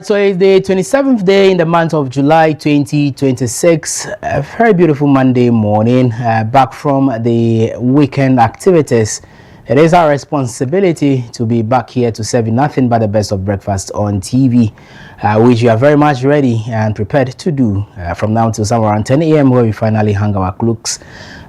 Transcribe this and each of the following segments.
So it's the 27th day in the month of July 2026. A very beautiful Monday morning. Back from the weekend activities. It is our responsibility to be back here to serve you nothing but the best of breakfast on TV, which you are very much ready and prepared to do from now till somewhere around 10 a.m. where we finally hang our cloaks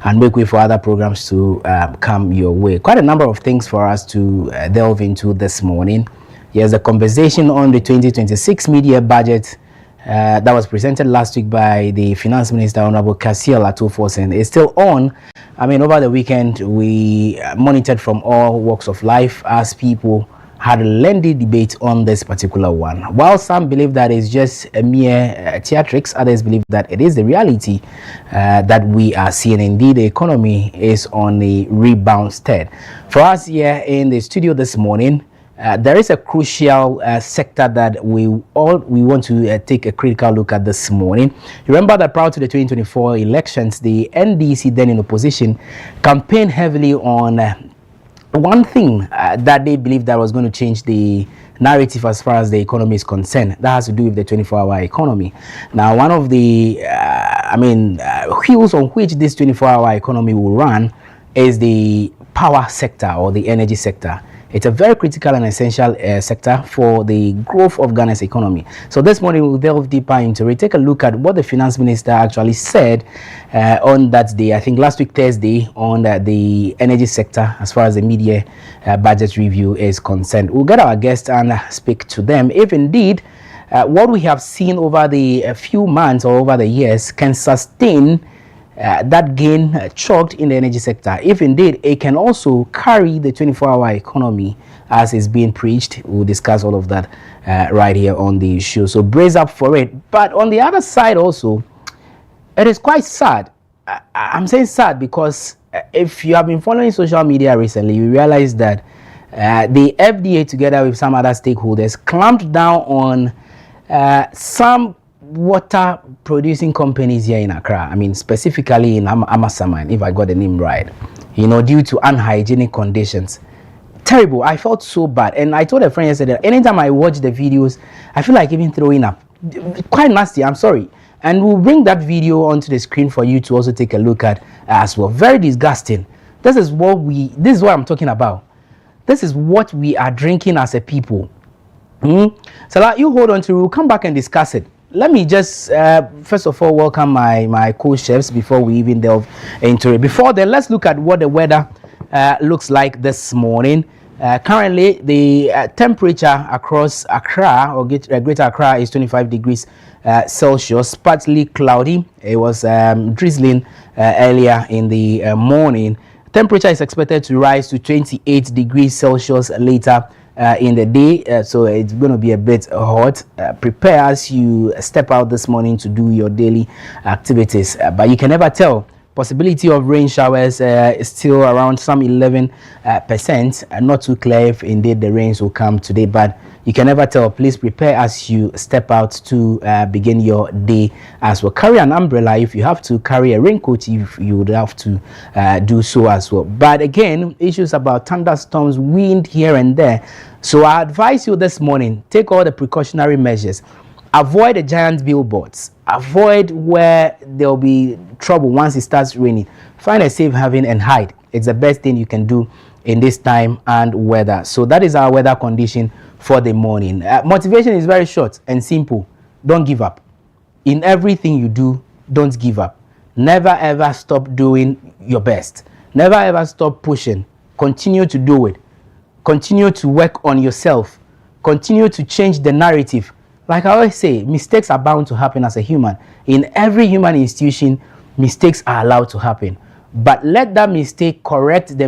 and make way for other programs to come your way. Quite a number of things for us to delve into this morning. Yes, the conversation on the 2026 media budget that was presented last week by the Finance Minister, Honorable Café Latofosson, is still on. I mean, over the weekend, we monitored from all walks of life as people had a lengthy debate on this particular one. While some believe that it's just a mere theatrics, others believe that it is the reality that we are seeing. Indeed, the economy is on a rebound state. For us here in the studio this morning, there is a crucial sector that we want to take a critical look at this morning. Remember that prior to the 2024 elections, the NDC, then in opposition, campaigned heavily on one thing that they believed that was going to change the narrative as far as the economy is concerned. That has to do with the 24-hour economy. Now, one of the wheels on which this 24-hour economy will run is the power sector or the energy sector. It's a very critical and essential sector for the growth of Ghana's economy. So this morning we'll delve deeper into it. Take a look at what the Finance Minister actually said on that day, I think last week Thursday, on the energy sector as far as the media budget review is concerned. We'll get our guests and speak to them if indeed what we have seen over the few months or over the years can sustain that gain chalked in the energy sector. If indeed it can also carry the 24-hour economy as is being preached. We'll discuss all of that right here on the show. So brace up for it. But on the other side also, it is quite sad. I'm saying sad because if you have been following social media recently, you realize that the FDA together with some other stakeholders clamped down on some water producing companies here in Accra. I mean, specifically in Amasaman, if I got the name right, you know, due to unhygienic conditions. Terrible. I felt so bad. And I told a friend yesterday, anytime I watch the videos, I feel like even throwing up. Quite nasty. I'm sorry. And we'll bring that video onto the screen for you to also take a look at as well. Very disgusting. This is what I'm talking about. This is what we are drinking as a people. So that you hold on to, we'll come back and discuss it. Let me just first of all welcome my co-chefs before we even delve into it. Before then, let's look at what the weather looks like this morning. Currently, the temperature across Accra or Greater Accra is 25 degrees Celsius, partly cloudy. It was drizzling earlier in the morning. Temperature is expected to rise to 28 degrees Celsius later in the day, so it's going to be a bit hot. Prepare as you step out this morning to do your daily activities, but you can never tell. Possibility of rain showers is still around some 11%, not too clear if indeed the rains will come today, but you can never tell. Please prepare as you step out to begin your day as well. Carry an umbrella if you have to, carry a raincoat if you would have to do so as well. But again, issues about thunderstorms, wind here and there. So I advise you this morning, take all the precautionary measures. Avoid the giant billboards. Avoid where there will be trouble once it starts raining. Find a safe haven and hide. It's the best thing you can do in this time and weather. So that is our weather condition for the morning. Motivation is very short and simple. Don't give up. In everything you do, don't give up. Never ever stop doing your best. Never ever stop pushing. Continue to do it. Continue to work on yourself. Continue to change the narrative. Like I always say, mistakes are bound to happen as a human. In every human institution, mistakes are allowed to happen. But let that mistake correct the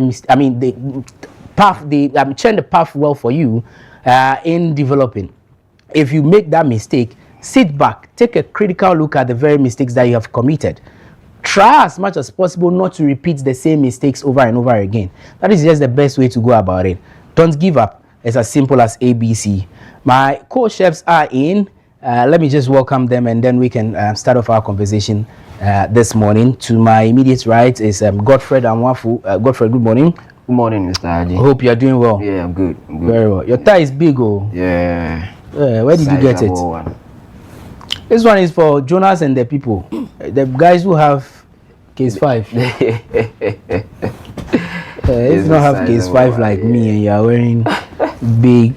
change the path well for you in developing. If you make that mistake, sit back, take a critical look at the very mistakes that you have committed. Try as much as possible not to repeat the same mistakes over and over again. That is just the best way to go about it. Don't give up. It's as simple as ABC. My co-chefs are in. Let me just welcome them and then we can start off our conversation this morning. To my immediate right is Godfred Amwafu. Godfred, good morning. Good morning, Mr. Haji. Hope you are doing well. Yeah, I'm good. Very well. Your tie is big, oh. Yeah. Where did you get it? One. This one is for Jonas and the people, the guys who have case 5. If you don't have case 5 like me and you are wearing big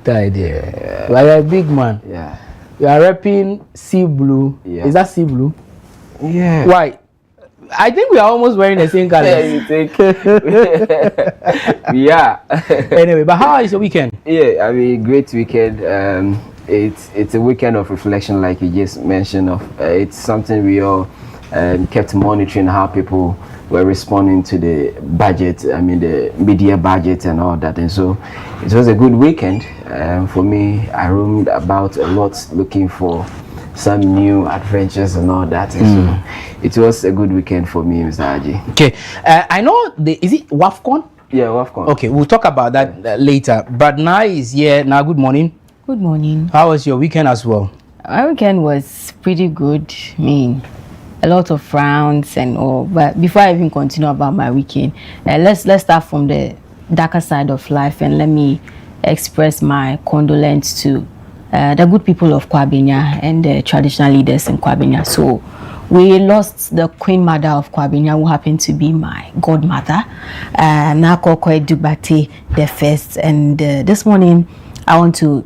tie there, like a big man. Yeah. You are repping sea blue. Yeah. Is that sea blue? Yeah. Why? I think we are almost wearing the same color. Yeah, you think? Yeah. Anyway, but how is your weekend? Yeah, I mean, great weekend. It's a weekend of reflection, like you just mentioned. It's something we all kept monitoring how people were responding to the budget. I mean, the media budget and all that. And so, it was a good weekend for me. I roamed about a lot, looking for some new adventures and all that. And so, it was a good weekend for me, Mr. Aji. Okay, I know is it WAFCON? Yeah, WAFCON. Okay, we'll talk about that later. But now is here. Now, good morning. Good morning. How was your weekend as well? My weekend was pretty good. I mean, a lot of rounds and all. But before I even continue about my weekend, let's start from the darker side of life, and let me express my condolence to the good people of Kwabenya and the traditional leaders in Kwabenya. So we lost the Queen Mother of Kwabenya, who happened to be my godmother, Nakokwe Dubate the first. And this morning, I want to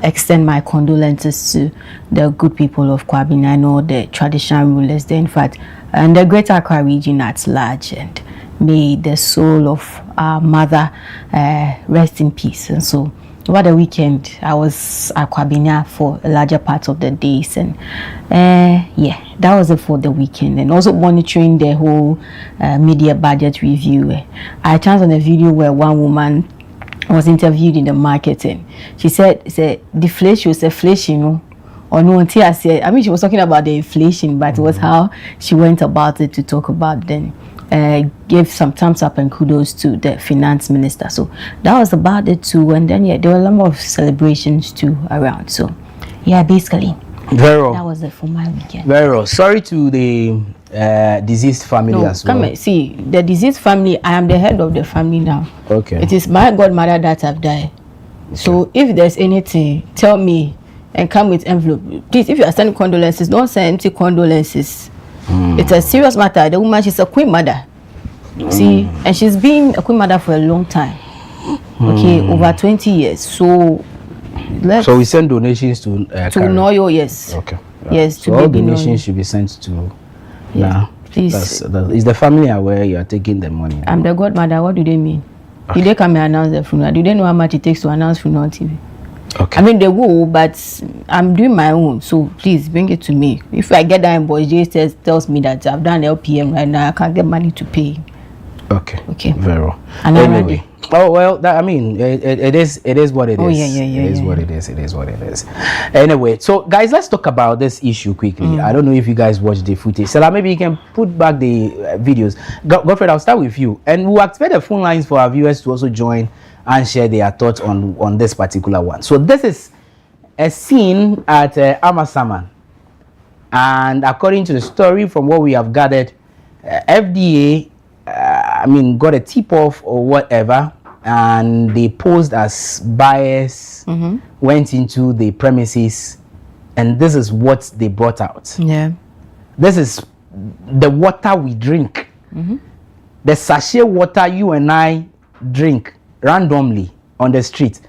extend my condolences to the good people of Kwabenya. I know the traditional rulers there, in fact, and the Greater Accra region at large. And may the soul of our mother rest in peace. And so, over the weekend, I was at Kwabenya for a larger part of the days, and yeah, that was it for the weekend. And also monitoring the whole media budget review. I chanced on a video where one woman was interviewed in the market, and she said deflation was inflation, you know, or no. I mean, she was talking about the inflation, but it was how she went about it to talk about then. Gave some thumbs up and kudos to the finance minister. So that was about it too. And then, yeah, there were a lot of celebrations too around. So, yeah, basically, very well. That was it for my weekend. Very well. Sorry to the deceased family as well. Come and see, the deceased family, I am the head of the family now. Okay. It is my godmother that have died. Okay. So if there's anything, tell me and come with envelope. Please, if you are sending condolences, don't send empty condolences. It's a serious matter. The woman, she's a queen mother. See, and she's been a queen mother for a long time. Okay, over 20 years. So we send donations to Noyo, yes. Okay. Yes, so all donations should be sent to please. Is the family aware you are taking the money? I'm the godmother. What do they mean? Okay. Did they come and announce the funeral? Do they know how much it takes to announce funeral on TV? Okay. I mean, they will, but I'm doing my own. So please bring it to me. If I get that invoice, Jay tells me that I've done LPM right now, I can't get money to pay. Okay. Okay. Very well. Anyway. Oh well, I mean, it is what it is. Oh yeah. It is what it is. It is what it is. Anyway, so guys, let's talk about this issue quickly. I don't know if you guys watched the footage. Salah, maybe you can put back the videos. Godfred, I'll start with you, and we'll activate the phone lines for our viewers to also join and share their thoughts on this particular one. So this is a scene at Amasaman, and according to the story, from what we have gathered, FDA, got a tip-off or whatever, and they posed as buyers, went into the premises, and this is what they brought out. Yeah. This is the water we drink. The sachet water you and I drink randomly on the street.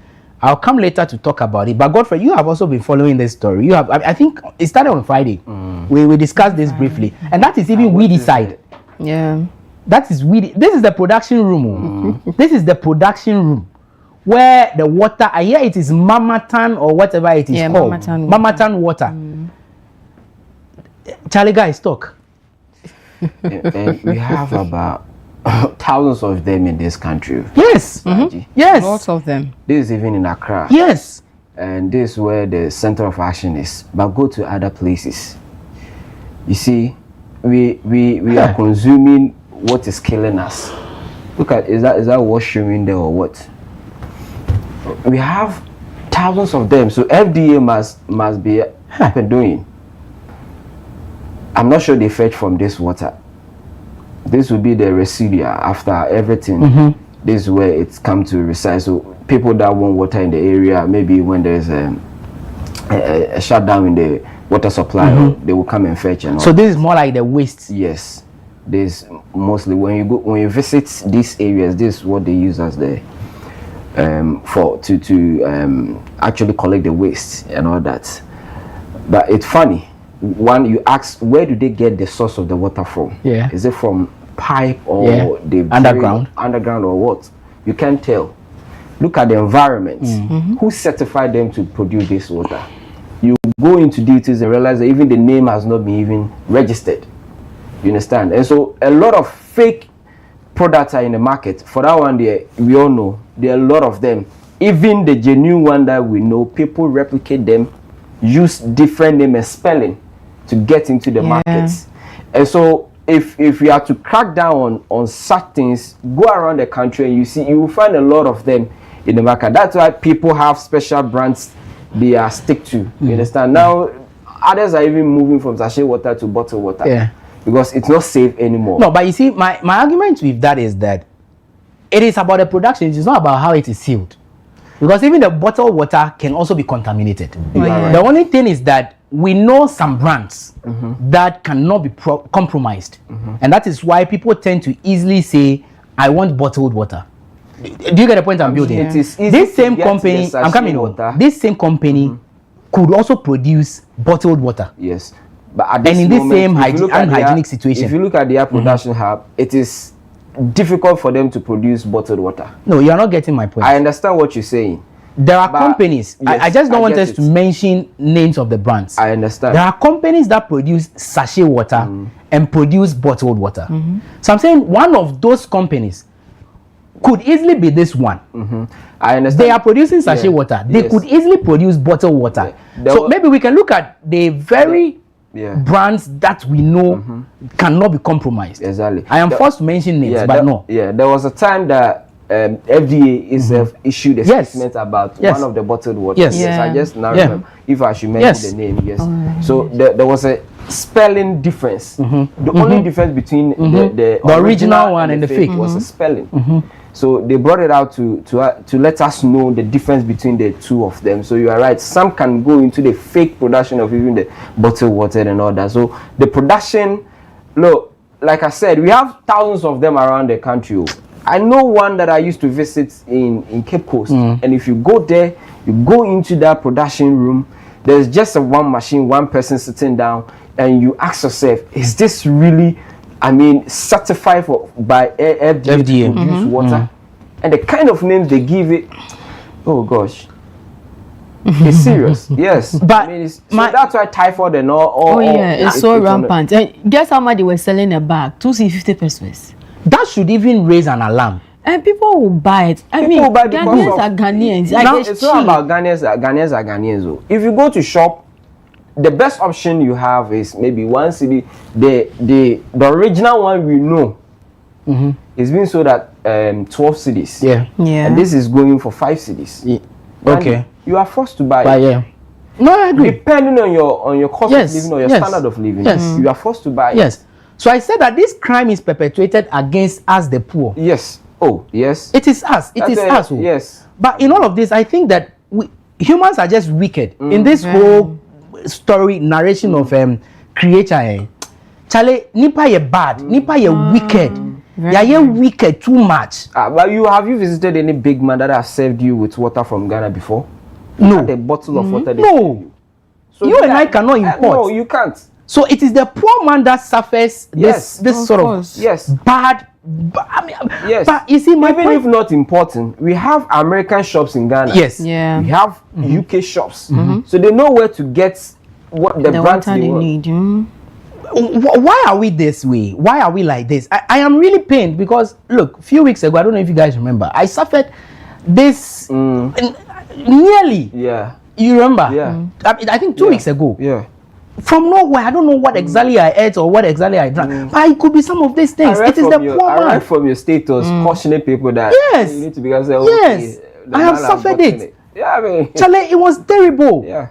I'll come later to talk about it. But Godfrey, you have also been following this story. You have, I think it started on Friday. We discussed this briefly, and that is even we decide. Yeah. That is we. This is the production room. This is the production room where the water. I hear it is Mamatan or whatever it is called. Mamatan water. Charlie, guys, talk. And we have about thousands of them in this country. Yes. Yes. Lots of them. This is even in Accra. Yes. And this is where the center of action is. But go to other places. You see, we are consuming what is killing us. Look at, is that washroom there or what? We have thousands of them. So FDA must be up and doing. I'm not sure they fetch from this water. This will be the residue after everything. This is where it's come to reside. So people that want water in the area, maybe when there's a shutdown in the water supply, they will come and fetch. And all. So this is more like the waste. Yes, this mostly when you visit these areas, this is what they use as the to actually collect the waste and all that. But it's funny. One, you ask, where do they get the source of the water from? Yeah. Is it from pipe or the underground or what? You can't tell. Look at the environment. Who certified them to produce this water? You go into details and realize that even the name has not been even registered. You understand? And so a lot of fake products are in the market. For that one there, we all know there are a lot of them. Even the genuine one that we know, people replicate them, use different name and spelling to get into the markets. And so if you are to crack down on such things, go around the country and you will find a lot of them in the market. That's why people have special brands they are stick to. You understand? Now others are even moving from sachet water to bottled water because it's not safe anymore. No, but you see, my argument with that is that it is about the production. It's not about how it is sealed, because even the bottled water can also be contaminated. The only thing is that we know some brands that cannot be compromised, and that is why people tend to easily say, I want bottled water. Do you get the point I'm building? It is easy This same to get company, the I'm coming water. on. This same company could also produce bottled water. Yes, but at this And in this moment, same unhygienic situation. If you look at their production hub, it is difficult for them to produce bottled water. No, you are not getting my point. I understand what you're saying. There are companies, yes, I just don't want get us to mention names of the brands. I understand. There are companies that produce sachet water and produce bottled water. So I'm saying one of those companies could easily be this one. I understand. They are producing sachet water. They could easily produce bottled water. So maybe we can look at the very brands that we know cannot be compromised. Exactly. I am forced to mention names, but no. Yeah, there was a time that FDA itself issued a statement about one of the bottled water. Yes, I just now remember if I should mention the name. Yes. So there was a spelling difference. The only difference between the original one and the fake was a spelling. So they brought it out to let us know the difference between the two of them. So you are right. Some can go into the fake production of even the bottled water and all that. So the production, look, like I said, we have thousands of them around the country. I know one that I used to visit in Cape Coast, and if you go there, you go into that production room, there's just one machine, one person sitting down, and you ask yourself, is this really, I mean, certified by FDA to produce water? And the kind of names they give it, oh gosh, it's serious. Yes, but I mean, so that's why typhoid and all. It's so rampant. And guess how much they were selling a bag? 250 pesos. That should even raise an alarm. And people will buy it. I mean, Ghanaians are Ghanaians. Now, it's not about Ghanaians. Ghanaians are Ghanaians. Though. If you go to shop, the best option you have is maybe 1 cedi. The original one we know is being sold at 12 cedis. Yeah. And this is going for 5 cedis. Yeah. Okay. You are forced to buy it. No, I agree. Depending on your cost of living or your standard of living, you are forced to buy it. Yes. So I said that this crime is perpetrated against us, the poor. Yes. Oh, yes. It is us. It is us. Yes. But in all of this, I think that humans are just wicked. In this whole story, narration of creature, Charlie, nipa ye bad, nipa ye wicked. Ye wicked too much. But have you visited any big man that has served you with water from Ghana before? No. A bottle of water. No. So you and I cannot import. No, you can't. So it is the poor man that suffers this sort of bad. I mean, but you see, even if not important, we have American shops in Ghana. Yes. Yeah. We have UK shops, so they know where to get what the brands they need. Why are we this way? Why are we like this? I am really pained because look, a few weeks ago, I don't know if you guys remember, I suffered this nearly. Yeah. You remember? Yeah. I think 2 weeks ago. Yeah. From nowhere, I don't know what exactly I ate or what exactly I drank, but it could be some of these things. It is the poor man. I read from your status cautioning people that you need to be I have suffered it. Yeah, I mean, Charlie, it was terrible. Yeah.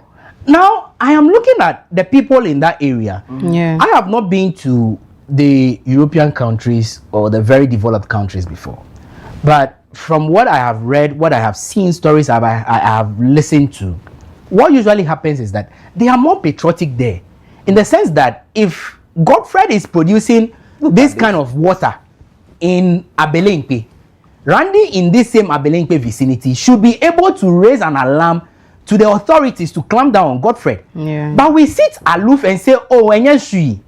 Now I am looking at the people in that area. Yeah. I have not been to the European countries or the very developed countries before, but from what I have read, what I have seen, stories I have listened to, what usually happens is that they are more patriotic there, in the sense that if Godfrey is producing this kind of water in Abelemkpe, Randy in this same Abelemkpe vicinity should be able to raise an alarm to the authorities to clamp down on Godfrey. Yeah. But we sit aloof and say, oh, Eyemi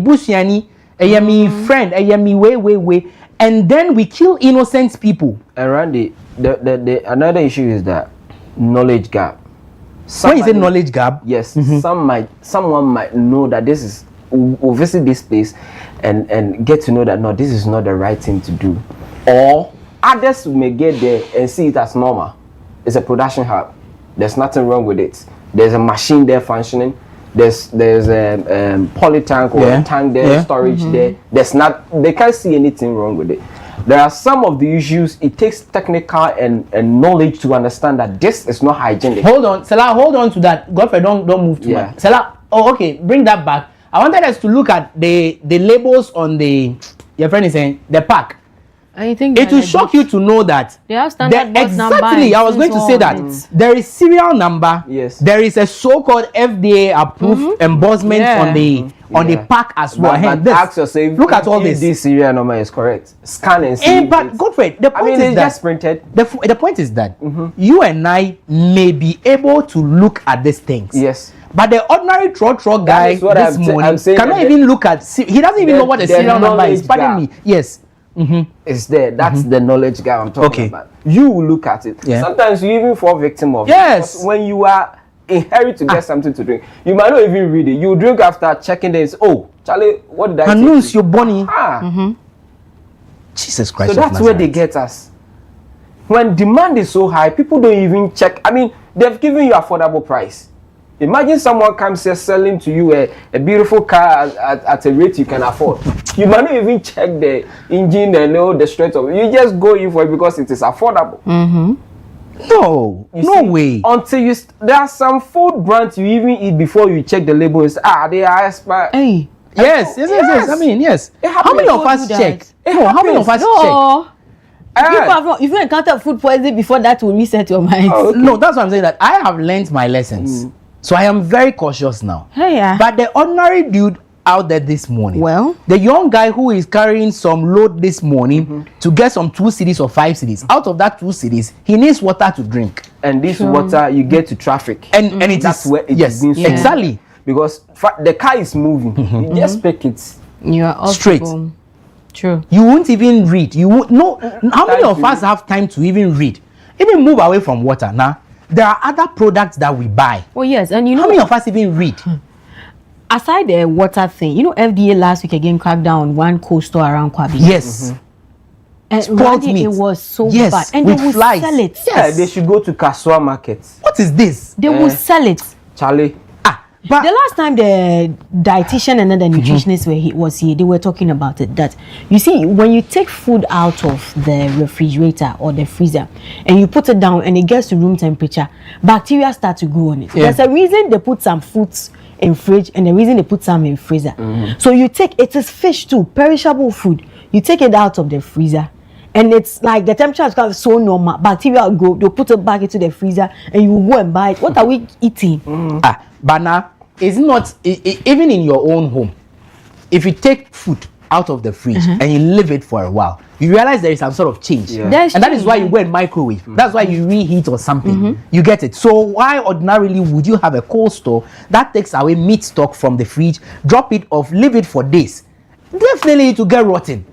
Busiani, Eyemi friend, Eyemi way, and then we kill innocent people. And Randy, the another issue is that knowledge gap. When you say knowledge gap, yes, someone might know that this is, will visit this place and get to know that no, this is not the right thing to do, or others may get there and see it as normal. It's a production hub. There's nothing wrong with it. There's a machine there functioning. There's a poly tank or a tank there, storage there. They can't see anything wrong with it. There are some of the issues it takes technical and knowledge to understand that this is not hygienic. Hold on, Salah, hold on to that. Godfrey, don't move too much. Salah, oh, okay, bring that back. I wanted us to look at the labels on your friend is saying, the pack. I think it will shock you to know that they have standard number. Exactly, I was going to say that there is serial number. Yes. There is a so-called FDA approved embossment on the pack as well. But ask yourself, look at all this. This serial number is correct. Scan and see. But Godfrey, the point is that just printed. The point is that you and I may be able to look at these things. Yes. But the ordinary truck guy this morning cannot even look at. He doesn't even know what the serial number is. Pardon me. Yes. It's there. That's the knowledge gap I'm talking about. You will look at it. Yeah. Sometimes you even fall victim of it. Yes. When you are inherit to get something to drink, you might not even read it. You drink after checking this. Oh, Charlie, what did I announce your bunny? Jesus Christ. So that's where they get us. When demand is so high, people don't even check. I mean, they've given you affordable price. Imagine someone comes here selling to you a beautiful car at a rate you can afford. You might not even check the engine and know the strength of it. You just go in for it because it is affordable. No way. Until there are some food brands you even eat before you check the label. It's, they are expired. Hey. Yes. I mean, yes. How many of us check? No, how many of us check? If you encounter food poisoning before that will reset your mind. Oh, okay. No, that's what I'm saying. That I have learned my lessons. So I am very cautious now. But the ordinary dude out there this morning, the young guy who is carrying some load this morning to get some 2 cedis or 5 cedis, out of that 2 cedis, he needs water to drink. And this water, you get to traffic. And that's where it is being sold. Exactly. Because the car is moving. You just pick it. You are straight. True. You won't even read. You won't know. How many of us have time to even read? Even move away from water now. There are other products that we buy. Oh yes, and you know how many of us even read? Aside the water thing, you know, FDA last week again cracked down on one cold store around Kwabi. Yes. And spoiled meat. It was so bad. And they will sell it. Yeah, they should go to Kasua markets. What is this? They will sell it. Charlie. But the last time the dietitian and then the nutritionist was here, they were talking about it. That you see, when you take food out of the refrigerator or the freezer and you put it down and it gets to room temperature, bacteria start to grow on it. There's a reason they put some foods in fridge and the reason they put some in freezer. So you take it is fish too, perishable food. You take it out of the freezer. And it's like the temperature is kind of so normal. Bacteria will go, they'll put it back into the freezer and you will go and buy it. What are we eating? But now, it's not, even in your own home, if you take food out of the fridge and you leave it for a while, you realize there is some sort of change. And that is why you go and microwave. That's why you reheat or something. You get it. So why ordinarily would you have a cold store that takes away meat stock from the fridge, drop it off, leave it for days? Definitely to get rotten.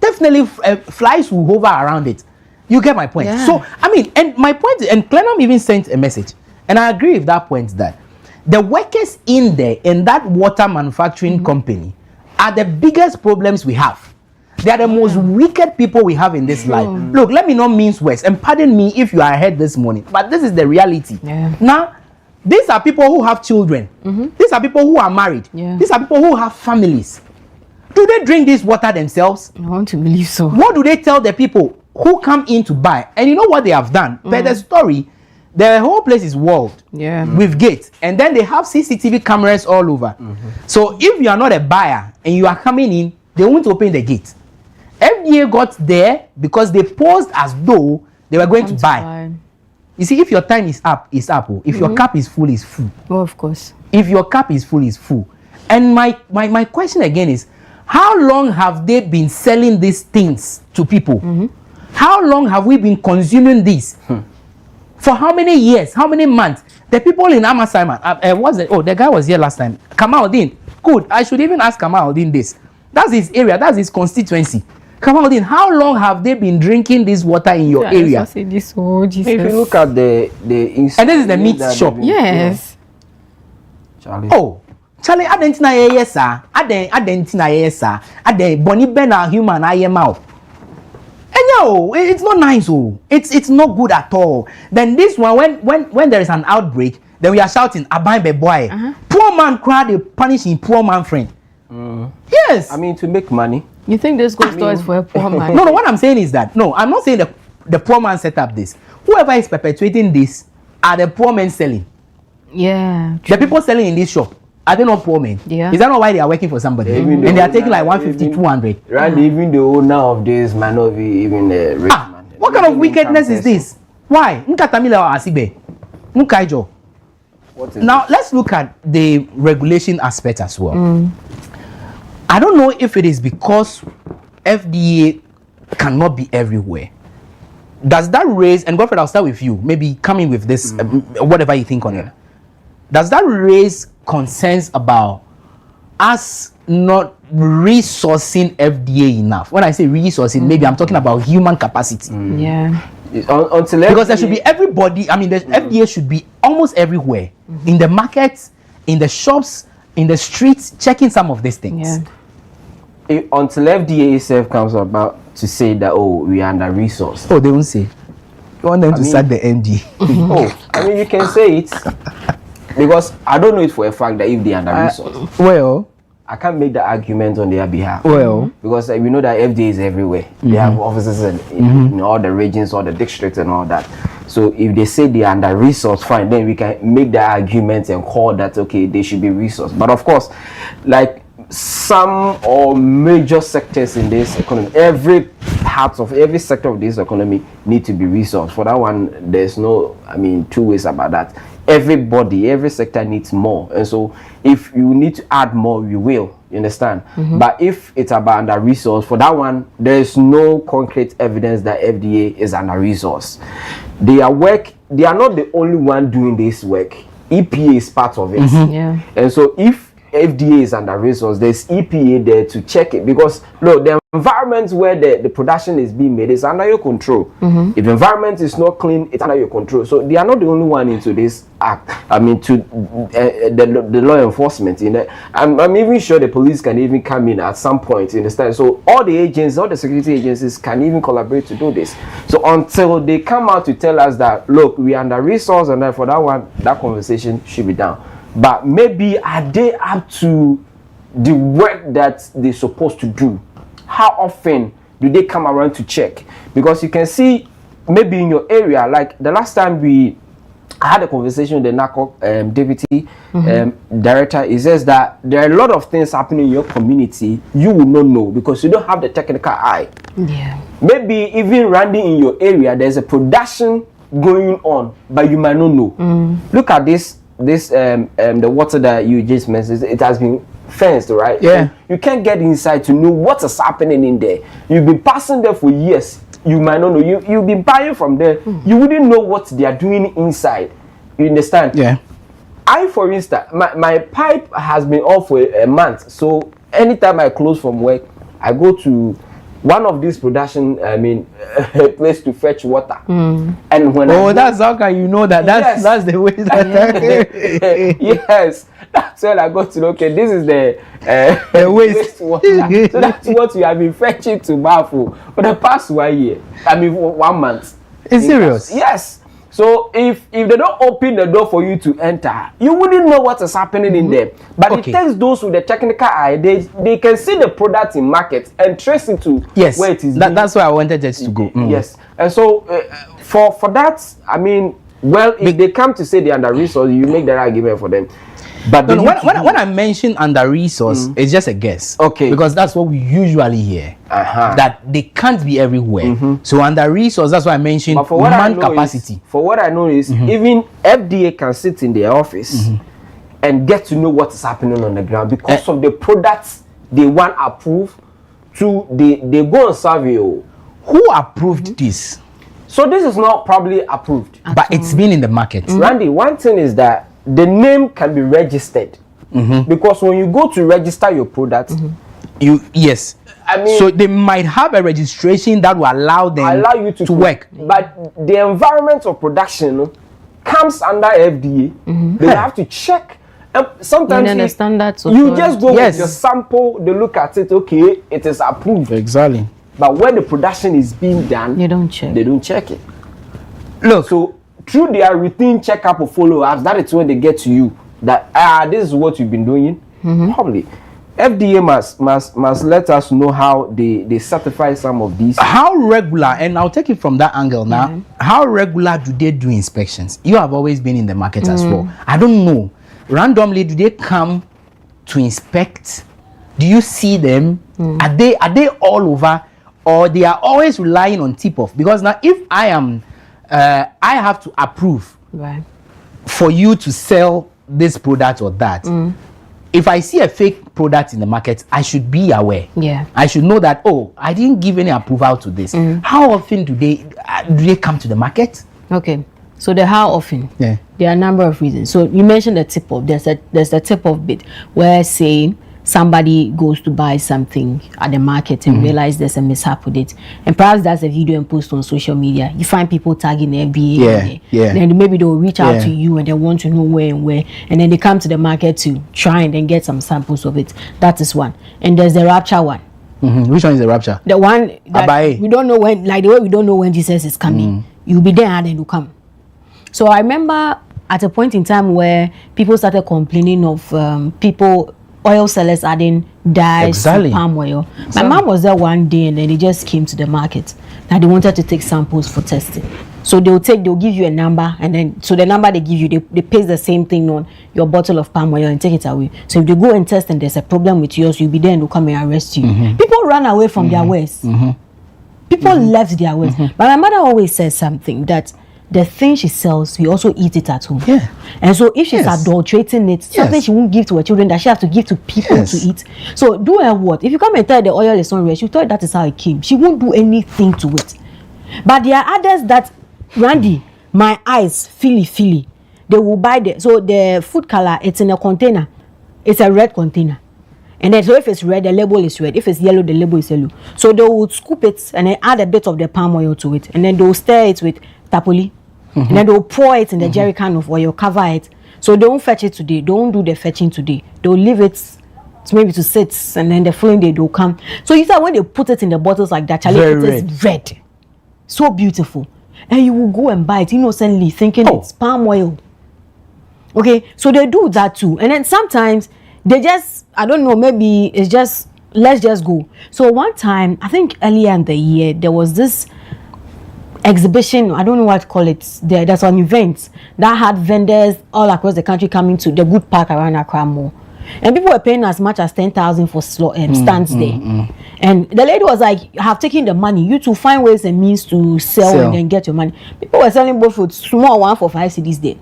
Definitely flies will hover around it. You get my point. So, I mean, and my point, and Clenham even sent a message, and I agree with that point that the workers in there, in that water manufacturing company, are the biggest problems we have. They are the most wicked people we have in this life. Look, let me not mince words, and pardon me if you are ahead this morning, but this is the reality. Now, these are people who have children. These are people who are married. These are people who have families. Do they drink this water themselves? I want to believe so. What do they tell the people who come in to buy? And you know what they have done? Per the story, the whole place is walled with gates, and then they have CCTV cameras all over. So if you are not a buyer and you are coming in, they won't open the gate. FDA got there because they posed as though they were going to buy. You see, if your time is up, it's up. If your cup is full, it's full. Oh, of course. If your cup is full, it's full. And my question again is, how long have they been selling these things to people? How long have we been consuming this? For how many years? How many months? The people in Amasimon, the guy was here last time. Kamaldeen. Good. I should even ask Kamaldeen this. That's his area. That's his constituency. Kamaldeen, how long have they been drinking this water in your area? This, oh, if you look at the and this is the meat shop. Yes. Charlie. Oh, Charlie, I didn't know yes, sir. I didn't know yes, sir. I didn't Bonnie Ben a human I am out. And no, it's not nice. Oh, it's not good at all. Then this one, when there is an outbreak, then we are shouting, "Abai be boy." Poor man cry, they punishing poor man friend. Yes. I mean, to make money. You think this goes towards for a poor man? No, what I'm saying is that I'm not saying the poor man set up this. Whoever is perpetuating this are the poor men selling. Yeah. The people selling in this shop, are they not poor men? Yeah. Is that not why they are working for somebody? And they are taking like 150, 200. Right, even the owner of this might not be even a rich man. What kind of wickedness is this? Why? Now let's look at the regulation aspect as well. I don't know if it is because FDA cannot be everywhere. Does that raise, and Godfred, I'll start with you, maybe coming with this, whatever you think on it. Does that raise concerns about us not resourcing FDA enough? When I say resourcing, maybe I'm talking about human capacity. Yeah. Until because there should be everybody, I mean, the FDA should be almost everywhere. In the markets, in the shops, in the streets, checking some of these things. Yeah. Until FDA itself comes about to say that, oh, we are under resourced. Oh, they won't say. You want them to sack the MD. Oh, I mean, you can say it. Because I don't know it for a fact that if they are under resourced. Well, I can't make the argument on their behalf. Well, because we know that FDA is everywhere. They have offices in all the regions, all the districts, and all that. So if they say they are under resourced, fine, then we can make the argument and call that okay, they should be resourced. But of course, like some or major sectors in this economy, every part of every sector of this economy need to be resourced. For that one, there's no, I mean, two ways about that. Everybody, every sector needs more, and so if you need to add more, you will. You understand? But if it's about under resource, for that one, there is no concrete evidence that FDA is under resource. They are not the only one doing this work. EPA is part of it. Yeah. And so if FDA is under resource, there's EPA there to check it, because look, the environment where the production is being made is under your control. If the environment is not clean, it's under your control. So they are not the only one into this act. I mean, to the law enforcement. You know, I'm even sure the police can even come in at some point. You understand? So all the agents, all the security agencies can even collaborate to do this. So until they come out to tell us that, look, we are under resource, and for that one, that conversation should be down. But maybe are they up to the work that they're supposed to do? How often do they come around to check? Because you can see maybe in your area, like the last time I had a conversation with the NACO deputy director, he says that there are a lot of things happening in your community you will not know because you don't have the technical eye. Yeah. Maybe even running in your area, there's a production going on, but you might not know. Look at this the water that you just mentioned, it has been fenced, right? Yeah. And you can't get inside to know what is happening in there. You've been passing there for years. You might not know. You've been buying from there. You wouldn't know what they are doing inside. You understand? Yeah. For instance, my pipe has been off for a month. So anytime I close from work, I go to one of these production, I mean, place to fetch water. And when that's how can you know that? That's the way that yes, that's when I got to know, okay, this is the waste water. So that's what you have been fetching to Bafu for the past 1 year. I mean, 1 month. It's serious? Yes. So if they don't open the door for you to enter, you wouldn't know what is happening in there. But it takes those with the technical eye. They can see the product in market and trace it to where it is. That's where I wanted just to go. Yes. And so for that, I mean, well, if they come to say they're under resource, you make that argument for them. But No, when I mention under resource, it's just a guess. Okay. Because that's what we usually hear. That they can't be everywhere. So under resource, that's why I mentioned man capacity. For what I know is even FDA can sit in their office and get to know what is happening on the ground because of the products they want approved. They go on survey. Who approved this? So this is not probably approved, but it's been in the market. Randy, one thing is that the name can be registered because when you go to register your product, yes. I mean, so they might have a registration that will allow you to work. But the environment of production comes under FDA. They have to check. And sometimes you just go with your sample, they look at it, okay, it is approved. Exactly. But when the production is being done, they don't check it. Look, so through their routine checkup or follow-ups, that is when they get to you that this is what you've been doing. Probably FDA must let us know how they certify some of these. How regular, and I'll take it from that angle now. How regular do they do inspections? You have always been in the market as well. I don't know. Randomly, do they come to inspect? Do you see them? Are they all over, or they are always relying on tip-off? Because now, if I am, I have to approve for you to sell this product or that. If I see a fake product in the market, I should be aware. I should know that, oh, I didn't give any approval to this. How often do they come to the market? Okay. So how often? There are a number of reasons. So you mentioned the tip-off. There's a tip-off bit where, say, somebody goes to buy something at the market and realize there's a mishap with it, and perhaps that's a video and post on social media. You find people tagging the FBA. Then maybe they'll reach out to you and they want to know where, and then they come to the market to try and then get some samples of it. That is one. And there's the rapture one. Which one is the rapture? The one that we don't know when, like the way we don't know when Jesus is coming. You'll be there and then you come. So I remember at a point in time where people started complaining of oil sellers adding dyes to palm oil. My mom was there one day and then they just came to the market that they wanted to take samples for testing. So they'll give you a number, and then so the number they give you, they paste the same thing on your bottle of palm oil and take it away. So if they go and test and there's a problem with yours, you'll be there and they'll come and arrest you. People run away from their ways. People left their ways. But my mother always says something that the thing she sells, we also eat it at home. And so if she's adulterating it, something she won't give to her children that she has to give to people to eat. So do her what? If you come and tell her the oil is not real, she'll tell you that is how it came. She won't do anything to it. But there are others that, Randy, my eyes, feely, they will buy the food color, it's in a container. It's a red container. And then so if it's red, the label is red. If it's yellow, the label is yellow. So they will scoop it and then add a bit of the palm oil to it. And then they'll stir it with tapoli. And then they'll pour it in the jerry can of oil, cover it. So don't fetch it today. Don't do the fetching today. They'll leave it maybe to sit, and then the following day they'll come. So you said when they put it in the bottles like that, it is red. So beautiful. And you will go and buy it innocently thinking it's palm oil. Okay, so they do that too. And then sometimes they just, I don't know, maybe it's just, let's just go. So one time, I think earlier in the year, there was this exhibition, I don't know what to call it, there's an event that had vendors all across the country coming to the good park around Accra Mall, and people were paying as much as 10,000 for stands there. And the lady was like, I have taken the money, you to find ways and means to sell and then get your money. People were selling both with small one for 5 cedis there.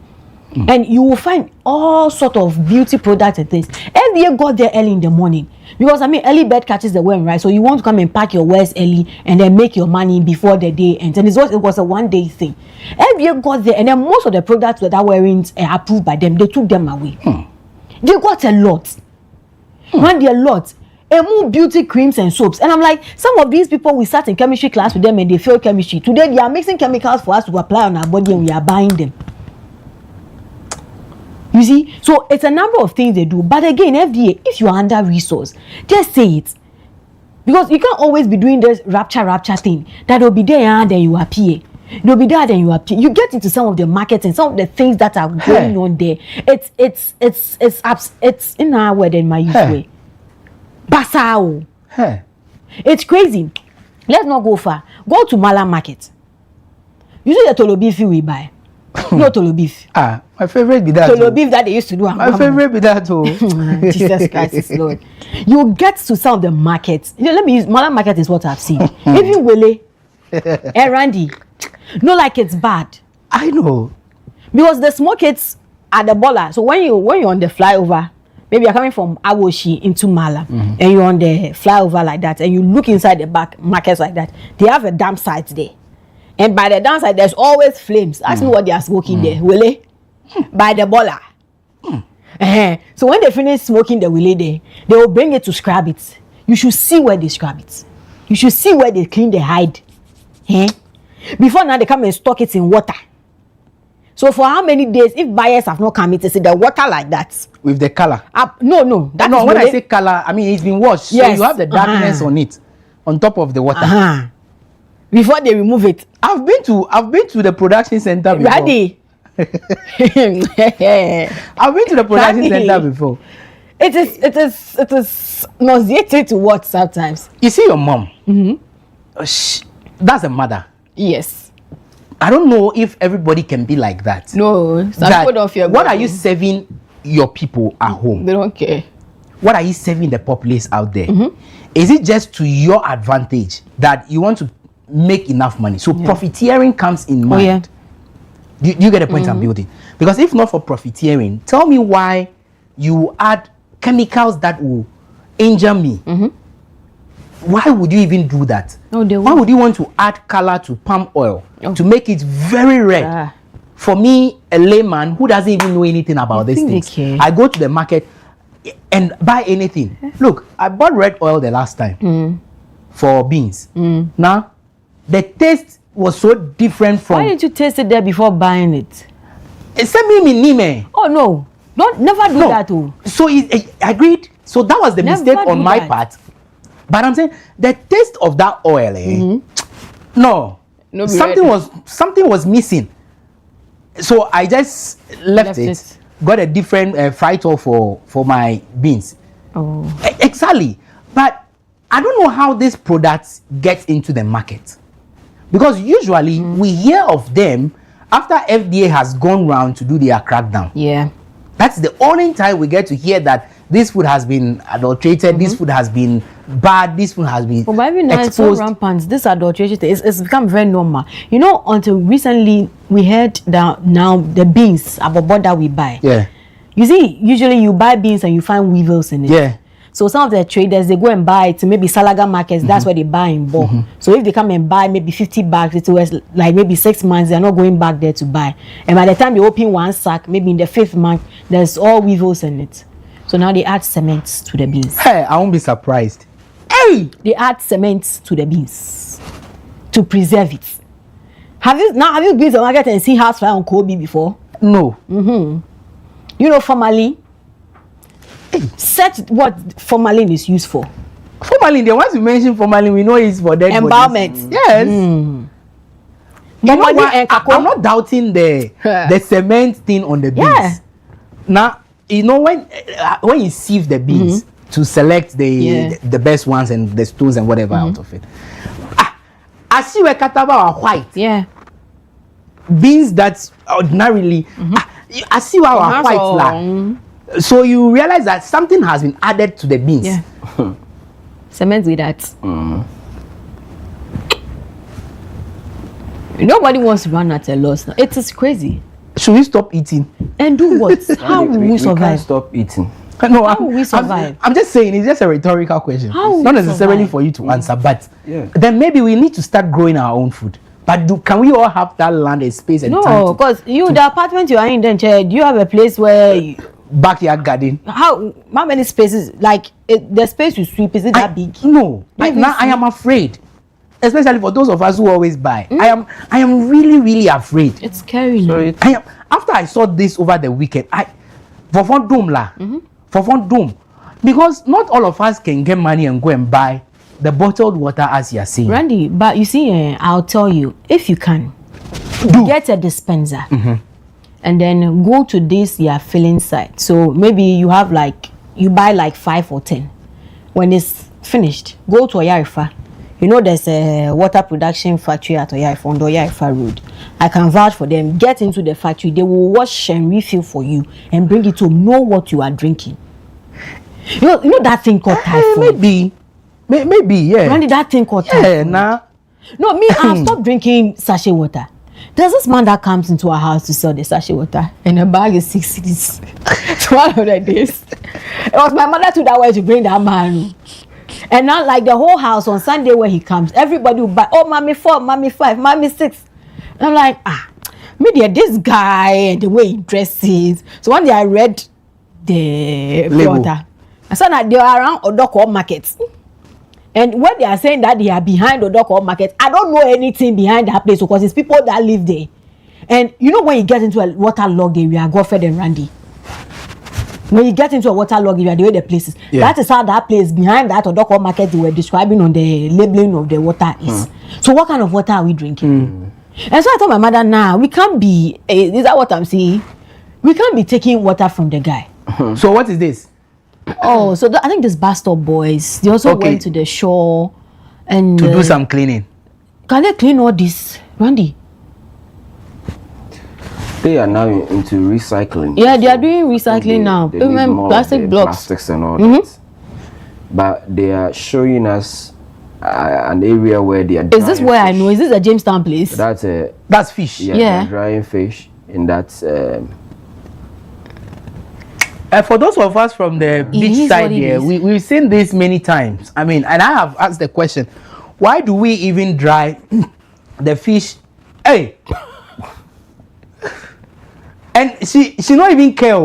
And you will find all sort of beauty products and things. FDA got there early in the morning because I mean early bird catches the worm, right? So you want to come and pack your wares early and then make your money before the day ends. And it was a one-day thing. FDA got there, and then most of the products that weren't approved by them, they took them away. They got a lot. When they a lot, and more beauty creams and soaps. And I'm like, some of these people, we sat in chemistry class with them and they failed chemistry. Today they are mixing chemicals for us to apply on our body, and we are buying them. You see, so it's a number of things they do. But again, FDA, if you are under resource, just say it. Because you can't always be doing this rapture thing. That will be there and then you appear. They'll be there then you appear. You get into some of the markets and some of the things that are going on there. It's in our word and my use way. Basao. It's crazy. Let's not go far. Go to Mala Market. You see the tolobi we buy. No tolo beef. Ah, my favorite be that. Tolo beef that they used to do. My favorite be that too. Jesus Christ is Lord. You get to some of the markets. You know, let me use Mala market is what I've seen. Even Wele, Randy, no, like it's bad. I know. Because the smoke it's at the baller. So when you're on the flyover, maybe you're coming from Awoshi into Mala, and you're on the flyover like that, and you look inside the back markets like that, they have a damp site there. And by the damp site, there's always flames. Ask me what they are smoking there. Wele, by the baller. So when they finish smoking the willy there, they will bring it to scrap it. You should see where they scrap it. You should see where they clean the hide. Before now, they come and stock it in water. So for how many days, if buyers have not come, it is in the water like that. With the color? No. That no, when I say color, I mean it's been washed. Yes. So you have the darkness on it, on top of the water. Before they remove it. I've been to the production center before. Ready? I've been to the production center before. It is nauseating to watch sometimes. You see your mom. That's a mother. Yes. I don't know if everybody can be like that. No. What are you serving your people at home? They don't care. What are you serving the populace out there? Is it just to your advantage that you want to make enough money? So profiteering comes in mind. Do you get the point I'm building? Because if not for profiteering, tell me why you add chemicals that will injure me. Why would you even do that? Why would you want to add color to palm oil to make it very red? For me, a layman who doesn't even know anything about these things, I go to the market and buy anything. Look, I bought red oil the last time for beans. Now, the taste was so different from. Why didn't you taste it there before buying it? Oh no, never do that. So I agreed. So that was the mistake on my part. But I'm saying the taste of that oil, no, something was missing. So I just left it. Got a different fried oil for my beans. Exactly. But I don't know how this product gets into the market. Because usually we hear of them after FDA has gone round to do their crackdown. Yeah. That's the only time we get to hear that this food has been adulterated, this food has been bad, this food has been exposed. It's so rampant. This adulteration, it's become very normal. You know, until recently we heard that now the beans, about that we buy. Yeah. You see, usually you buy beans and you find weevils in it. Yeah. So some of the traders, they go and buy it to maybe Salaga markets. That's where they buy in bulk. So if they come and buy maybe 50 bags, it was like maybe 6 months. They're not going back there to buy. And by the time they open one sack, maybe in the 5th month, there's all weevils in it. So now they add cement to the beans. Hey, I won't be surprised. Hey, they add cement to the beans to preserve it. Have you been to the market and seen house fire on Kobe before? No. You know formalin. Search what formalin is used for. Formalin, the ones you mentioned formalin, we know it's for dead embalmment. Bodies. Yes. You know what? I'm not doubting the cement thing on the beans. Yeah. Now, you know when you sieve the beans to select the best ones and the stones and whatever out of it. I see where kataba are white. Yeah. Beans that ordinarily I see where are white like. So you realize that something has been added to the beans. Yeah. Cement with that. Nobody wants to run at a loss now. It is crazy. Should we stop eating? And do what? How will we survive? We can't stop eating. No, how will we survive? I'm just saying, it's just a rhetorical question. How not necessarily for you to answer, but then maybe we need to start growing our own food. But can we all have that land and space and time? No, because the apartment you are in, then do you have a place where backyard garden? How many spaces? Like the space you sweep, is it that big? No. Now I am afraid. Especially for those of us who always buy. I am really, really afraid. It's scary. After I saw this over the weekend, because not all of us can get money and go and buy the bottled water as you are saying. Randy, but you see, I'll tell you, if you can, get a dispenser and then go to this your filling site. So maybe you have you buy 5 or 10. When it's finished, go to Oyarifa. You know there's a water production factory at Oyarifa on the Oyarifa road. I can vouch for them. Get into the factory, they will wash and refill for you and bring it to know what you are drinking. You know that thing called typhoid? Maybe, yeah. Randy, that thing called typhoid. Yeah, nah. No, me, I've stopped drinking sachet water. There's this man that comes into our house to sell the sachet water, and the bag is 6 cities. It's one of the days. It was my mother too that way to bring that man. And now, like the whole house on Sunday when he comes, everybody will buy, oh, mommy 4, mommy 5, mommy 6. And I'm like, maybe this guy and the way he dresses. So one day I read the water. I saw that they are around Odoko Market. And when they are saying that they are behind Odoko Market, I don't know anything behind that place because it's people that live there. And you know when you get into a waterlogged area, Godfred and Randy. When you get into a waterlogged area, the way the places, that is how that place behind that Odoko Market they were describing on the labeling of the water is. So what kind of water are we drinking? And so I told my mother, nah, we can't be, is that what I'm saying? We can't be taking water from the guy. So what is this? Oh, so I think this bus stop boys, they also went to the shore and to do some cleaning. Can they clean all this, Randy? They are now into recycling. Yeah, they are doing recycling now. They need more plastic blocks, plastics and all that. But they are showing us an area where they are. Is this where fish. I know? Is this a Jamestown place? That's fish. Yeah. Drying fish in that. For those of us from the beach side here, we've seen this many times. I mean, and I have asked the question, why do we even dry the fish? Hey! And she not even care.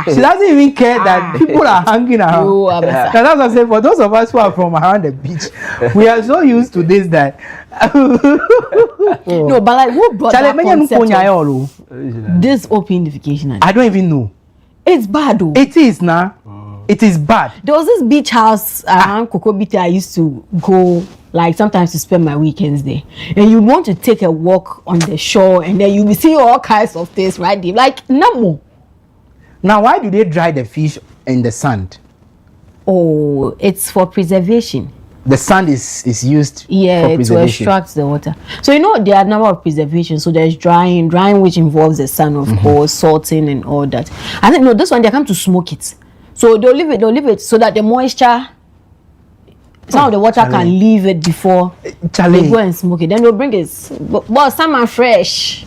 She doesn't even care that people are hanging around. That's what I'm saying. For those of us who are from around the beach, we are so used to this that. No, but like who brought that concept of this open-ification? I don't even know. It's bad though. It is now. It is bad. There was this beach house around Kokobite I used to go like sometimes to spend my weekends there. And you want to take a walk on the shore and then you'll be seeing all kinds of things right there. Like no. Now why do they dry the fish in the sand? Oh, it's for preservation. The sand is used for preservation. To extract the water. So you know there are a number of preservation. So there's drying which involves the sand, of course, salting and all that. I think no, this one they come to smoke it. So they'll leave it so that the moisture, some of the water can leave it before they go and smoke it. Then they'll bring it. But salmon fresh,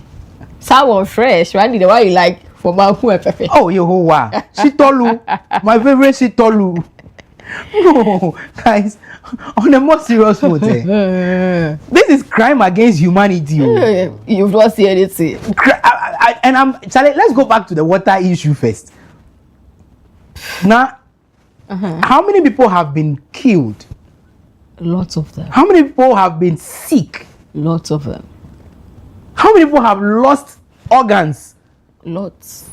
right? The one you like for Banku and Pepe. Oh, Yehovah, Shitolu, my favorite Shitolu. No, guys. On a more serious note, this is crime against humanity. You've not seen anything. Charlie, let's go back to the water issue first. Now, how many people have been killed? Lots of them. How many people have been sick? Lots of them. How many people have lost organs? Lots.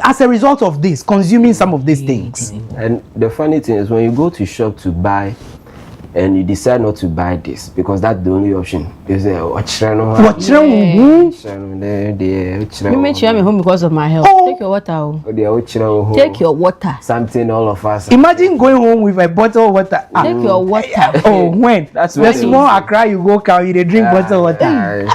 As a result of this, consuming some of these things. And the funny thing is when you go to shop to buy and you decide not to buy this because that's the only option. You say, what's wrong? You make sure I'm home because of my health. Take your water. Take your water. Something all of us. Imagine going home with a bottle of water. Take your water. Oh, when? That's the small Accra you go carry, they drink bottle water.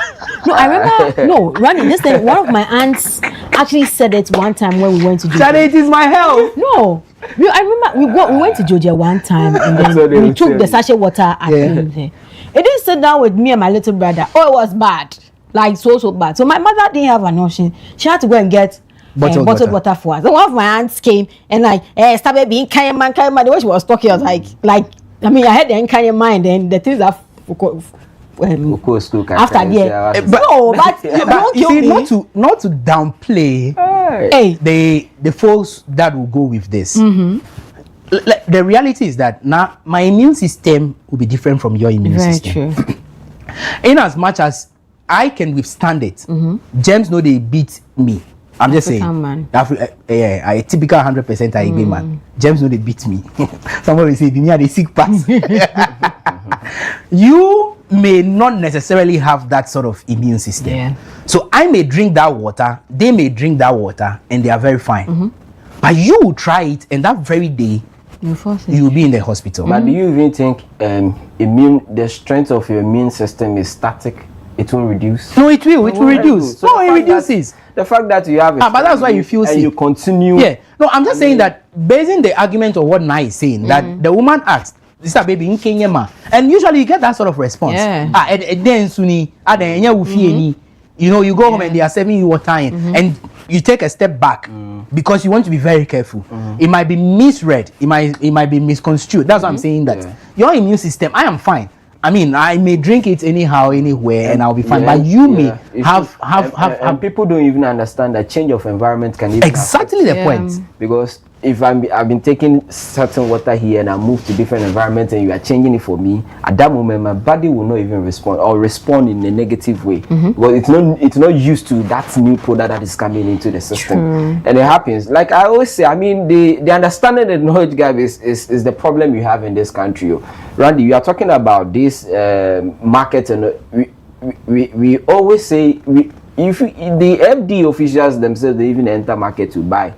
No, I remember. No, Rani, this thing. One of my aunts actually said it one time when we went to Georgia. Charlie, it is my health. No, I remember we went to Georgia one time and then we took the sachet water at home there. It didn't sit down with me and my little brother. Oh, it was bad, like so bad. So my mother didn't have an option. She had to go and get bottled water for us. So one of my aunts came and like started being kind man. The way she was talking, I was like I mean, I had the kind man and then the things that. After but you see, not to downplay the folks that will go with this. The reality is that now my immune system will be different from your immune system. True. In as much as I can withstand it, James know they beat me. I'm just saying, a typical 100% Igbe man. James know they beat me. Somebody say, "They sick pass." You may not necessarily have that sort of immune system. Yeah. So I may drink that water, they may drink that water, and they are very fine. But you will try it, and that very day, you will be in the hospital. But do you even think the strength of your immune system is static it won't reduce. No, it will reduce. So no, it reduces. The fact that you have but that's why you feel sick. And you continue. Yeah. No, I'm just saying that basing the argument of what Nai is saying, that the woman asked, this is baby in Kenya, ma. And usually you get that sort of response. Yeah. Then Suni, you know, you go home and they are serving you water and you take a step back because you want to be very careful. It might be misread, it might be misconstrued. That's why I'm saying that your immune system, I am fine. I mean, I may drink it anyhow, anywhere, and I'll be fine. But you may have. And people don't even understand that change of environment can even exactly the point. Because if I've been taking certain water here and I move to different environments and you are changing it for me, at that moment my body will not even respond or respond in a negative way. Well, it's not used to that new product that is coming into the system. And it happens. Like I always say, I mean, the understanding and knowledge gap is the problem you have in this country. Randy, you are talking about this market, and we always say if the FD officials themselves, they even enter market to buy.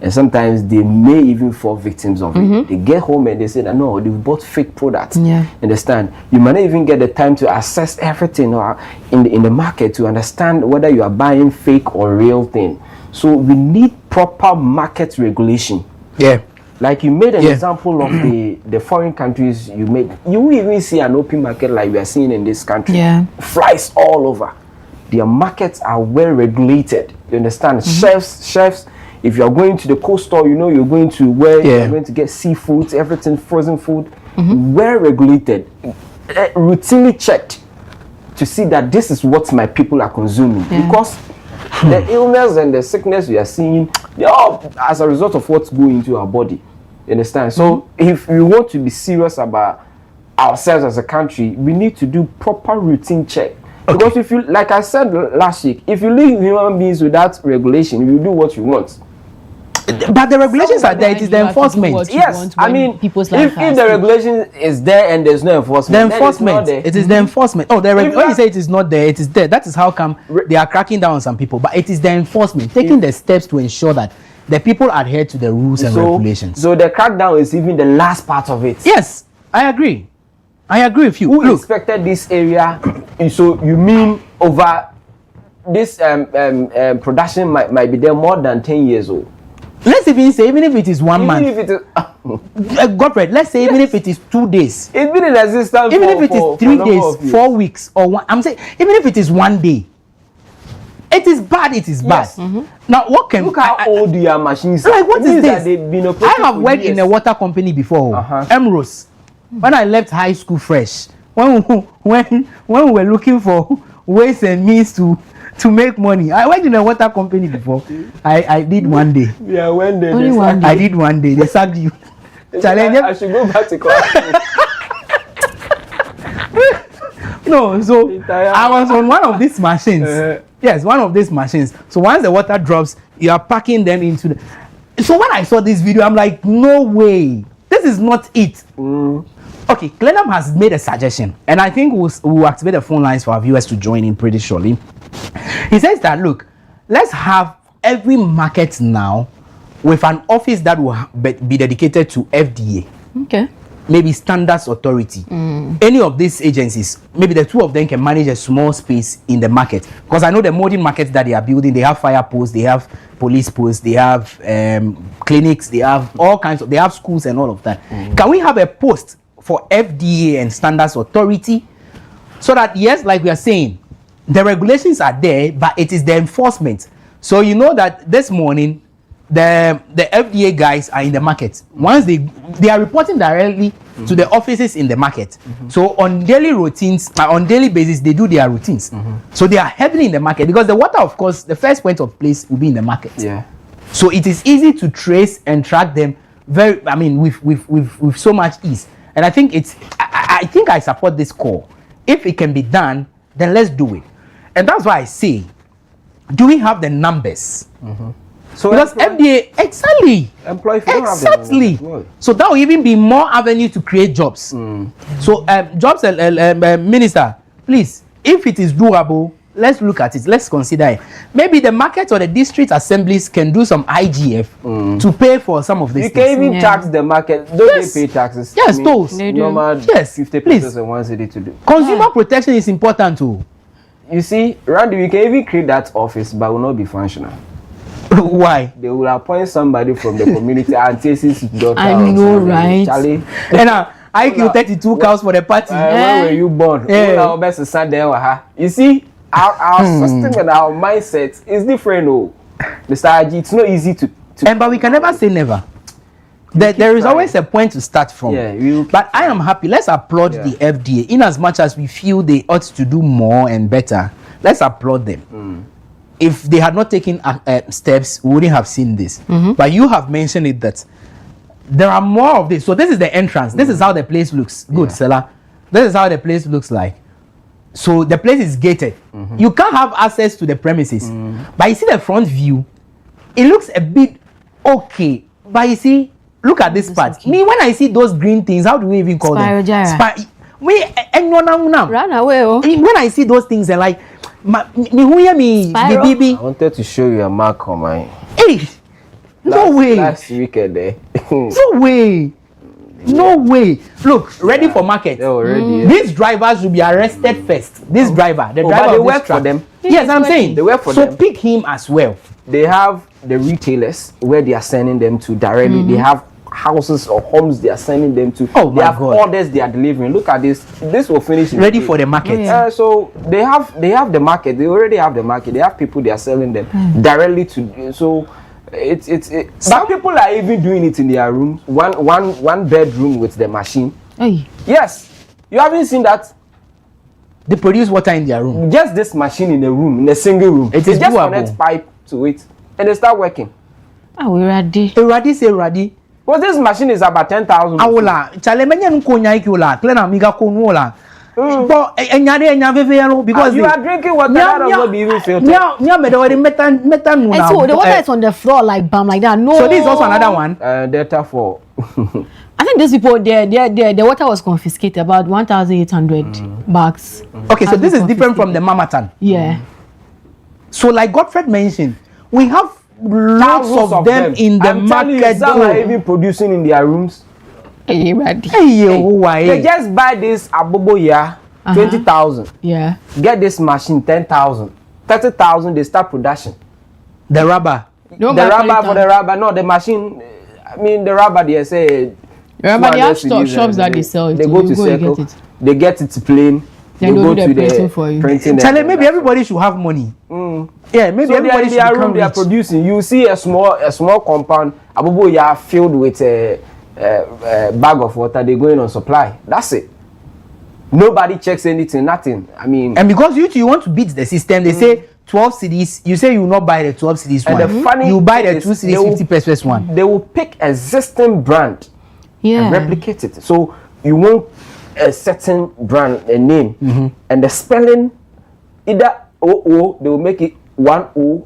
And sometimes they may even fall victims of it. They get home and they say that no, they've bought fake products. Understand? You might not even get the time to assess everything in the market to understand whether you are buying fake or real thing. So we need proper market regulation. Yeah. Like you made an example of the foreign countries you made. You will even see an open market like we are seeing in this country. Yeah. Flies all over. Their markets are well regulated. You understand? Chefs. If you are going to the coast store, you know you're going to where you're going to get seafood, everything, frozen food, well regulated, routinely checked to see that this is what my people are consuming. Because the illness and the sickness we are seeing, they are all as a result of what's going into our body. You understand? So if we want to be serious about ourselves as a country, we need to do proper routine check. Because if you, like I said last week, if you leave human beings without regulation, you do what you want. But the regulations are there. It is the enforcement. Yes, I mean, if the regulation is there and there's no enforcement, the enforcement. It is the enforcement. Oh, when you say it is not there, it is there. That is how come they are cracking down on some people. But it is the enforcement, taking the steps to ensure that the people adhere to the rules and regulations. So the crackdown is even the last part of it. Yes, I agree. I agree with you. Who inspected this area? So you mean over this production might be there more than 10 years old? Let's even say, even if it is 1 month. Even if it is, Godfred, let's say even if it is 2 days. It's been in existence. Even if it is 3 days, 4 weeks, or one. I'm saying, even if it is 1 day. It is bad. It is bad. Now, what can look how old your machines are? Like, what is this? I have worked years. in a water company before. Emrose. When I left high school fresh, when we were looking for ways and means to make money, I worked in a water company before. I did 1 day. Yeah, when they only 1 day. I did 1 day. They sacked you. I should go back to class. No, so I was on one of these machines. Yes, one of these machines. So once the water drops, you are packing them into the. So when I saw this video, I'm like, no way. This is not it. Okay, Glenham has made a suggestion, and I think we'll activate the phone lines for our viewers to join in pretty shortly. He says that, look, let's have every market now with an office that will be dedicated to FDA. Okay. Maybe Standards Authority. Any of these agencies, maybe the two of them can manage a small space in the market. Because I know the modern markets that they are building, they have fire posts, they have police posts, they have clinics, they have all kinds of, they have schools and all of that. Can we have a post for FDA and Standards Authority so that, yes, like we are saying, the regulations are there, but it is the enforcement. So you know that this morning the FDA guys are in the market. Once they are reporting directly to the offices in the market. So on daily routines, on daily basis, they do their routines. So they are heavily in the market because the water, of course, the first point of place will be in the market. Yeah. So it is easy to trace and track them with so much ease. And I think I think I support this call. If it can be done, then let's do it. And that's why I say, do we have the numbers? So because FDA, exactly. So that will even be more avenue to create jobs. So jobs, minister, please, if it is doable, let's look at it. Let's consider it. Maybe the market or the district assemblies can do some IGF to pay for some of these things. You can even tax the market. Don't they pay taxes? Yes, those. Normal, yes, 50 please. pesos and 1 city to do. Consumer protection is important too. you see, Randy, we can even create that office, but will not be functional. Why? They will appoint somebody from the community and take his daughter. I know, right? Charlie. And IQ 32 cows for the party. When were you born? Yeah. You see, our system and our mindset is different. Oh, Mr. Aji, it's not easy to but we can never say never. There is always a point to start from. Yeah, but I am happy. Let's applaud the FDA. In as much as we feel they ought to do more and better, let's applaud them. If they had not taken steps, we wouldn't have seen this. But you have mentioned it that there are more of this. So this is the entrance. This is how the place looks. Good, Stella. This is how the place looks like. So the place is gated. You can't have access to the premises. But you see the front view, it looks a bit okay. But you see, look at this part. Okay. Me, when I see those green things, how do we even call them? Run away. Oh. When I see those things, they're like, me, baby. I wanted to show you a mark on my. Hey, no way. Last weekend, eh? No way. No way. Look, ready for market. They're already. These drivers will be arrested first. This driver, the driver, they of work this truck. for them. Yes, I'm saying they work for them. So pick him as well. They have the retailers where they are sending them to directly. They have houses or homes they are sending them to. Oh they my have God. orders they are delivering. Look at this. This will finish. Ready for the market. So they have the market. They already have the market. They have people they are selling them directly to. So but people are even doing it in their rooms. One bedroom with the machine. Hey. Yes, you haven't seen that. They produce water in their room. Just this machine in a room, in a single room. It is just doable. connect pipe to it and they start working. We're ready. Ready, say ready. Well, this machine is about 10,000. Chale menye nkonya ikula, klena amiga konwola. But because you are drinking water that does not be even filtered. And so the water is on the floor like bam like that. No. So this is also another one. Delta 4. I think these people, the water was confiscated, about 1,800 bucks. Okay, so this is different from the Mamatan. Yeah. So like Godfred mentioned, we have lots of them in the market. Some are even producing in their rooms. Hey, ready. They just buy this abobo ya 20,000. Yeah. Get this machine 10,000. 30,000 they start production. The rubber. The rubber for the rubber, no, the machine. I mean the rubber they say. Remember they have shops that they sell it. They go to Circle. They get it plain. Then they go to the printing for you. Tell them maybe everybody should have money. Yeah, maybe so everybody should become rich. They are producing. You see a small compound. Abobo ya filled with a bag of water. They going on supply. That's it. Nobody checks anything. Nothing. I mean. And because you want to beat the system, they say 12 cedis. You say you will not buy the 12 cedis one. And the funny you buy the 2 cedis 50 pesos one. They will pick existing brand. And replicate it. So you want a certain brand, a name, and the spelling either OO, they will make it 1O.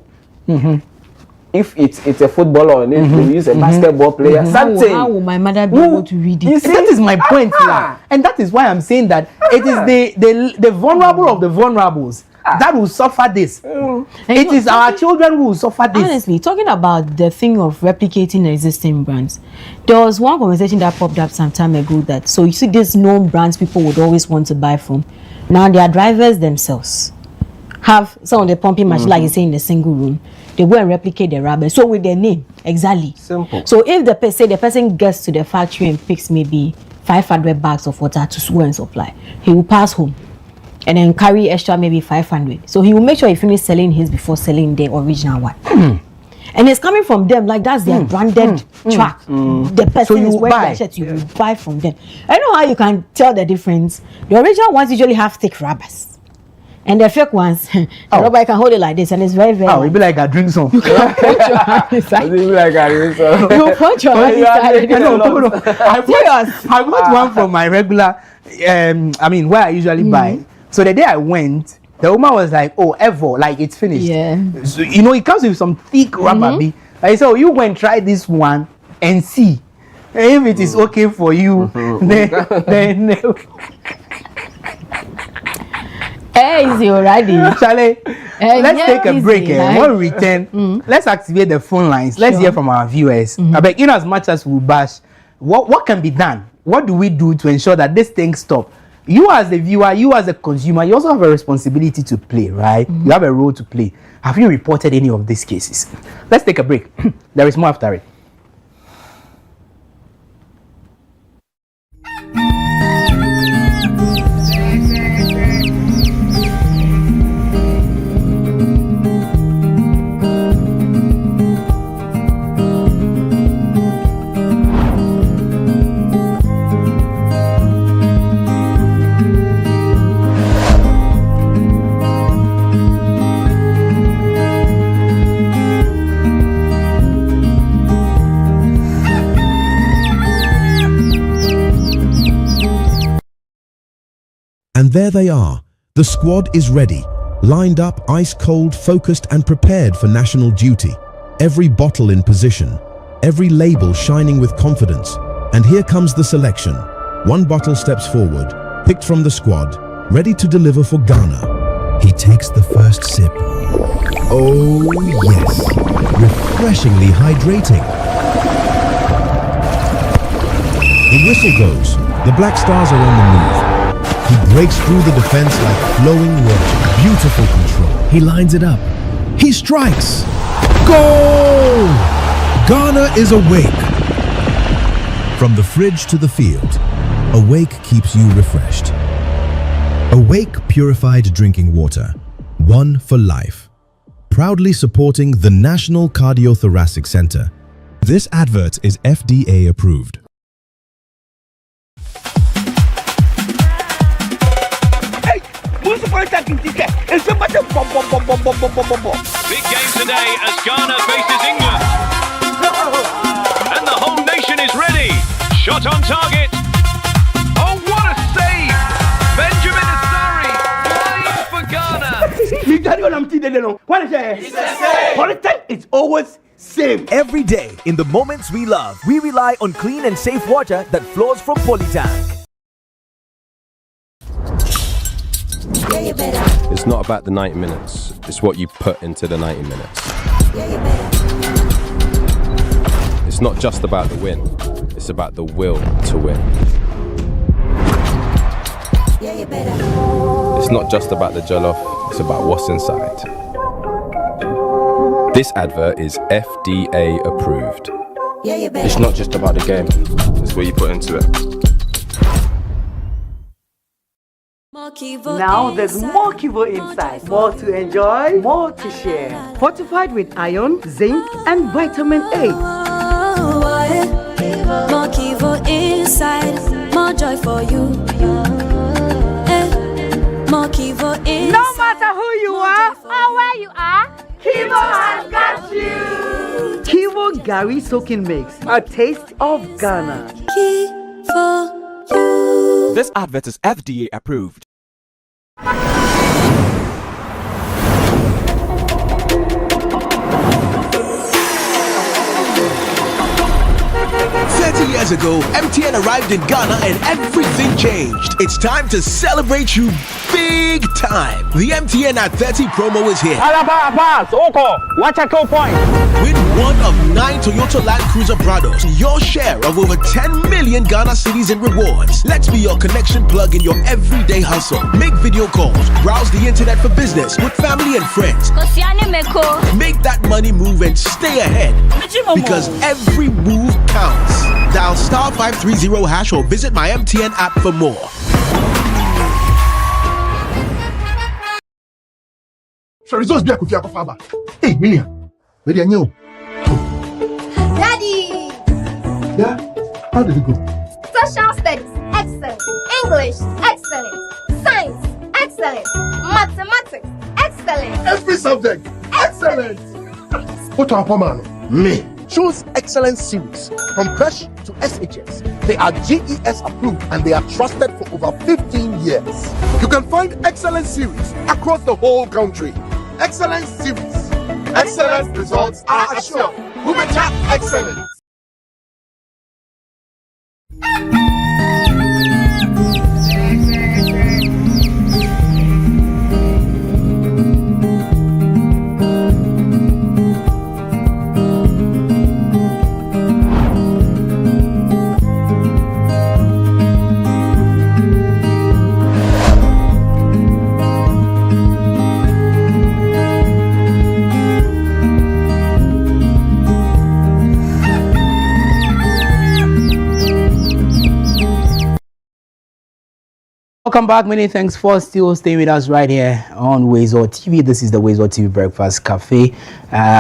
If it's a footballer, they will use a basketball player. Something. How will my mother be able to read it? That is my point, and that is why I'm saying that it is the vulnerable of the vulnerables that will suffer this. It is our children who will suffer this. Honestly, talking about the thing of replicating existing brands, there was one conversation that popped up some time ago that, so you see these known brands people would always want to buy from. Now their drivers themselves have some of the pumping machine, like you say, in a single room. They go and replicate the rubber. So with their name, exactly. Simple. So if the person gets to the factory and picks maybe 500 bags of water to go and supply, he will pass home and then carry extra maybe 500. So he will make sure he finish selling his before selling the original one. And it's coming from them, like that's their branded track. The person is wearing their shirt, you will buy from them. I know how you can tell the difference. The original ones usually have thick rubbers. And the fake ones, the rubber can hold it like this, and it's very, very. It'll be like a drink song. You can't put your hand inside. It'll be like a drink song. You put your hand inside. I bought one from my regular, where I usually buy. So the day I went, the woman was like, "Oh, Evo, like it's finished." Yeah. So, it comes with some thick rubber. I said, "Oh, you go and try this one and see if it is okay for you." Then Easy already. Charlie, let's take a break. When we return, let's activate the phone lines. Let's hear from our viewers. I beg, in as much as we bash, what can be done? What do we do to ensure that this thing stop? you as the viewer, you as a consumer, you also have a responsibility to play, right? You have a role to play. Have you reported any of these cases? Let's take a break. There is more after it. And there they are. The squad is ready, lined up, ice cold, focused and prepared for national duty. Every bottle in position, every label shining with confidence. And here comes the selection. One bottle steps forward, picked from the squad, ready to deliver for Ghana. He takes the first sip. Oh yes, refreshingly hydrating. The whistle goes. The Black Stars are on the move. He breaks through the defense like flowing water. Beautiful control. He lines it up. He strikes. Goal! Ghana is awake. From the fridge to the field, Awake keeps you refreshed. Awake purified drinking water. One for life. Proudly supporting the National Cardiothoracic Center. This advert is FDA approved. Big game today as Ghana faces England. And the whole nation is ready. Shot on target. Oh, what a save! Benjamin Asari flying for Ghana. It's always safe. Every day, in the moments we love, we rely on clean and safe water that flows from Polytank. It's not about the 90 minutes, it's what you put into the 90 minutes. It's not just about the win, it's about the will to win. It's not just about the jollof, it's about what's inside. This advert is FDA approved. It's not just about the game, it's what you put into it. Now there's more Kivo inside. More to enjoy, more to share. Fortified with iron, zinc, and vitamin A. More Kivo inside, more joy for you. More Kivo inside. No matter who you are or where you are, Kivo has got you. Kivo Gary Soaking Mix, a taste of Ghana. Kivo you. This advert is FDA approved. 30 years ago, MTN arrived in Ghana and everything changed. It's time to celebrate you big time. The MTN at 30 promo is here. Watch a kill point. Win one of 9 Toyota Land Cruiser Prados. Your share of over 10 million Ghana cedis in rewards. Let's be your connection plug in your everyday hustle. Make video calls, browse the internet for business with family and friends. Make that money move and stay ahead. Because every move counts. Dial star 530 hash or visit my MTN app for more. So results be a coffee faba. Hey, Minia, where are you? Daddy! Yeah? How did it go? Social studies, excellent. English, excellent. Science, excellent. Mathematics, excellent. Every subject, excellent. What are man? Me. Choose Excellence Series from Crash to SHS. They are GES approved and they are trusted for over 15 years. You can find Excellence Series across the whole country. Excellence Series. Excellent results are assured. Women-Chat Excellence. Welcome back. Many thanks for still staying with us right here on WoezorTV. This is the WoezorTV Breakfast Cafe.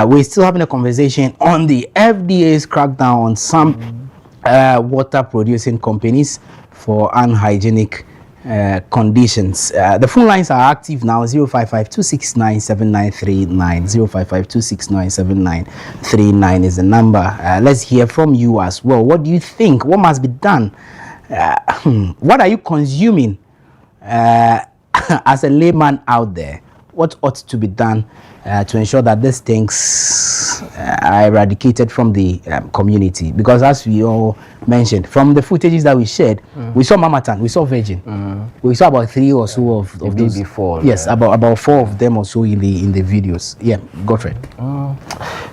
We're still having a conversation on the FDA's crackdown on some water producing companies for unhygienic conditions. The phone lines are active now. 055-269-7939. 055-269-7939 is the number. Let's hear from you as well. What do you think? What must be done? What are you consuming as a layman out there? What ought to be done to ensure that these things are eradicated from the community? Because as we all mentioned, from the footages that we shared, we saw Mamatan, we saw Virgin, we saw about 3 or so of those. Before, yes, about 4 of them or so in the videos. Yeah, Godfrey.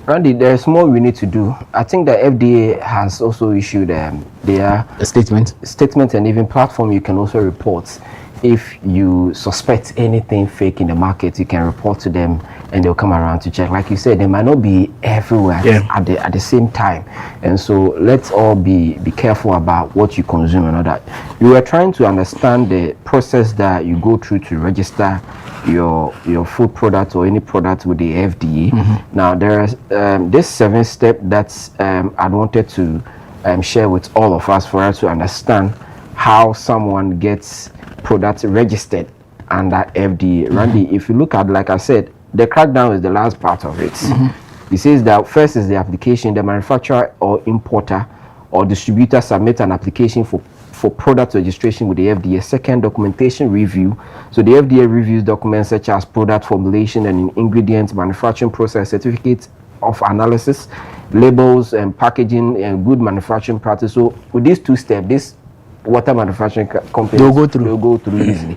Randy, there's more we need to do. I think the FDA has also issued their statement and even platform you can also report. If you suspect anything fake in the market, you can report to them and they'll come around to check. Like you said, they might not be everywhere at the same time. And so let's all be careful about what you consume and all that. You were trying to understand the process that you go through to register your food product or any product with the FDA. Now there is this 7-step that I wanted to share with all of us for us to understand how someone gets products registered under FDA. Randy, if you look at, like I said, the crackdown is the last part of it. It says that first is the application. The manufacturer or importer or distributor submit an application for product registration with the FDA. Second, documentation review. So the FDA reviews documents such as product formulation and ingredients, manufacturing process, certificates of analysis, labels and packaging and good manufacturing practice. So with these 2 steps, this water manufacturing companies they'll go through easily.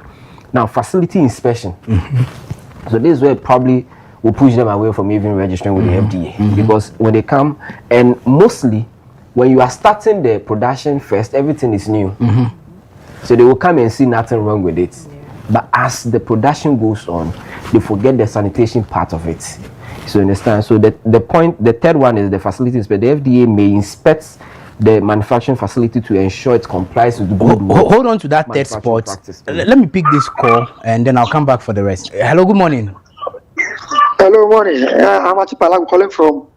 Now, facility inspection. So this is where probably will push them away from even registering with the FDA, because when they come, and mostly when you are starting the production first, everything is new. So they will come and see nothing wrong with it. But as the production goes on, they forget the sanitation part of it. So you understand? So the third one is the facility inspection. The FDA may inspect the manufacturing facility to ensure it complies with good hold on to that third spot. Let me pick this call and then I'll come back for the rest. Hello, good morning. Hello, morning. I'm Atipala calling from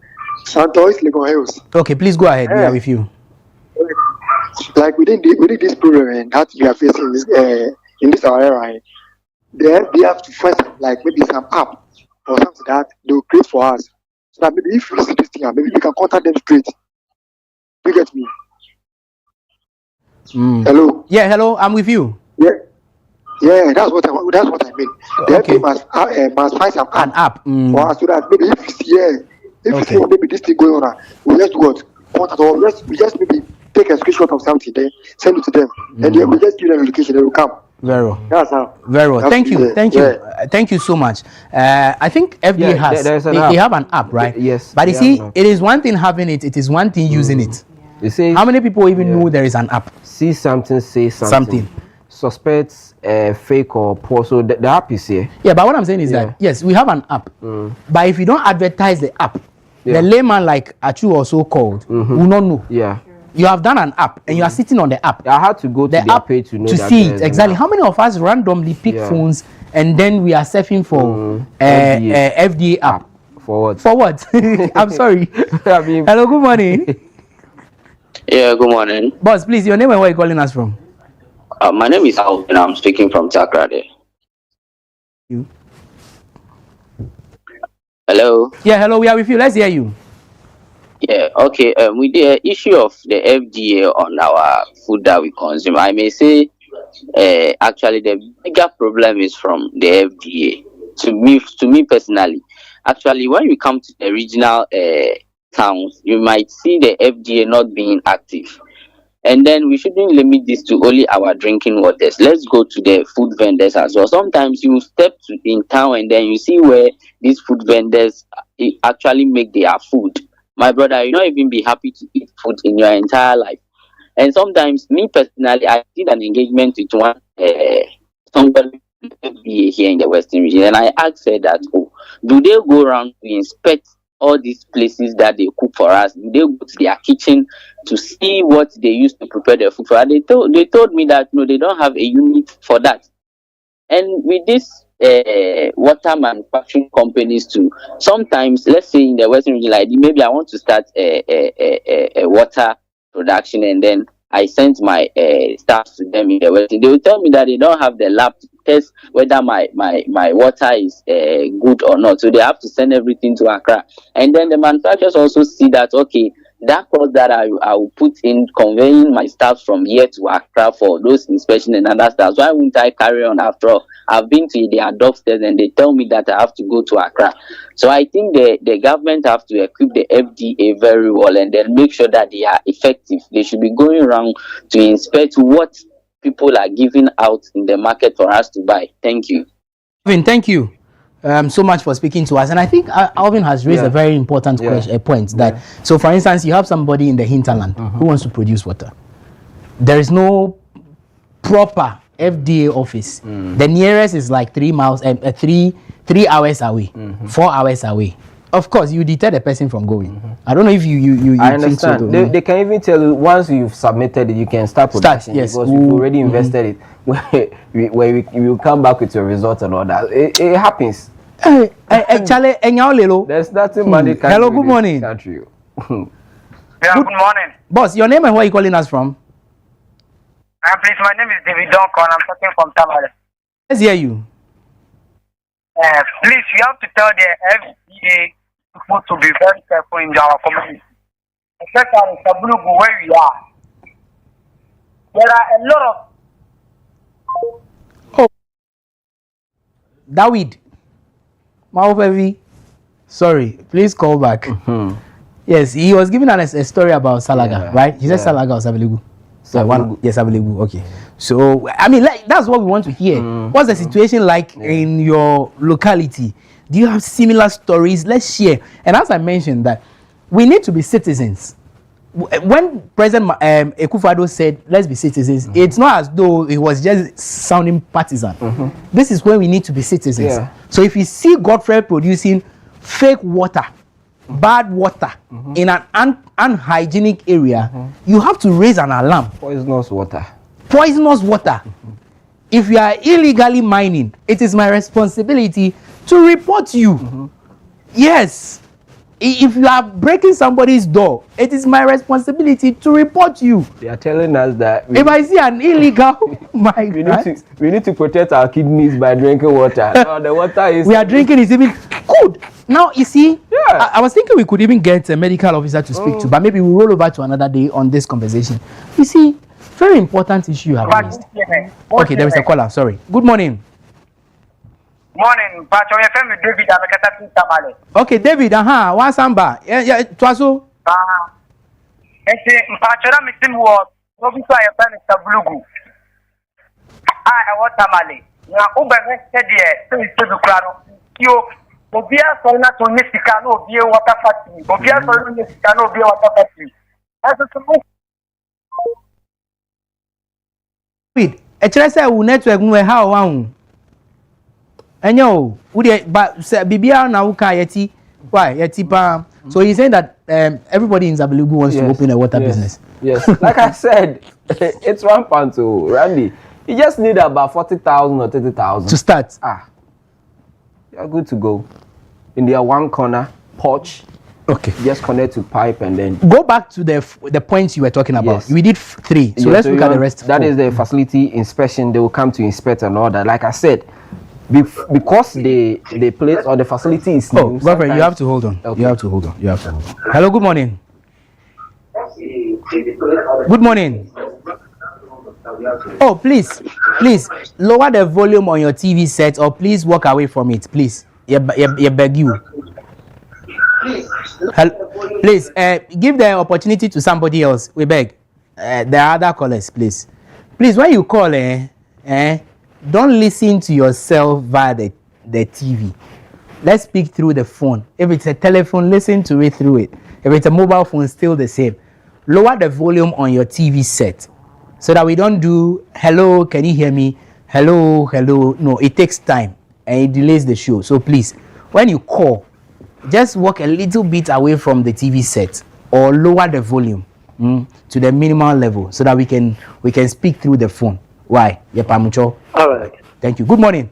Santos, Legon Hills. Okay, please go ahead. We are with you. Like within this problem that we are facing in this area, they have to first like maybe some app or something that they will create for us. So that maybe if we see this thing, maybe we can contact them straight. You get me? Hello. Yeah, hello. I'm with you. Yeah. That's what I mean. The FDA must find some app for us so that maybe if we see maybe this thing going on, we just do what contact or we just maybe take a screenshot of something, then send it to them, and then we just give them a location. They will come. Very well. That's how. Very well. Thank you. Thank you so much. I think FDA has they have an app, right? Yes. But you see, it is one thing having it. It is one thing using it. You see, how many people even know there is an app? See something, say something. Suspects fake or poor. So the app is here. Yeah, but what I'm saying is that yes, we have an app. But if you don't advertise the app, the layman like Achu or so called will not know. Yeah. You have done an app and you are sitting on the app. I had to go to the app page to know to see it exactly. How many of us randomly pick phones and then we are surfing for FDA app? For what? For what? I'm sorry. Hello, good morning. Yeah, good morning. Boss, please, your name and where are you calling us from? My name is Al and I'm speaking from Takrade. You? Hello? Yeah, hello, we are with you. Let's hear you. Yeah, okay. With the issue of the FDA on our food that we consume, I may say actually the bigger problem is from the FDA. To me personally, actually, when you come to the regional towns, you might see the FDA not being active. And then we shouldn't limit this to only our drinking waters. Let's go to the food vendors as well. Sometimes you step in town and then you see where these food vendors actually make their food. My brother, you not even be happy to eat food in your entire life. And sometimes, me personally, I did an engagement with one somebody here in the Western region, and I asked her that, do they go around to inspect all these places that they cook for us? Do they go to their kitchen to see what they used to prepare their food for us? They told me that no, they don't have a unit for that. And with this water manufacturing companies too, sometimes, let's say in the Western region, like maybe I want to start a water production, and then I sent my staff to them in the Western. They will tell me that they don't have the lab to test whether my water is good or not. So they have to send everything to Accra. And then the manufacturers also see that, okay, that cost that I will put in conveying my staff from here to Accra for those inspection and other stuff. Why wouldn't I carry on after all? I've been to the adopters and they tell me that I have to go to Accra. So I think the government have to equip the FDA very well and then make sure that they are effective. They should be going around to inspect what people are giving out in the market for us to buy. Thank you. Alvin, thank you so much for speaking to us. And I think Alvin has raised a very important point that, so for instance, you have somebody in the hinterland who wants to produce water. There is no proper FDA office. The nearest is like 3 miles and 3 hours away, 4 hours away. Of course, you deter the person from going. I don't know if you I understand. Think so, they can even tell you once you've submitted it, you can start production. Yes, because you've already invested it. Where you come back with your result and all that. It happens. Hey, Charlie, there's nothing money can hello, good morning. Country. Yeah, good morning. Boss, your name and where are you calling us from? Please, my name is David Duncan. I'm talking from Tamale. Let's hear you. Please, you have to tell the FDA people to be very careful in our community. Especially in Sabulugu, where we are. There are a lot of... David. Sorry, please call back. Yes, he was giving us a story about Salaga, right? He said Salaga or Sabulugu. Yes, Sabulugu. Okay. So, I mean, like, that's what we want to hear. What's the situation like in your locality? Do you have similar stories? Let's share. And as I mentioned, that we need to be citizens. When President Akufo-Addo said, let's be citizens, it's not as though it was just sounding partisan. This is where we need to be citizens. So if you see Godfrey producing fake water, bad water in an unhygienic area, you have to raise an alarm. Poisonous water. If you are illegally mining, it is my responsibility to report you. Yes. If you are breaking somebody's door, it is my responsibility to report you. They are telling us that if I see an illegal migrant, we need to protect our kidneys by drinking water. Now the water is we are drinking is even good. Now you see, I was thinking we could even get a medical officer to speak to, but maybe we'll roll over to another day on this conversation. You see, very important issue you have raised. Okay, there is a caller. Sorry. Good morning. Morning, Pacho. Your friend David Abekata Tamale. Okay, David. One samba. Yeah. Twaso. Pacho, that meeting was obviously your friend is Sabulugu. I want Tamale. Now, Uber said so it's to the crowd. You, Obia Solana to Mexicano, be a water factory. Obia Solana Mexicano, be a water factory. As a Wait, a choice I will network no how one. And yo, but Bibia now yeti. Why yeti pa? So he's saying that everybody in Zabulugu wants to open a water business. Yes, like I said, it's rampant to Randy. You just need about 40,000 or 30,000 to start. You're good to go. In their one corner porch. Okay. Just connect to pipe and then go back to the points you were talking about. Yes. We did 3. So let's look at the rest. That is the facility inspection. They will come to inspect and all that. Like I said, because the place or the facility is new. Oh, Godfrey, you have to hold on. Okay. You have to hold on. Hello, good morning. Good morning. Oh, please lower the volume on your TV set, or please walk away from it, please. I beg you. Please, give the opportunity to somebody else. We beg. There are other callers, please. Please, when you call, don't listen to yourself via the TV. Let's speak through the phone. If it's a telephone, listen to it through it. If it's a mobile phone, still the same. Lower the volume on your TV set so that we don't do, hello, can you hear me? Hello. No, it takes time and it delays the show. So please, when you call, just walk a little bit away from the TV set or lower the volume to the minimal level so that we can speak through the phone. Why? Yepamucho. All right. Thank you. Good morning.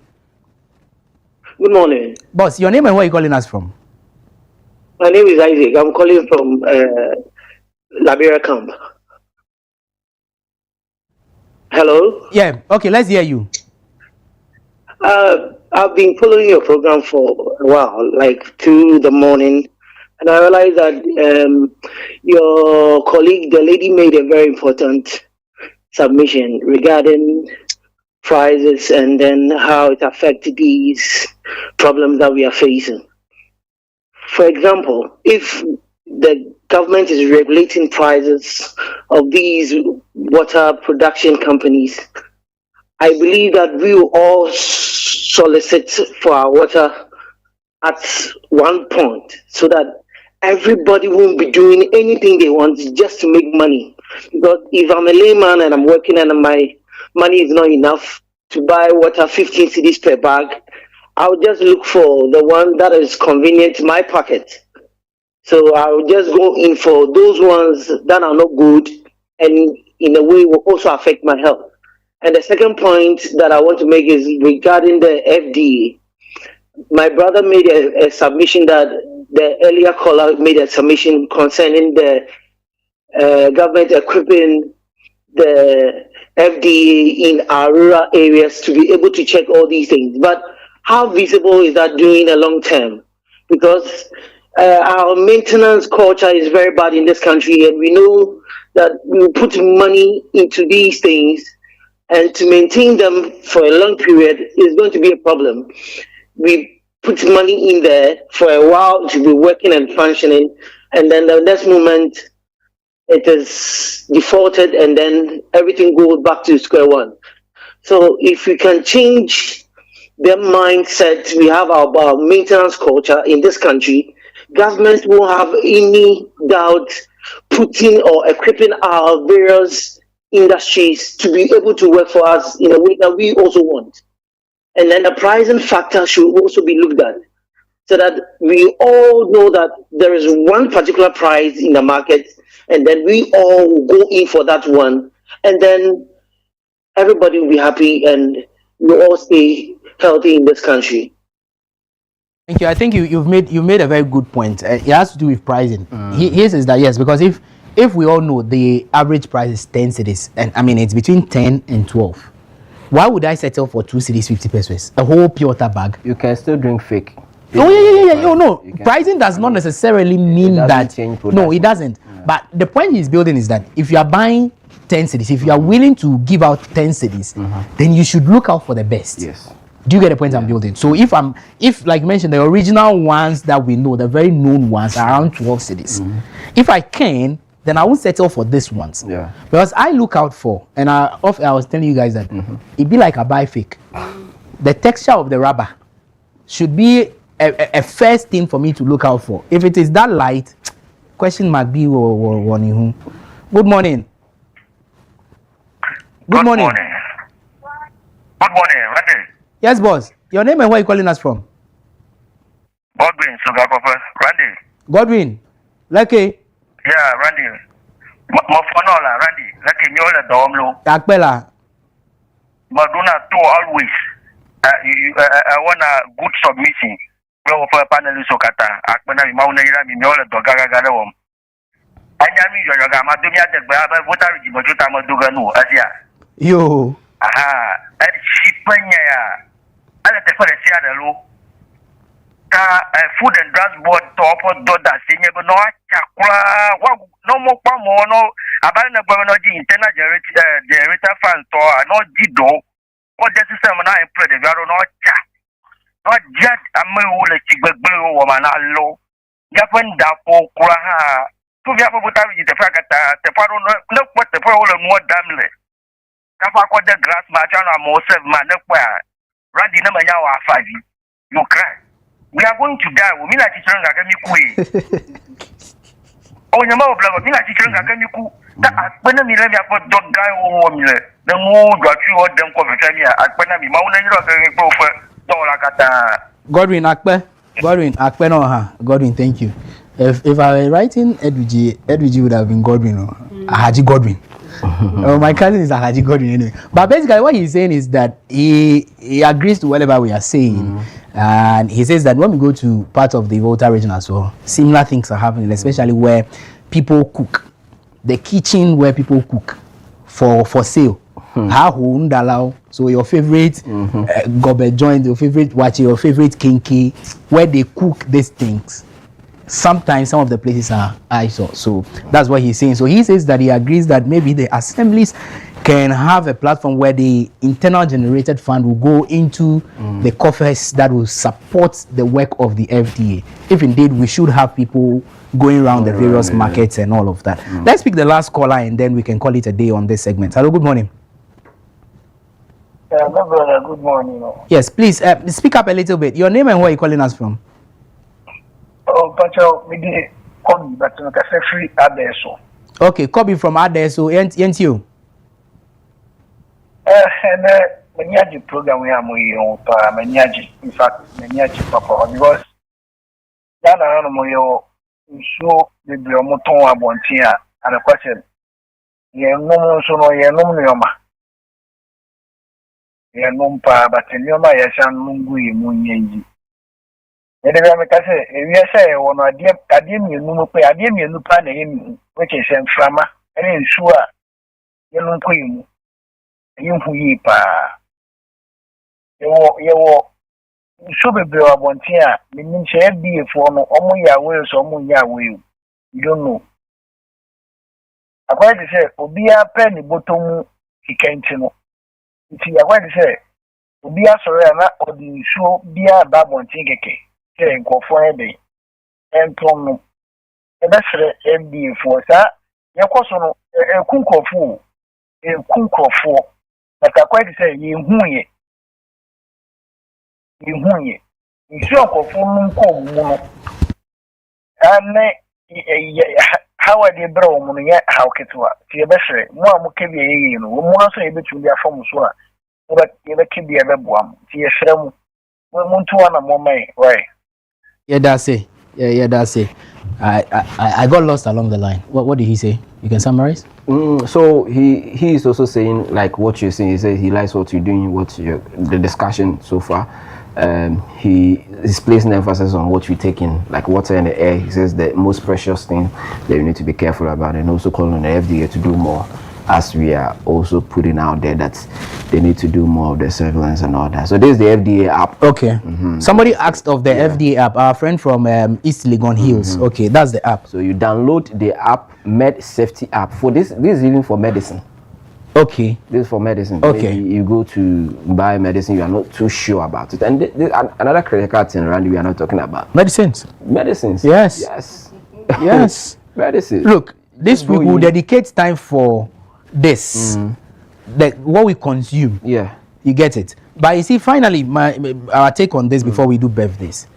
Good morning. Boss, your name and where are you calling us from? My name is Isaac. I'm calling from Liberia camp. Hello? Yeah, okay, let's hear you. I've been following your program for a while, like 2 in the morning, and I realized that your colleague, the lady, made a very important submission regarding prices and then how it affects these problems that we are facing. For example, if the government is regulating prices of these water production companies, I believe that we will all solicit for our water at one point so that everybody won't be doing anything they want just to make money. Because if I'm a layman and I'm working and my money is not enough to buy water 15 cedis per bag, I'll just look for the one that is convenient to my pocket. So I'll just go in for those ones that are not good and in a way will also affect my health. And the second point that I want to make is regarding the FDA. My brother made a submission that the earlier caller made a submission concerning the government equipping the FDA in our rural areas to be able to check all these things. But how visible is that doing a long term? Because our maintenance culture is very bad in this country, and we know that we put money into these things, and to maintain them for a long period is going to be a problem. We put money in there for a while to be working and functioning, and then the next moment it is defaulted, and then everything goes back to square one. So if we can change the mindset we have about maintenance culture in this country, government won't have any doubt putting or equipping our various industries to be able to work for us in a way that we also want. And then the pricing factor should also be looked at so that we all know that there is one particular price in the market, and then we all will go in for that one, and then everybody will be happy and we'll all stay healthy in this country. Thank you. I think you've made a very good point. It has to do with pricing. His is that yes, because if we all know the average price is 10 cedis, and I mean it's between 10 and 12, why would I settle for 2 cedis 50 pesos, a whole pure water bag? You can still drink fake. Oh yeah. No, pricing does not necessarily mean that. No, it doesn't. Yeah. But the point he's building is that if you are buying 10 cedis, if you are willing to give out 10 cedis, then you should look out for the best. Yes. Do you get the point I'm building? So if like you mentioned, the original ones that we know, the very known ones are around 12 cedis. If I can, then I won't settle for these ones. Yeah. Because I look out for, and I was telling you guys that it'd be like a buy fake. The texture of the rubber should be a first thing for me to look out for. If it is that light, question mark be one. Good morning. Good morning. Good morning, Randy. Yes, boss. Your name and where are you calling us from? Godwin, Randy. Godwin. Lucky. Yeah, Randy. Mofanola, Randy. Lucky, Nyola Domlo. Takpela. Maduna, to always. I want a good submission. Go for a panel Sokata. Akpana, Mauna, Nyola, Dogagagawam. I am your Madunia, the Baba, what are you, Majuta Madugano, Asia? Yo. Aha, and Shipanya. I let the first year food and drugs board top of Doda, senior, but no, no more no, about the Bonoji, internal generator fund, or no Gido, or the system and I play the Varo not chat. Not just a mule, a blue woman, low. Yapan Dapo, Kuraha, to the upper the Fakata, the Paro, look what the problem more damned. Kapako the grass machana more 7 man, Randy number now 5. You cry. We are going to die. We mean that it's oh, your mother, we like to when I put dog guy or the more got you or them come to me at Panami Mountain. Godwin Akpe. Godwin, Godwin, thank you. If I were writing Edwigi would have been Godwin or Ahaji Godwin. My cousin is Ahaji Godwin anyway. But basically, what he's saying is that he agrees to whatever we are saying. And he says that when we go to parts of the Volta region as well, similar things are happening, especially where people cook. The kitchen where people cook for sale. So your favorite gobe joint, your favorite wachi, your favorite kinky, where they cook these things. Sometimes some of the places are ISO. So that's what he's saying. So he says that he agrees that maybe the assemblies can have a platform where the internal generated fund will go into the coffers that will support the work of the FDA. If indeed we should have people going around the various markets and all of that. Let's pick the last caller and then we can call it a day on this segment. Hello, good morning. My brother, good morning. Yes, please speak up a little bit. Your name and where are you calling us from? Oh, Pacho, we did Kobe, but no Café free Adeso. Okay, Kobe from Adeso. Ain't you? And Menyaji program we are on Menyaji. In fact, Menyaji Papa, because that I don't know so the Moton Abontia and a question. Ye no so no ye no nyoma. Ye no pa but nyoma ye shan mungu yi munyenji. Ede me ka say e wi say wono ade mienu no pe ade mienu pa na yemi which is enframa ene nsu a ye no ko yimu. Yimfu yi pa. Yewo nsu bebre abonten a menim che bi efo no omo ya we so omo ya we. You don't know. Akwa de say obi a pe ni botomu kikenti no. Nti akwa de say obi a soro na odi nsu bia ba bonten keke. Ke nkofo ebe entom no. Ebe sere MD for sa yakoso no ekunkofo but akwa de say yehuye nsu nkofo no nkom mu no ane how are they bro mu no ye how ketwa ti ebe sere mu a mu kebi ye no mu aso ebe tuli afom so a ebe kebi ebe boam ti ye sere mu muntu na mo mai right. Yeah, that's it. Yeah, that's it. I got lost along the line. What did he say? You can summarize. So he is also saying like what you're saying. He says he likes what you're doing, the discussion so far. He is placing emphasis on what you're taking, like water and the air. He says the most precious thing that you need to be careful about, and also calling on the FDA to do more, as we are also putting out there that they need to do more of the surveillance and all that. So this is the FDA app. Okay. Somebody asked of the FDA app. Our friend from East Legon Hills. Okay, that's the app. So you download the app, Med Safety app. For this is even for medicine. Okay. This is for medicine. Okay. Maybe you go to buy medicine, you are not too sure about it. And another critical thing, Randy, we are not talking about. Medicines. Yes. Yes. Medicine. Look, these people dedicate time for this. What we consume. Yeah. You get it. But you see, finally, our take on this before we do birthdays.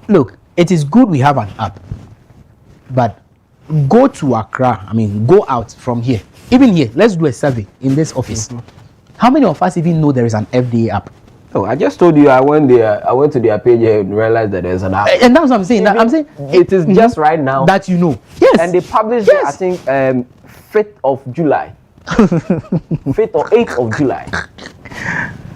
Look, it is good we have an app. But go to Accra. Go out from here. Even here, let's do a survey in this office. How many of us even know there is an FDA app? Oh, I just told you I went to their page and realized that there's an app. And that's what I'm saying. I'm saying it is just right now that you know. Yes. And they published it, I think 5th of July. 5th or 8th of July.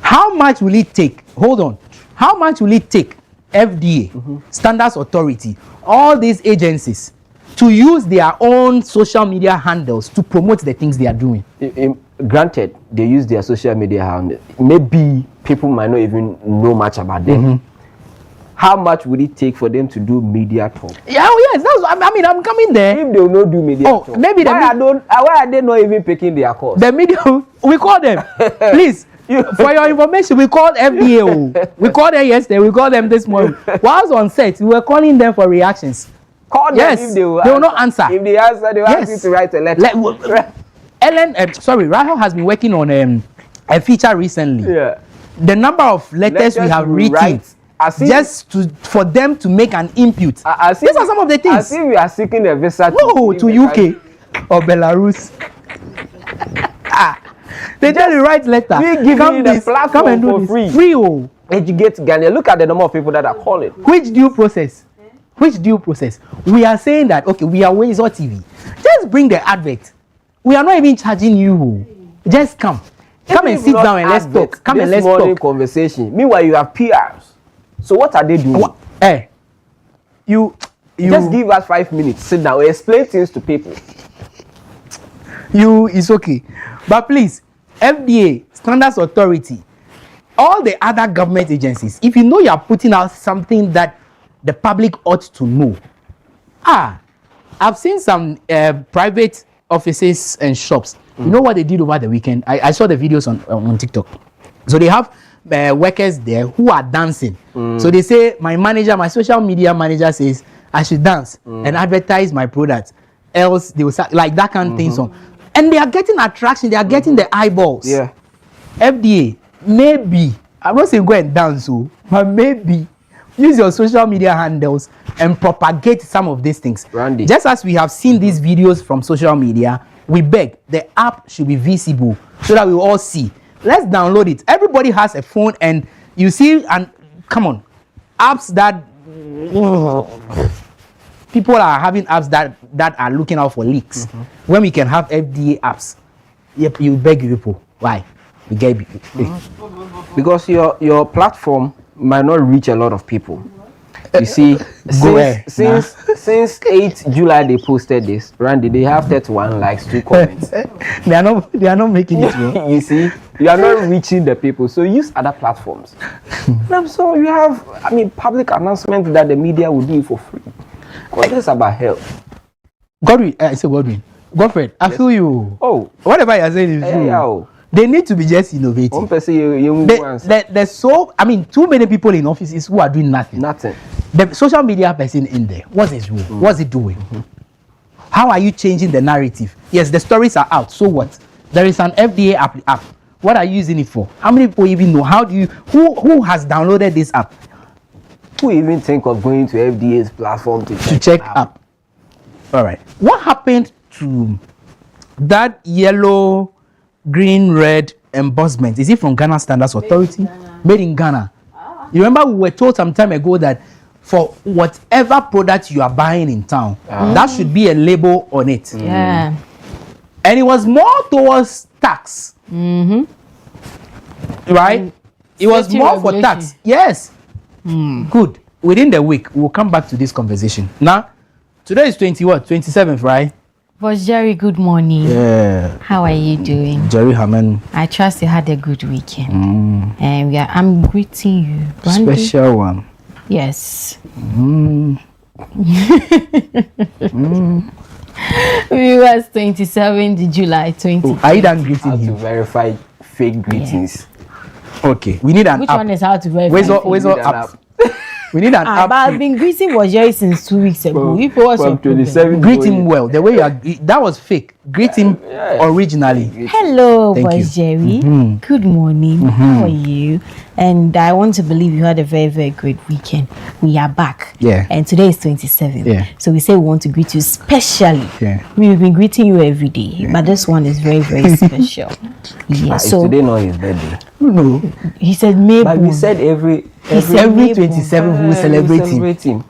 How much will it take? Hold on. How much will it take FDA, Standards Authority, all these agencies to use their own social media handles to promote the things they are doing? Granted, they use their social media handle. Maybe people might not even know much about them. How much would it take for them to do media talk? Yeah, yes, I'm coming there. If they will not do media talk, maybe why are they not even picking their course? The media, we call them. Please, for your information, we called FDA. We called them yesterday. We called them this morning. Whilst on set, we were calling them for reactions. Call them if they will not answer. If they answer, they will ask you to write a letter. Rahel has been working on a feature recently. Yeah. The number of letters we have written for them to make an input. These are some of the things. As if we are seeking a visa to UK or Belarus. They tell you write letter. We give you the platform for free. Free. educate Ghana. Look at the number of people that are calling. Which due process? Which due process? We are saying that, okay, we are WoezorTV. Just bring the advert. We are not even charging you. Just come. Come and sit down and let's talk. Come and let's talk. Conversation. Meanwhile, you have PRs. So what are they doing? You just give us 5 minutes. Sit down. Explain things to people. It's okay. But please, FDA, Standards Authority, all the other government agencies, if you know you are putting out something that the public ought to know. I've seen some private offices and shops. You know what they did over the weekend? I saw the videos on TikTok. So they have workers there who are dancing. So they say, my social media manager says I should dance and advertise my products. Else they will start like that kind of thing. So, and they are getting attraction. They are getting the eyeballs. Yeah. FDA, maybe, I'm not saying go and dance, but maybe use your social media handles and propagate some of these things. Randy. Just as we have seen these videos from social media, we beg the app should be visible so that we all see. Let's download it. Everybody has a phone, and you see, and come on, apps that people are having apps that are looking out for leaks. When we can have FDA apps, yep, you beg people. Why? We get because your platform might not reach a lot of people. You see, since 8 July they posted this, Randy, they have 31 likes, 2 comments. they are not making it. You see, you are not reaching the people, so use other platforms. So you have, public announcements that the media will do for free. Because this is about health. Godfrey, Godfred, I feel you. Oh, whatever you're saying is true. They need to be just innovative. There's too many people in offices who are doing nothing. The social media person in there, what's his role? What's it doing? How are you changing the narrative? Yes, the stories are out. So what? There is an FDA app. What are you using it for? How many people even know? Who has downloaded this app? Who even think of going to FDA's platform to check app? All right. What happened to that yellow, green, red embossment? Is it from Ghana Standards Authority? Made in Ghana. You remember we were told some time ago that for whatever product you are buying in town, that should be a label on it. Yeah. And it was more towards tax. Right? It was more for tax. Yes. Good. Within the week, we'll come back to this conversation. Now, today is 27th, right? Boss Jerry, good morning. Yeah. How are you doing? Jerry Haman. I trust you had a good weekend. And I'm greeting you. Brandy. Special one. Yes. We was 27th July 20. Are you done greeting him? To verify fake greetings. Okay. We need an Which app. one is how to verify? Wezor app. We need an app. But I've been greeting Boss Jerry since 2 weeks ago. If it was 27, greet him well. The way you are, that was fake. Greet him originally. Hello, Boss Jerry. Good morning. How are you? And I want to believe you had a very, very great weekend. We are back. Yeah. And today is 27th. Yeah. So we say we want to greet you specially. Yeah. We've been greeting you every day, but this one is very, very special. Yeah. So today not his birthday. No. He said maybe. But we said every 27th we will celebrate him.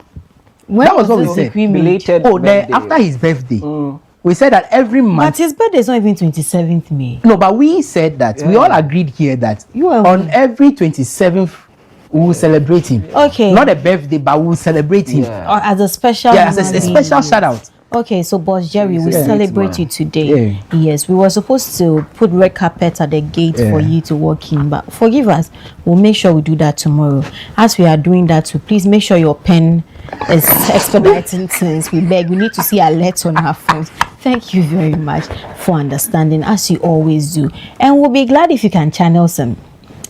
That was what we said. Belated after his birthday. We said that every month. But his birthday is not even 27th May. No, but we said that we all agreed here that on every 27th we will celebrate him. Okay. Not a birthday, but we will celebrate him. Or as a special. Yeah, as a special shout out. Okay, so Boss Jerry, we celebrate you today. Yes, we were supposed to put red carpet at the gate for you to walk in, but forgive us. We'll make sure we do that tomorrow. As we are doing that, so please make sure your pen is expediting things. We beg. We need to see alerts on our phones. Thank you very much for understanding, as you always do. And we'll be glad if you can channel some.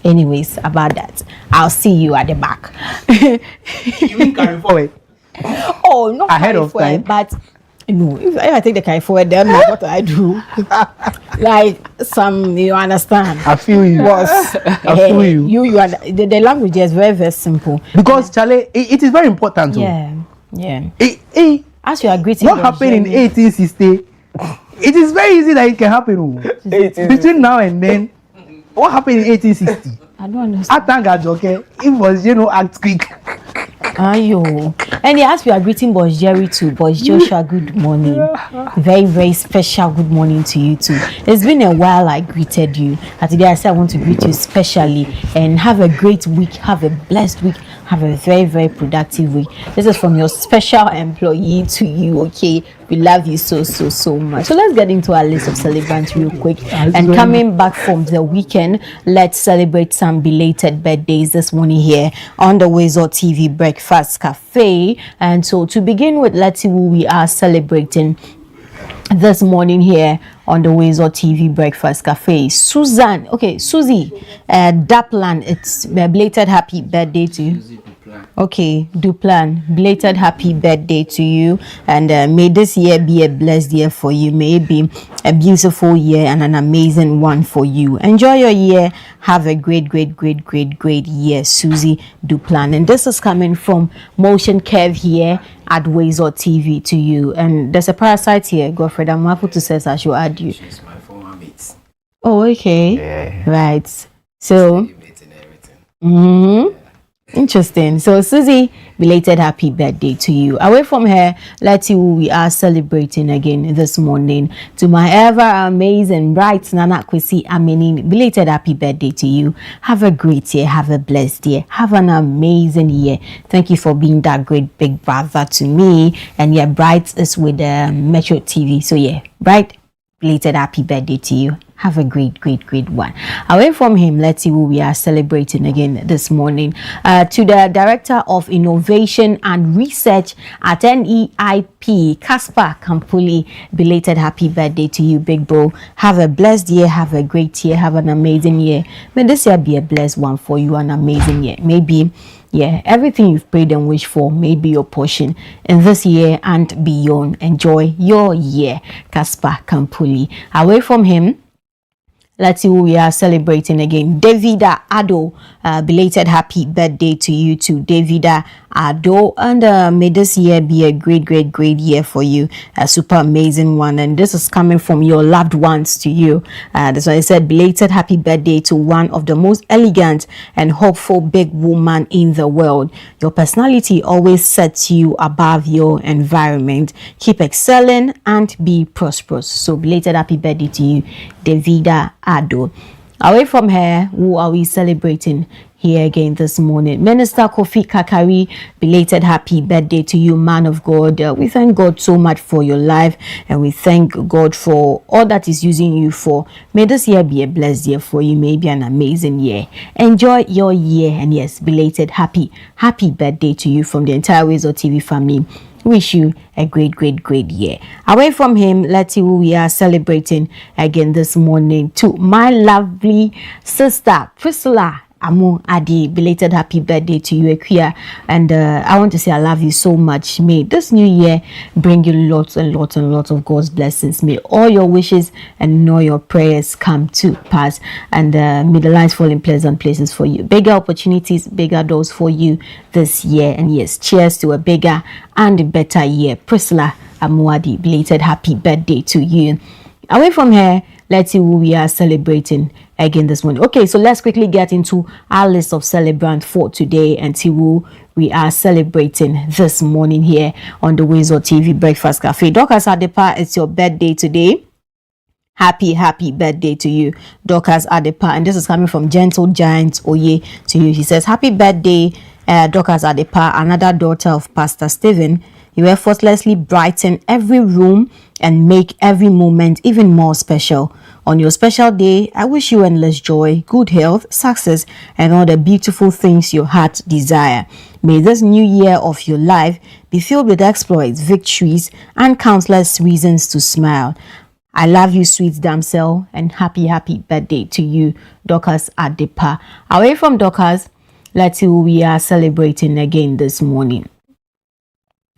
Anyways, about that, I'll see you at the back. You mean carry forward? Oh, not ahead of time, but. No, if I take the carry forward, then what I do, like you understand. I feel you. I feel you. You are the language is very, very simple. Because Charlie, it is very important. Yeah. As you are greeting, what happened in 1860? It is very easy that it can happen. Between now and then, What happened in 1860? I don't understand. I thank God, okay. It was, act quick. Ayo. And as we are greeting Boss Jerry too, Boss Joshua, good morning. Very, very special good morning to you too. It's been a while I greeted you. And today I said I want to greet you specially and have a great week, have a blessed week, have a very, very productive week. This is from your special employee to you, okay? We love you so much. So let's get into our list of celebrants real quick. And coming back from the weekend, let's celebrate some belated birthdays this morning here on the WoezorTV Breakfast Cafe. And so to begin with, let's see who we are celebrating this morning here on the WoezorTV Breakfast Cafe. Susan, okay, Susie Daplan, it's a belated happy birthday to you. Okay, Duplan, belated happy birthday to you, and may this year be a blessed year for you. May it be a beautiful year and an amazing one for you. Enjoy your year. Have a great year, Susie Duplan. And this is coming from Motion Kev here at WoezorTV to you. And there's a parasite here, Godfred. I'm happy to say I should add you. She's my former mate. Oh, okay. Yeah. Right. So. Interesting. So Susie, belated happy birthday to you. Away from her, let's see who we are celebrating again this morning. To my ever amazing bright Nana Kwesi Amenin, belated happy birthday to you. Have a great year, have a blessed year, have an amazing year. Thank you for being that great big brother to me. And yeah, Bright is with Metro TV. So yeah, Bright, belated happy birthday to you. Have a great one. Away from him, let's see who we are celebrating again this morning. To the Director of Innovation and Research at NEIP, Caspar Kampuli, belated happy birthday to you, big bro. Have a blessed year, have a great year, have an amazing year. May this year be a blessed one for you, an amazing year. Maybe, yeah, everything you've prayed and wished for may be your portion in this year and beyond. Enjoy your year, Caspar Kampuli. Away from him, let's see who we are celebrating again. Davida Ado, belated happy birthday to you too, Davida Ado. And may this year be a great year for you. A super amazing one. And this is coming from your loved ones to you. That's why I said belated happy birthday to one of the most elegant and hopeful big woman in the world. Your personality always sets you above your environment. Keep excelling and be prosperous. So belated happy birthday to you, Davida Ado. Away from her, who are we celebrating here again this morning? Minister Kofi Kakari, belated happy birthday to you, man of God. We thank God so much for your life, and we thank God for all that is using you for. May this year be a blessed year for you. May it be an amazing year. Enjoy your year, and yes, belated happy birthday to you from the entire WoezorTV family. Wish you a great year. Away from him, let's see who we are celebrating again this morning. To my lovely sister Priscilla Amu Adi, belated happy birthday to you, Equia. And I want to say I love you so much. May this new year bring you lots of God's blessings. May all your wishes and all your prayers come to pass. And may the lives fall in pleasant places for you. Bigger opportunities, bigger doors for you this year. And yes, cheers to a bigger and better year. Priscilla Amu Adi, belated happy birthday to you. Away from here, let's see who we are celebrating again this morning. Okay, so let's quickly get into our list of celebrants for today and see who we are celebrating this morning here on the WoezorTV Breakfast Cafe. Dorcas Adepa, it's your birthday today. Happy birthday to you, Dorcas Adepa. And this is coming from Gentle Giant Oye to you. He says, happy birthday, Dorcas Adepa, another daughter of Pastor Stephen. You effortlessly brighten every room and make every moment even more special. On your special day, I wish you endless joy, good health, success, and all the beautiful things your heart desire. May this new year of your life be filled with exploits, victories, and countless reasons to smile. I love you, sweet damsel, and happy birthday to you, Dorcas Adepa. Away from Dorcas, let's see who we are celebrating again this morning.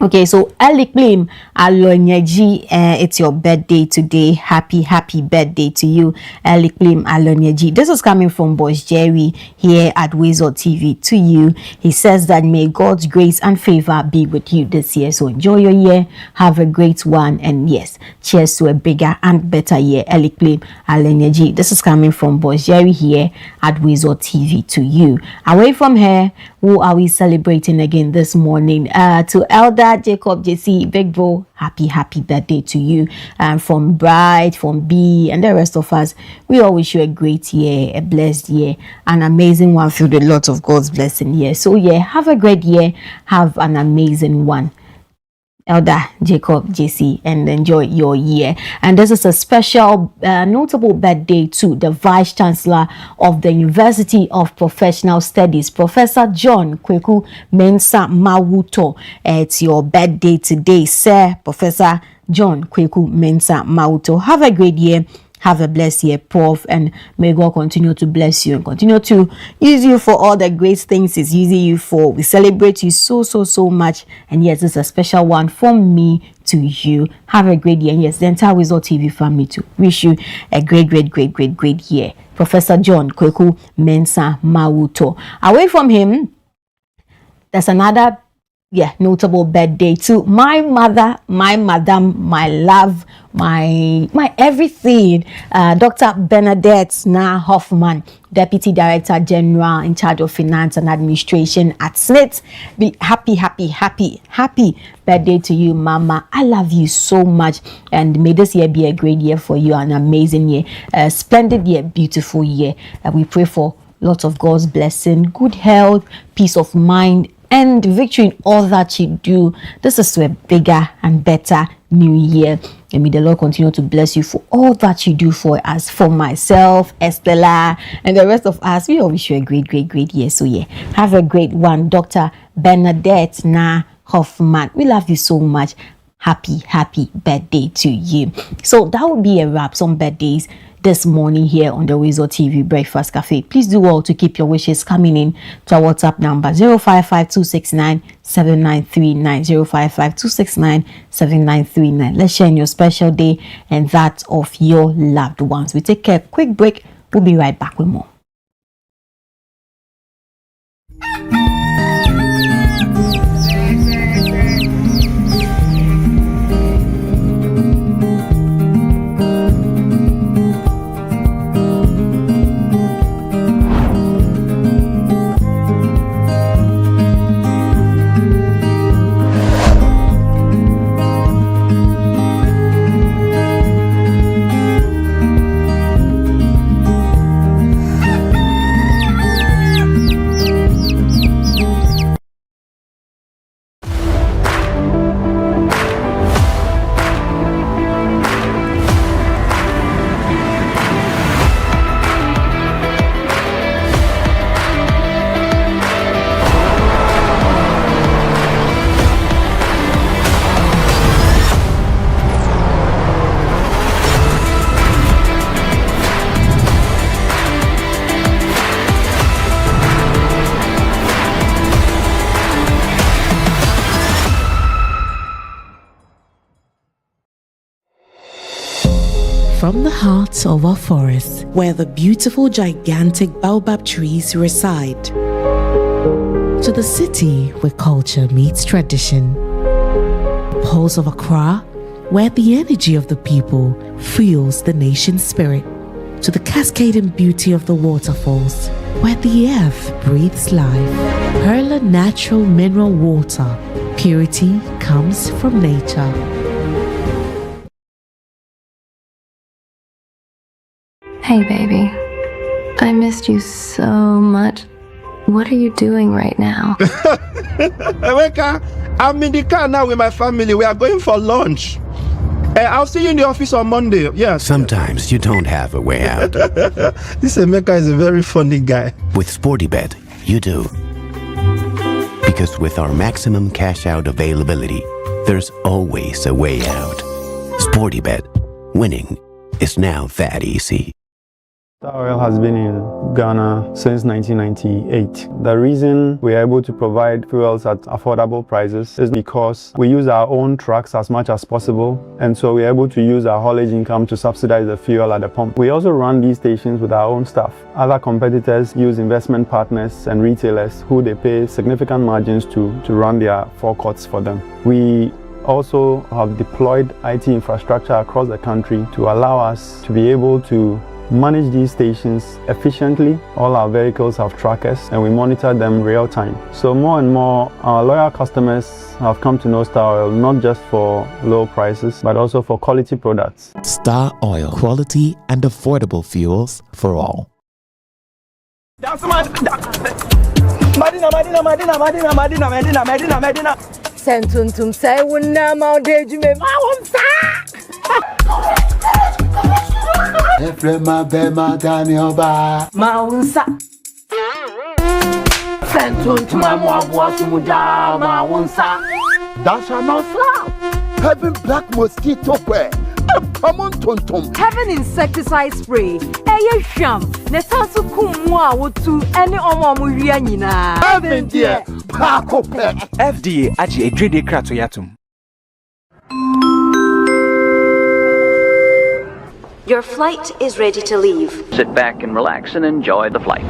Okay, so Ellie Klim Alonyeji, it's your birthday today. Happy birthday to you, Ellie Klim Alonyeji. This is coming from Boss Jerry here at WoezorTV to you. He says that may God's grace and favor be with you this year. So enjoy your year, have a great one, and yes, cheers to a bigger and better year, Ellie Klim Alonyeji. This is coming from Boss Jerry here at WoezorTV to you. Away from here, who are we celebrating again this morning? To Elder Jacob JC, big bro, happy birthday to you. From Bride, from B, and the rest of us, we all wish you a great year, a blessed year, an amazing one filled with lots of God's blessing here. So yeah, have a great year, have an amazing one, Elder Jacob JC, and enjoy your year. And this is a special notable birthday to the Vice Chancellor of the University of Professional Studies, Professor John Kweku Mensah Mawuto. It's your birthday today, sir, Professor John Kweku Mensah Mawuto. Have a great year. Have a blessed year, Prof, and may God continue to bless you and continue to use you for all the great things He's using you for. We celebrate you so much, and yes, it's a special one from me to you. Have a great year, and yes, the entire WoezorTV family too. Wish you a great year. Professor John Kweku Mensah Mawuto. Away from him, there's another notable birthday to my mother, my madam, my love, my everything, Dr. Bernadette Na Hoffman, Deputy Director General in charge of Finance and Administration at Smith. Be happy birthday to you, Mama. I love you so much, and may this year be a great year for you, an amazing year, a splendid year, beautiful year. We pray for lots of God's blessing, good health, peace of mind, and victory in all that you do. This is to a bigger and better new year. And may the Lord continue to bless you for all that you do for us, for myself, Estella, and the rest of us. We all wish you a great year. So yeah, have a great one, Dr. Bernadette Na Hoffman. We love you so much. Happy birthday to you. So that would be a wrap. Some birthdays this morning here on the WoezorTV Breakfast Cafe. Please do all to keep your wishes coming in to our WhatsApp number 055-269-7939, 055-269-7939. Let's share in your special day and that of your loved ones. We take a quick break. We'll be right back with more. From the heart of our forest, where the beautiful gigantic baobab trees reside, to the city where culture meets tradition, pulse of Accra, where the energy of the people fuels the nation's spirit, to the cascading beauty of the waterfalls, where the earth breathes life. Perla natural mineral water, purity comes from nature. Hey baby, I missed you so much. What are you doing right now? Emeka, I'm in the car now with my family. We are going for lunch. I'll see you in the office on Monday. Yes. Sometimes you don't have a way out. This Emeka is a very funny guy. With SportyBet, you do. Because with our maximum cash out availability, there's always a way out. SportyBet, winning is now that easy. Star Oil has been in Ghana since 1998. The reason we are able to provide fuels at affordable prices is because we use our own trucks as much as possible, and so we are able to use our haulage income to subsidize the fuel at the pump. We also run these stations with our own staff. Other competitors use investment partners and retailers who they pay significant margins to run their forecourts for them. We also have deployed IT infrastructure across the country to allow us to be able to manage these stations efficiently. All our vehicles have trackers and we monitor them real time. So more and more our loyal customers have come to know Star Oil not just for low prices but also for quality products. Star Oil, quality and affordable fuels for all. Madina. Sentuntum say wunna ma deju me ma wonsa. Efrema bema Daniel ba Maunsa Sentuntum amwa sumuda maunsa. That shall not fly. Having black mosquito wear. Heaven insecticide spray. Eye sham. Nesansu kumwa wotu any omo ria nyina. Heaven dear. FDA achi edrede krato yatum. Your flight is ready to leave. Sit back and relax and enjoy the flight.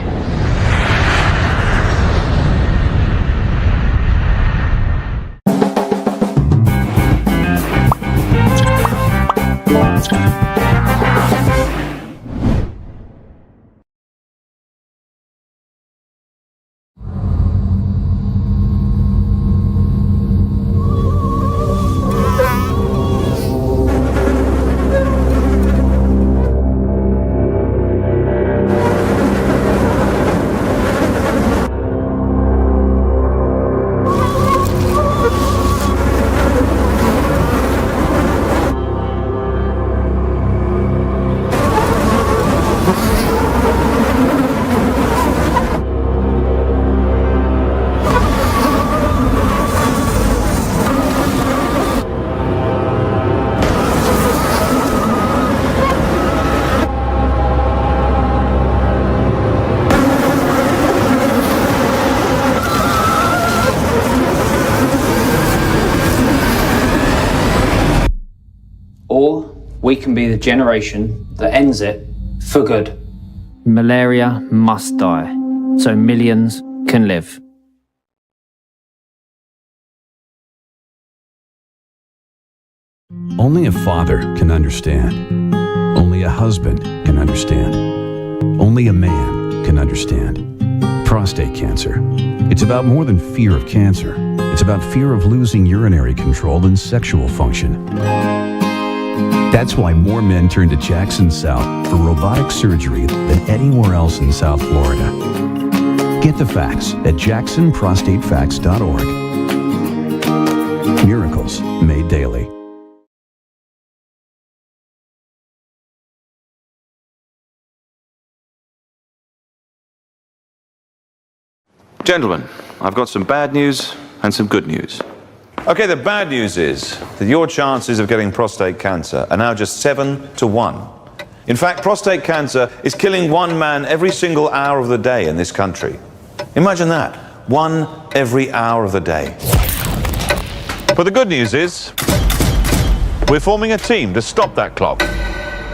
We can be the generation that ends it for good. Malaria must die, so millions can live. Only a father can understand. Only a husband can understand. Only a man can understand. Prostate cancer. It's about more than fear of cancer. It's about fear of losing urinary control and sexual function. That's why more men turn to Jackson South for robotic surgery than anywhere else in South Florida. Get the facts at jacksonprostatefacts.org. Miracles made daily. Gentlemen, I've got some bad news and some good news. Okay, the bad news is that your chances of getting prostate cancer are now just 7 to 1. In fact, prostate cancer is killing one man every single hour of the day in this country. Imagine that, one every hour of the day. But the good news is, we're forming a team to stop that clock.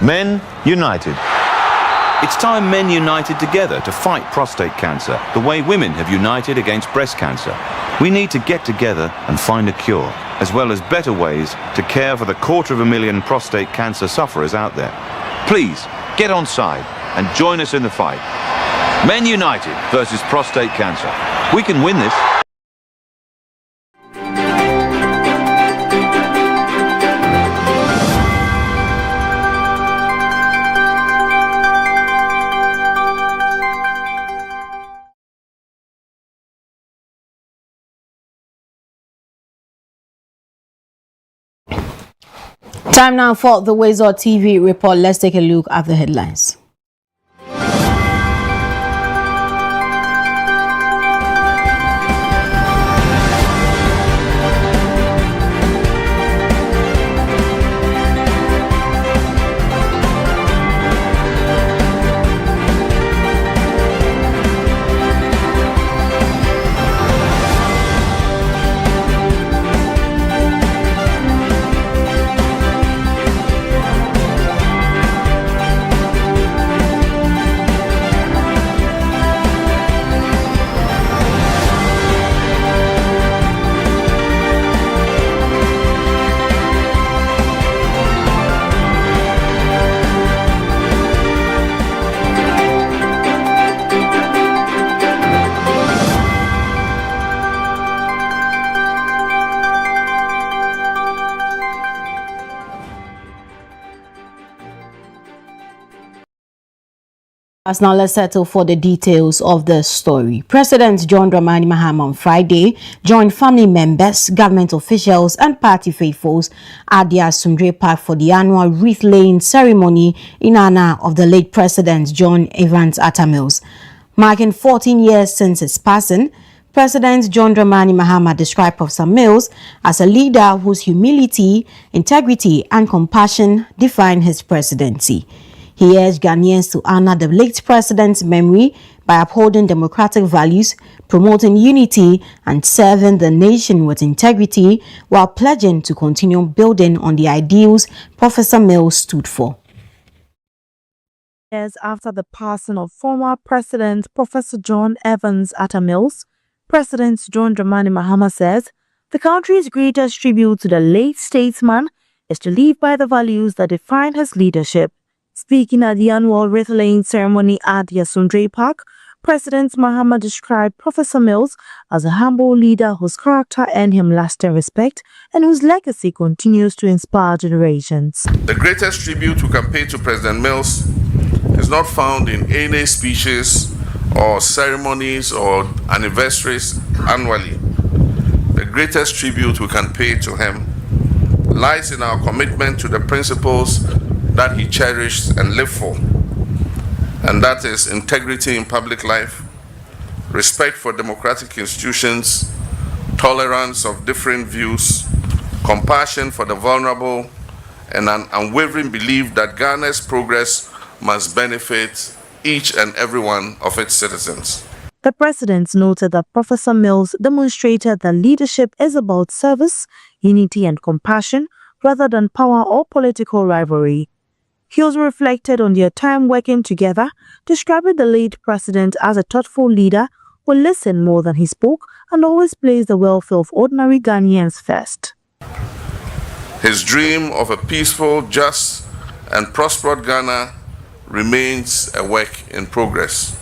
Men United. It's time men united together to fight prostate cancer, the way women have united against breast cancer. We need to get together and find a cure, as well as better ways to care for the 250,000 prostate cancer sufferers out there. Please, get on side and join us in the fight. Men United versus prostate cancer. We can win this. Time now for the WoezorTV report. Let's take a look at the headlines. As now, let's settle for the details of the story. President John Dramani Mahama on Friday joined family members, government officials, and party faithfuls at the Asundre Park for the annual wreath-laying ceremony in honor of the late President John Evans Atta Mills. Marking 14 years since his passing, President John Dramani Mahama described Professor Mills as a leader whose humility, integrity, and compassion define his presidency. He urged Ghanaians to honor the late president's memory by upholding democratic values, promoting unity, and serving the nation with integrity, while pledging to continue building on the ideals Professor Mills stood for. Years after the passing of former President Professor John Evans Atta Mills, President John Dramani Mahama says the country's greatest tribute to the late statesman is to live by the values that define his leadership. Speaking at the annual wreath-laying ceremony at the Asundre Park, President Mahama described Professor Mills as a humble leader whose character earned him lasting respect and whose legacy continues to inspire generations. The greatest tribute we can pay to President Mills is not found in any speeches or ceremonies or anniversaries annually. The greatest tribute we can pay to him lies in our commitment to the principles that he cherished and lived for, and that is integrity in public life, respect for democratic institutions, tolerance of different views, compassion for the vulnerable, and an unwavering belief that Ghana's progress must benefit each and every one of its citizens. The president noted that Professor Mills demonstrated that leadership is about service, unity, and compassion rather than power or political rivalry. He also reflected on their time working together, describing the late president as a thoughtful leader who listened more than he spoke and always placed the welfare of ordinary Ghanaians first. His dream of a peaceful, just, and prosperous Ghana remains a work in progress.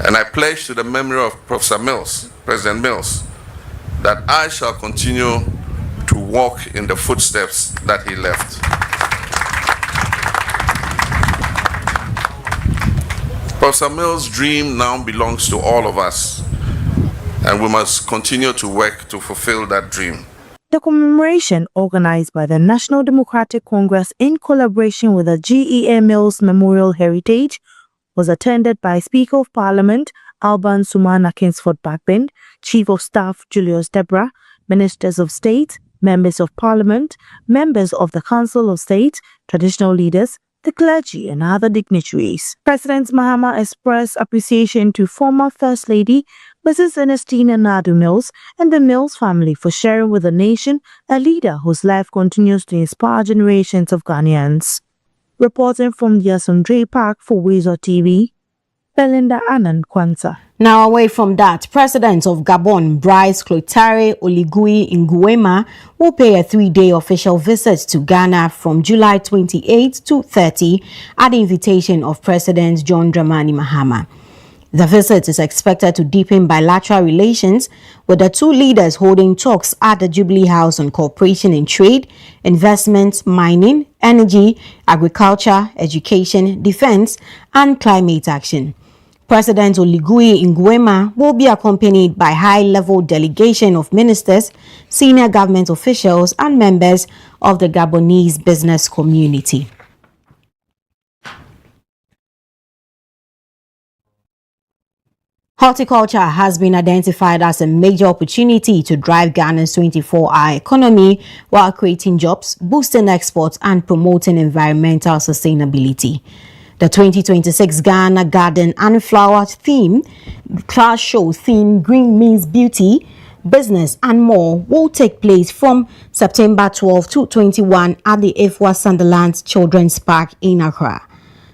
And I pledge to the memory of Professor Mills, President Mills, that I shall continue to walk in the footsteps that he left. Professor Mills' dream now belongs to all of us, and we must continue to work to fulfill that dream. The commemoration, organized by the National Democratic Congress in collaboration with the GEA Mills Memorial Heritage, was attended by Speaker of Parliament Alban Sumana Kingsford Backbend, Chief of Staff Julius Deborah, Ministers of State, Members of Parliament, members of the Council of State, traditional leaders, the clergy, and other dignitaries. President Mahama expressed appreciation to former First Lady Mrs. Ernestina Nadu Mills and the Mills family for sharing with the nation a leader whose life continues to inspire generations of Ghanaians. Reporting from the Asundre Park for WoezorTV, Belinda Anand Kwanza. Now, away from that, President of Gabon, Brice Clotaire Oligui Nguema, will pay a 3-day official visit to Ghana from July 28 to 30 at the invitation of President John Dramani Mahama. The visit is expected to deepen bilateral relations, with the two leaders holding talks at the Jubilee House on cooperation in trade, investment, mining, energy, agriculture, education, defense, and climate action. President Oligui Nguema will be accompanied by high-level delegation of ministers, senior government officials, and members of the Gabonese business community. Horticulture has been identified as a major opportunity to drive Ghana's 24-hour economy while creating jobs, boosting exports, and promoting environmental sustainability. The 2026 Ghana Garden and Flower theme, class show theme Green Means Beauty, Business and More will take place from September 12 to 21 at the Ifwa Sunderland Children's Park in Accra.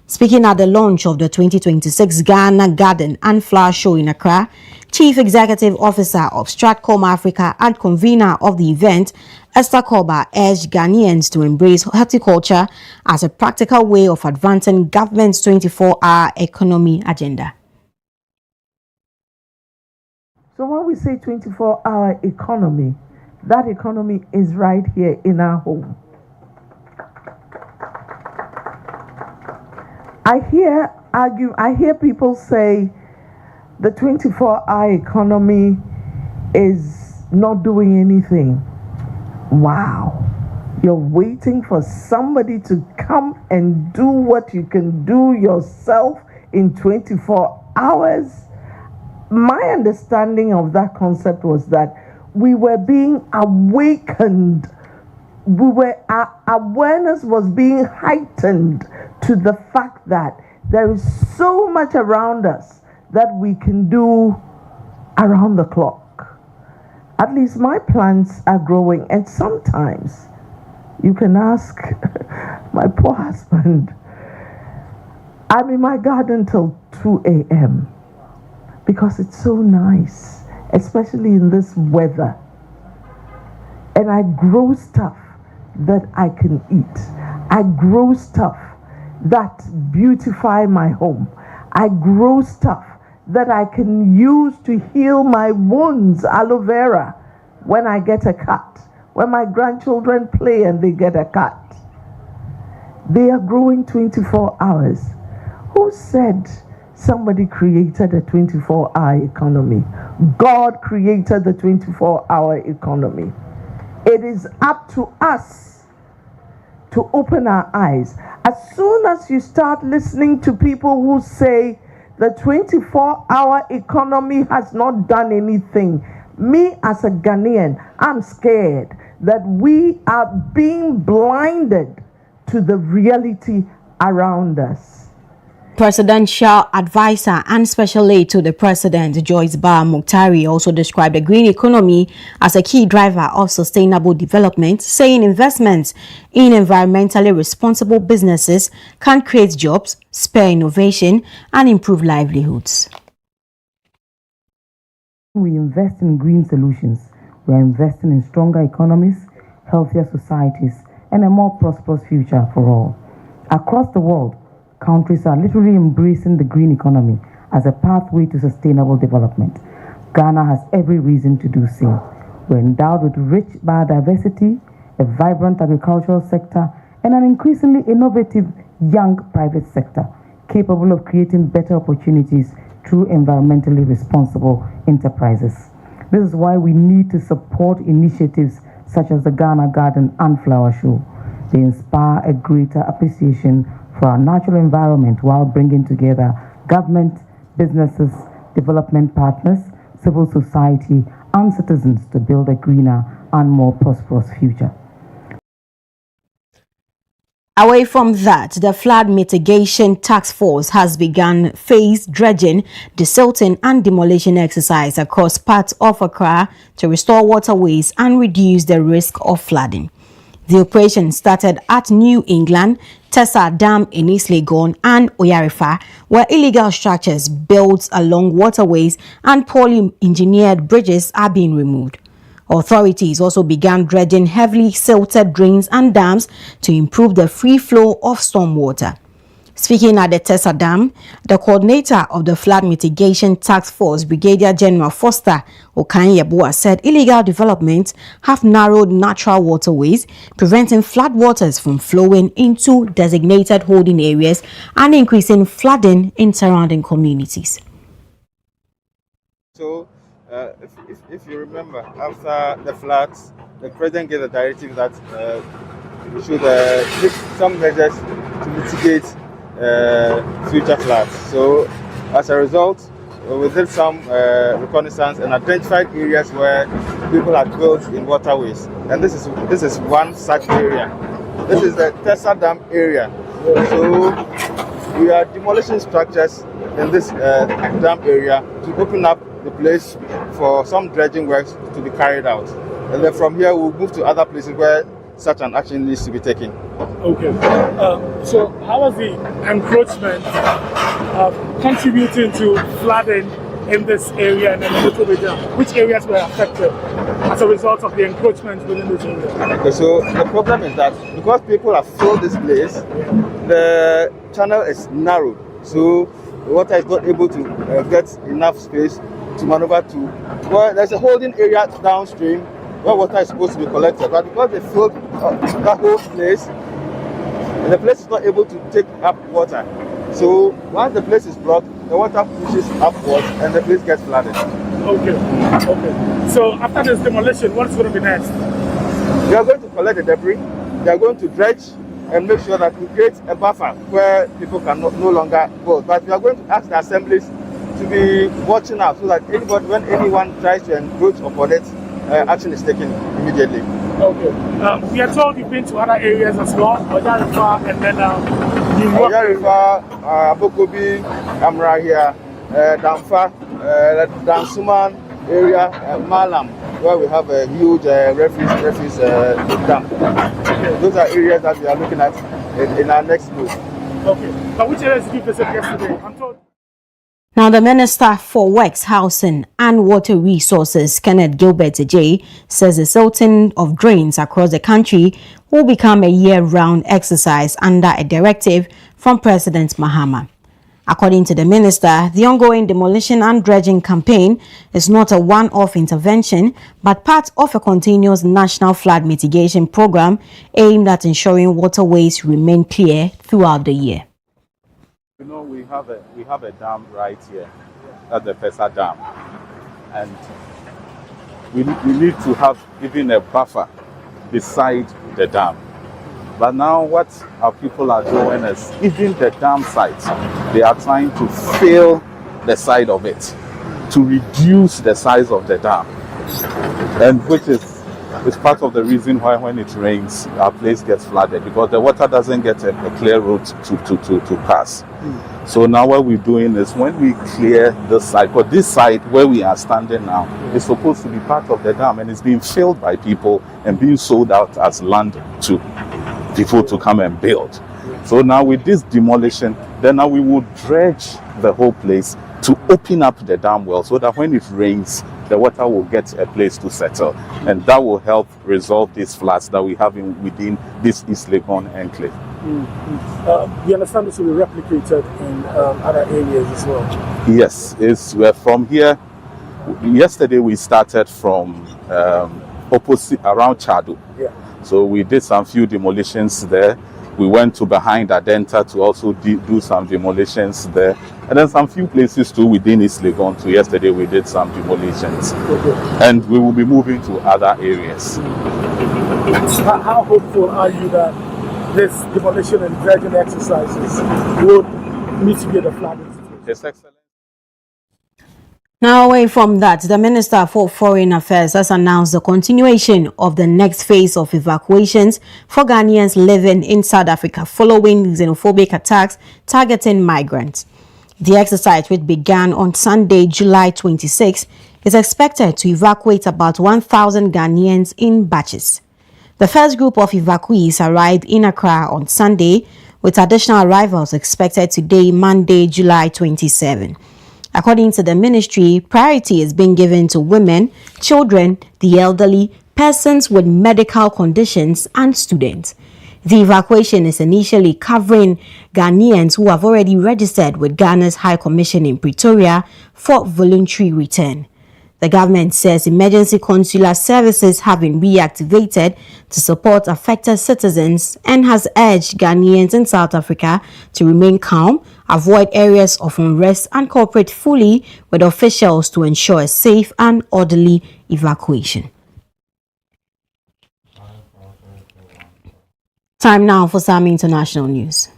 Speaking at the launch of the 2026 Ghana Garden and Flower Show in Accra, Chief Executive Officer of Stratcom Africa and convener of the event, Esther Koba, urged Ghanaians to embrace horticulture as a practical way of advancing government's 24-hour economy agenda. So when we say 24-hour economy, that economy is right here in our home. I hear argue, I hear people say the 24-hour economy is not doing anything. Wow. You're waiting for somebody to come and do what you can do yourself in 24 hours? My understanding of that concept was that we were being awakened. Our awareness was being heightened to the fact that there is so much around us that we can do around the clock. At least my plants are growing, and sometimes you can ask my poor husband, I'm in my garden till 2 a.m. because it's so nice, especially in this weather. And I grow stuff that I can eat. I grow stuff that beautify my home. I grow stuff that I can use to heal my wounds, aloe vera, when I get a cut, when my grandchildren play and they get a cut. They are growing 24 hours. Who said somebody created a 24-hour economy? God created the 24-hour economy. It is up to us to open our eyes. As soon as you start listening to people who say the 24-hour economy has not done anything, me as a Ghanaian, I'm scared that we are being blinded to the reality around us. Presidential advisor and special aide to the president, Joyce Bar Mukhtari, also described the green economy as a key driver of sustainable development, saying investments in environmentally responsible businesses can create jobs, spur innovation, and improve livelihoods. We invest in green solutions. We are investing in stronger economies, healthier societies, and a more prosperous future for all. Across the world, countries are literally embracing the green economy as a pathway to sustainable development. Ghana has every reason to do so. We're endowed with rich biodiversity, a vibrant agricultural sector, and an increasingly innovative young private sector, capable of creating better opportunities through environmentally responsible enterprises. This is why we need to support initiatives such as the Ghana Garden and Flower Show. They inspire a greater appreciation for our natural environment while bringing together government, businesses, development partners, civil society, and citizens to build a greener and more prosperous future. Away from that, the Flood Mitigation Task Force has begun phased dredging, desilting, and demolition exercise across parts of Accra to restore waterways and reduce the risk of flooding. The operation started at New England, Tessa Dam in East Legon, and Oyarifa, where illegal structures built along waterways and poorly engineered bridges are being removed. Authorities also began dredging heavily silted drains and dams to improve the free flow of stormwater. Speaking at the Tessa Dam, the coordinator of the Flood Mitigation Task Force, Brigadier General Foster Okanyeboa, said illegal developments have narrowed natural waterways, preventing floodwaters from flowing into designated holding areas and increasing flooding in surrounding communities. So, if you remember, after the floods, the president gave a directive that we should take some measures to mitigate future floods. So, as a result, we did some reconnaissance and identified areas where people had built in waterways. And this is one such area. This is the Tessa Dam area. So, we are demolishing structures in this dam area to open up the place for some dredging works to be carried out. And then from here we'll move to other places where such an action needs to be taken. Okay. So how is the encroachment contributing to flooding in this area and in the little region? Which areas were affected as a result of the encroachment within this area? Okay, so the problem is that because people have filled this place, the channel is narrow. So the water is not able to get enough space to maneuver to, well, there's a holding area downstream where water is supposed to be collected, but because they filled that whole place, the place is not able to take up water. So once the place is blocked, the water pushes upwards and the place gets flooded. Okay. So after this demolition, what's going to be next? We are going to collect the debris. We are going to dredge and make sure that we create a buffer where people can no longer go. But we are going to ask the assemblies to be watching out so that when anyone tries to encroach upon it, action is taken immediately. Okay. We are told you've been to other areas as well, Oja River, and then Oja River, Abokobi, Amra here, Damfa, Dansuman area, Malam, where we have a huge refuse dump. Those are areas that we are looking at in our next move. Okay. But which areas did you visit yesterday? I'm told. Now, the Minister for Works, Housing and Water Resources, Kenneth Gilbert Ajay, says the silting of drains across the country will become a year-round exercise under a directive from President Mahama. According to the minister, the ongoing demolition and dredging campaign is not a one-off intervention, but part of a continuous national flood mitigation program aimed at ensuring waterways remain clear throughout the year. You know, we have a dam right here, that's the Pesa Dam, and we need to have even a buffer beside the dam. But now what our people are doing is, even the dam sites, they are trying to fill the side of it to reduce the size of the dam, and which is part of the reason why when it rains, our place gets flooded, because the water doesn't get a clear route to pass. So now what we're doing is, when we clear this side, because this side where we are standing now is supposed to be part of the dam, and it's being filled by people and being sold out as land to people to come and build. So now with this demolition, then now we will dredge the whole place to open up the dam well, so that when it rains, the water will get a place to settle, and that will help resolve these floods that we have within this East Legon enclave. We understand this will be replicated in other areas as well. Yes, we're from here. Yesterday we started from opposite around Chadu. Yeah. So we did some few demolitions there. We went to behind Adenta to also do some demolitions there. And then some few places too within East Legon too. Yesterday we did some demolitions. Okay. And we will be moving to other areas. How hopeful are you that this demolition and dredging exercises would mitigate the flooding situation? Yes, excellent. Now, away from that, the Minister for Foreign Affairs has announced the continuation of the next phase of evacuations for Ghanaians living in South Africa following xenophobic attacks targeting migrants. The exercise, which began on Sunday, July 26, is expected to evacuate about 1,000 Ghanaians in batches. The first group of evacuees arrived in Accra on Sunday, with additional arrivals expected today, Monday, July 27. According to the ministry, priority is being given to women, children, the elderly, persons with medical conditions, and students. The evacuation is initially covering Ghanaians who have already registered with Ghana's High Commission in Pretoria for voluntary return. The government says emergency consular services have been reactivated to support affected citizens and has urged Ghanaians in South Africa to remain calm, avoid areas of unrest, and cooperate fully with officials to ensure a safe and orderly evacuation. Time now for some international news.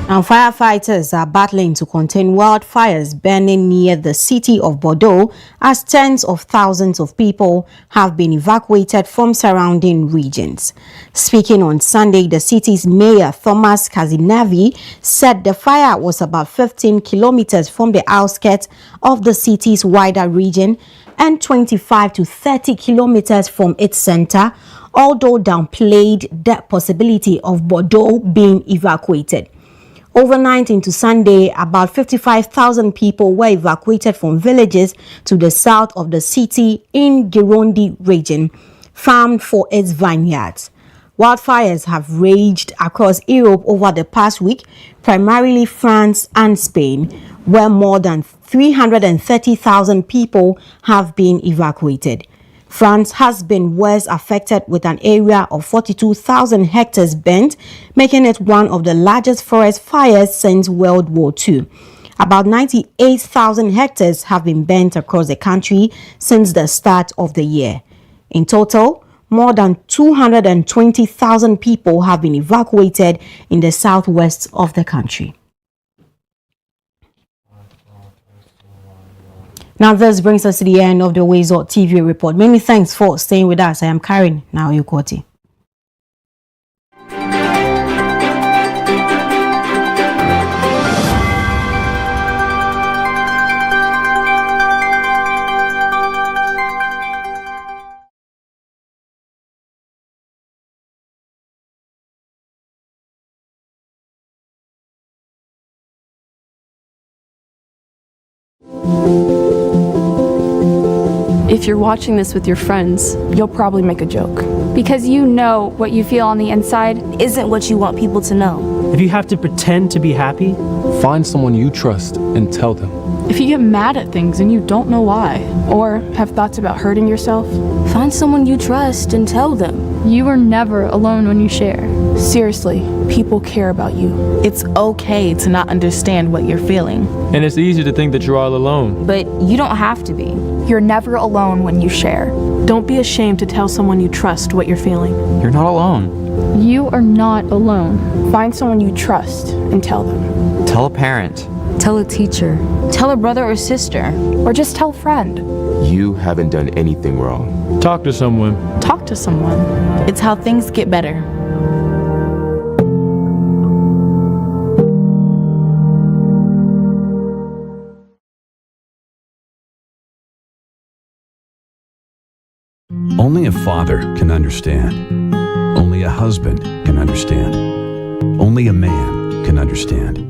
Now, firefighters are battling to contain wildfires burning near the city of Bordeaux as tens of thousands of people have been evacuated from surrounding regions. Speaking on Sunday, the city's mayor, Thomas Kazinavi, said the fire was about 15 kilometers from the outskirts of the city's wider region and 25 to 30 kilometers from its center, although downplayed the possibility of Bordeaux being evacuated. Overnight into Sunday, about 55,000 people were evacuated from villages to the south of the city in Gironde region, famed for its vineyards. Wildfires have raged across Europe over the past week, primarily France and Spain, where more than 330,000 people have been evacuated. France has been worse affected with an area of 42,000 hectares burnt, making it one of the largest forest fires since World War II. About 98,000 hectares have been burnt across the country since the start of the year. In total, more than 220,000 people have been evacuated in the southwest of the country. Now this brings us to the end of the WoezorTV report. Many thanks for staying with us. I am Karen Naoyukwoti. If you're watching this with your friends, you'll probably make a joke. Because you know what you feel on the inside isn't what you want people to know. If you have to pretend to be happy, find someone you trust and tell them. If you get mad at things and you don't know why, or have thoughts about hurting yourself, find someone you trust and tell them. You are never alone when you share. Seriously, people care about you. It's okay to not understand what you're feeling. And it's easy to think that you're all alone. But you don't have to be. You're never alone when you share. Don't be ashamed to tell someone you trust what you're feeling. You're not alone. You are not alone. Find someone you trust and tell them. Tell a parent. Tell a teacher. Tell a brother or sister. Or just tell a friend. You haven't done anything wrong. Talk to someone. Talk to someone. It's how things get better. Only a father can understand. Only a husband can understand. Only a man can understand.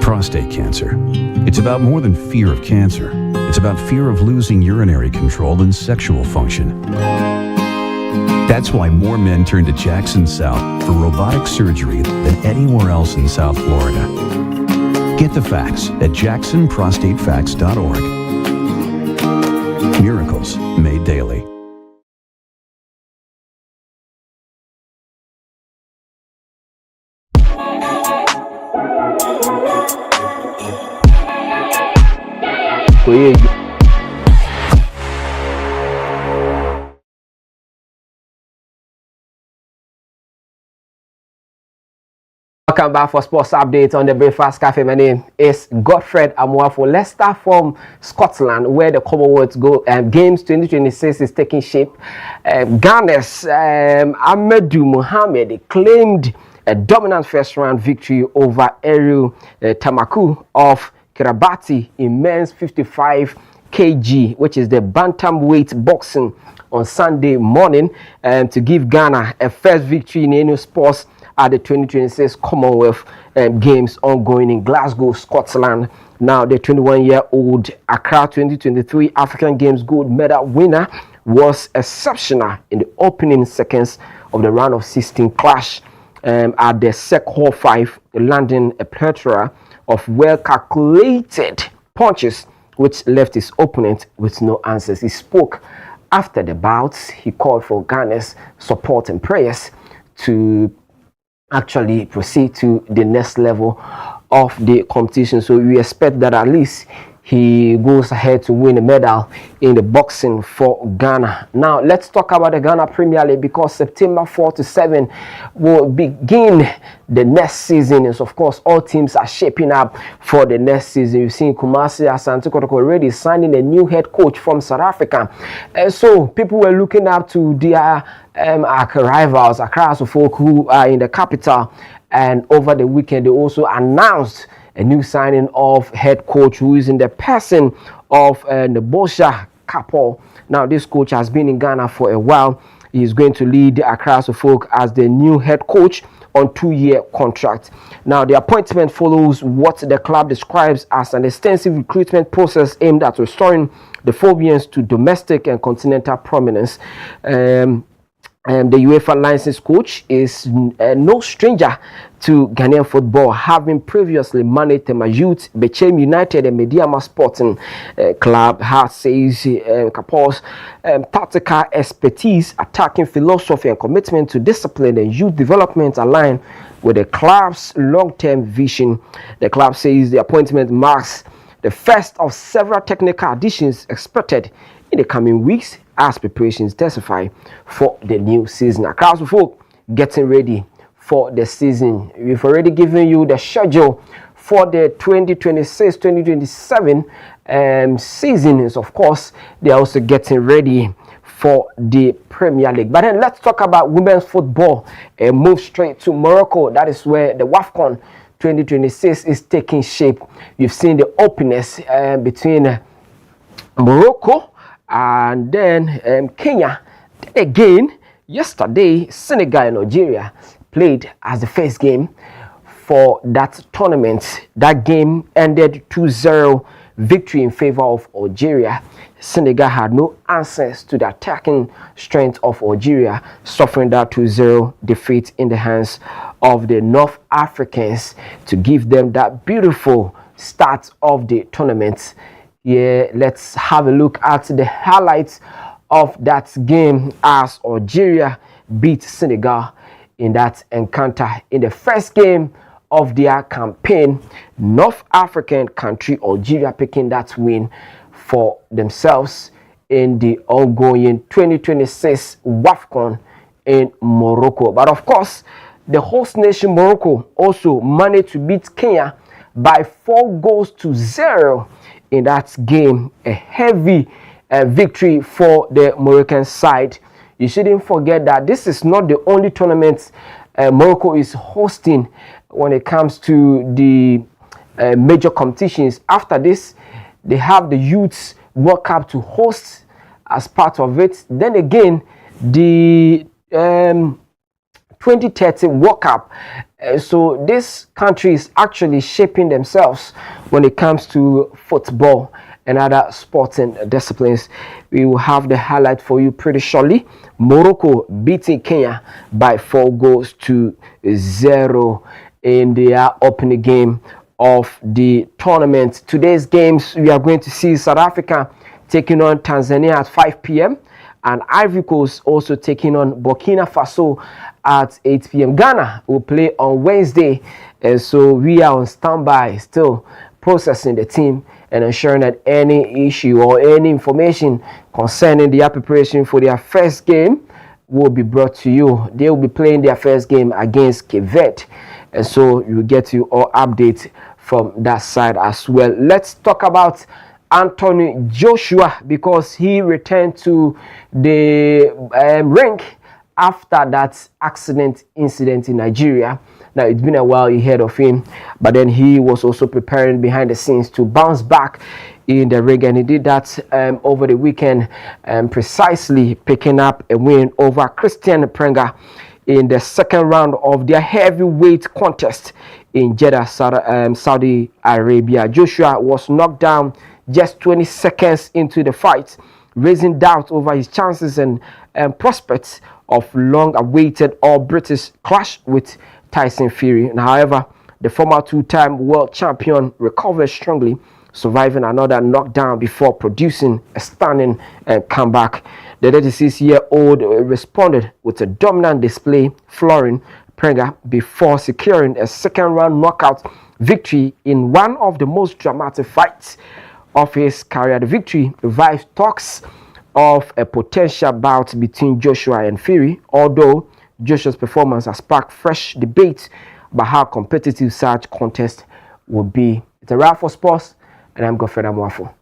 Prostate cancer. It's about more than fear of cancer. It's about fear of losing urinary control and sexual function. That's why more men turn to Jackson South for robotic surgery than anywhere else in South Florida. Get the facts at jacksonprostatefacts.org. Miracles made daily. Welcome back for Sports Update on the Breakfast Cafe. My name is Godfred Amuafo. Let's start from Scotland, where the Commonwealth Games 2026 is taking shape. Ghana's Amadou Mohamed claimed a dominant first-round victory over Ariel Tamaku of Kiribati in men's 55 kg, which is the bantamweight boxing, on Sunday morning, to give Ghana a first victory in any sports at the 2026 Commonwealth Games ongoing in Glasgow, Scotland. Now, the 21-year-old Accra 2023 African Games gold medal winner was exceptional in the opening seconds of the round of 16 clash at the Sec Hall 5, landing a plethora of well-calculated punches, which left his opponent with no answers. He spoke after the bouts. He called for Ghana's support and prayers to actually proceed to the next level of the competition. So we expect that at least he goes ahead to win a medal in the boxing for Ghana. Now let's talk about the Ghana Premier League, because September 4 to 7 will begin the next season. And of course, all teams are shaping up for the next season. You've seen Kumasi Asante Kotoko already signing a new head coach from South Africa. And so people were looking up to their rivals, Accra folk, who are in the capital. And over the weekend, they also announced a new signing of head coach, who is in the person of Nebosha Kapo. Now, this coach has been in Ghana for a while. He is going to lead the Accra folk as the new head coach on 2-year contract. Now, the appointment follows what the club describes as an extensive recruitment process aimed at restoring the Phobians to domestic and continental prominence. the UEFA license coach is no stranger to Ghanaian football, having previously managed the Youth, Bechem United, and Mediama Sporting Club. Hart says Kapos tactical expertise, attacking philosophy, and commitment to discipline and youth development align with the club's long-term vision. The club says the appointment marks the first of several technical additions expected in the coming weeks as preparations intensify for the new season. Across the folk getting ready for the season. We've already given you the schedule for the 2026-2027 seasons. Of course, they're also getting ready for the Premier League. But then let's talk about women's football and move straight to Morocco. That is where the WAFCON 2026 is taking shape. You've seen the openness between Morocco and then Kenya. Again, yesterday, Senegal and Algeria played as the first game for that tournament. That game ended 2-0 victory in favor of Algeria. Senegal had no answers to the attacking strength of Algeria, suffering that 2-0 defeat in the hands of the North Africans to give them that beautiful start of the tournament. Yeah, let's have a look at the highlights of that game as Algeria beat Senegal in that encounter in the first game of their campaign. North African country Algeria picking that win for themselves in the ongoing 2026 WAFCON in Morocco. But of course, the host nation Morocco also managed to beat Kenya by 4-0 in that game. A heavy victory for the Moroccan side. You shouldn't forget that this is not the only tournament Morocco is hosting when it comes to the major competitions. After this, they have the Youth World Cup to host as part of it. Then again, the 2030 World Cup. So this country is actually shaping themselves when it comes to football and other sporting disciplines. We will have the highlight for you pretty shortly. Morocco beating Kenya by 4-0 in their opening game of the tournament. Today's games, we are going to see South Africa taking on Tanzania at 5 p.m. and Ivory Coast also taking on Burkina Faso at 8 p.m. Ghana will play on Wednesday, and so we are on standby, still processing the team and ensuring that any issue or any information concerning their preparation for their first game will be brought to you. They will be playing their first game against Cape Verde, and so you will get you all updates from that side as well. Let's talk about Anthony Joshua, because he returned to the ring after that incident in Nigeria. Now, it's been a while you heard of him, but then he was also preparing behind the scenes to bounce back in the ring, and he did that over the weekend, precisely picking up a win over Christian Prenga in the second round of their heavyweight contest in Jeddah, Saudi Arabia. Joshua was knocked down just 20 seconds into the fight, raising doubt over his chances and prospects of long-awaited all-British clash with Tyson Fury. And however, the former two-time world champion recovered strongly, surviving another knockdown before producing a stunning comeback. The 36-year-old responded with a dominant display, flooring Prenga before securing a second-round knockout victory in one of the most dramatic fights of his career. The victory revives talks of a potential bout between Joshua and Fury, although Joshua's performance has sparked fresh debate about how competitive such contest will be. It's a wrap for sports, and I'm Godfred Amuafo.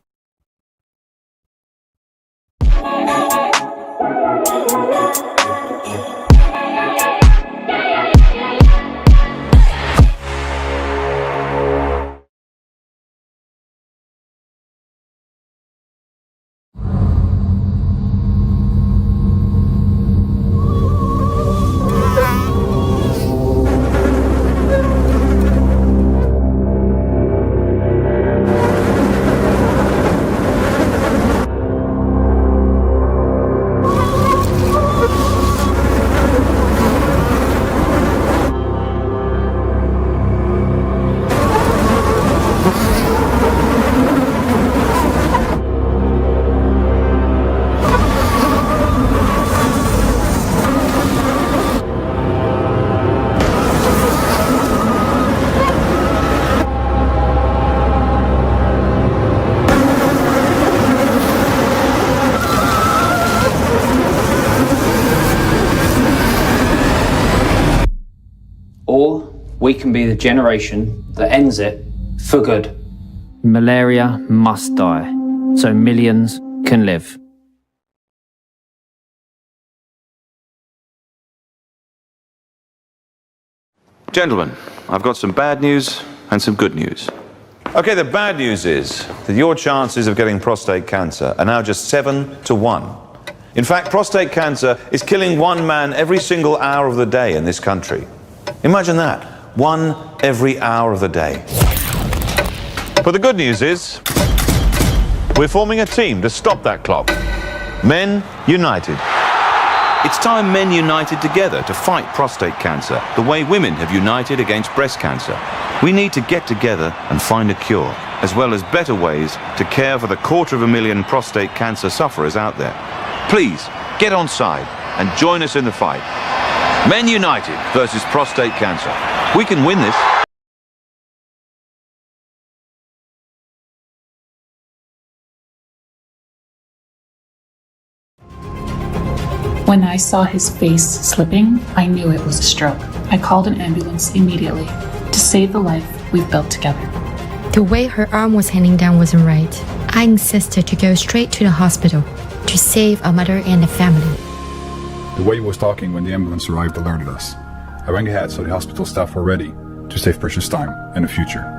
we can be the generation that ends it for good. Malaria must die, so millions can live. Gentlemen, I've got some bad news and some good news. Okay, the bad news is that your chances of getting prostate cancer are now just 7 to 1. In fact, prostate cancer is killing one man every single hour of the day in this country. Imagine that, one every hour of the day. But the good news is, we're forming a team to stop that clock. Men United. It's time men united together to fight prostate cancer, the way women have united against breast cancer. We need to get together and find a cure, as well as better ways to care for the 250,000 prostate cancer sufferers out there. Please, get on side and join us in the fight. Men United versus prostate cancer. We can win this. When I saw his face slipping, I knew it was a stroke. I called an ambulance immediately to save the life we've built together. The way her arm was hanging down wasn't right. I insisted to go straight to the hospital to save our mother and the family. The way he was talking when the ambulance arrived alerted us. I rang ahead so the hospital staff were ready to save precious time and the future.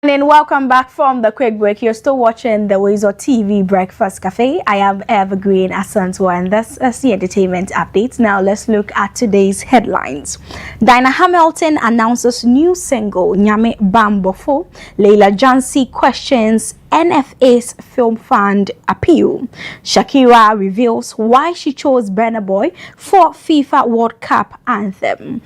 And welcome back from the quick break. You're still watching the WoezorTV Breakfast Cafe. I am Evergreen Asantwa, and this is the entertainment updates. Now let's look at today's headlines. Dinah Hamilton announces new single Nyame Bambofo. Leila Jansi questions NFA's film fund appeal. Shakira reveals why she chose Burna Boy for FIFA World Cup anthem.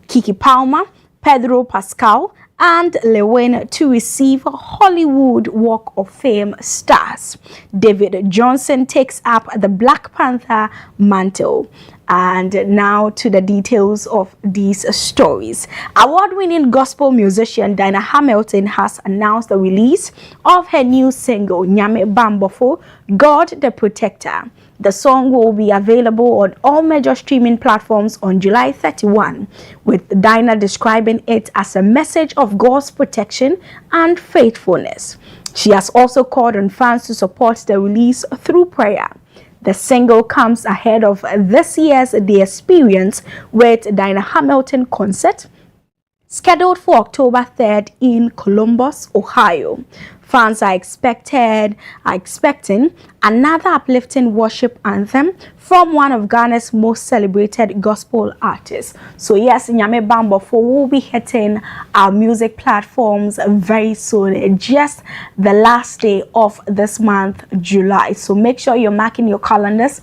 Kiki Palmer, Pedro Pascal, and Lewin to receive Hollywood Walk of Fame stars. David Johnson takes up the Black Panther mantle. And now to the details of these stories. Award-winning gospel musician Dinah Hamilton has announced the release of her new single, Nyame Bambofo, God the Protector. The song will be available on all major streaming platforms on July 31, with Dinah describing it as a message of God's protection and faithfulness. She has also called on fans to support the release through prayer. The single comes ahead of this year's The Experience with Dinah Hamilton concert, scheduled for October 3rd in Columbus, Ohio. Fans are expecting another uplifting worship anthem from one of Ghana's most celebrated gospel artists. So yes, Nyame Bambofo will be hitting our music platforms very soon, just the last day of this month, July. So make sure you're marking your calendars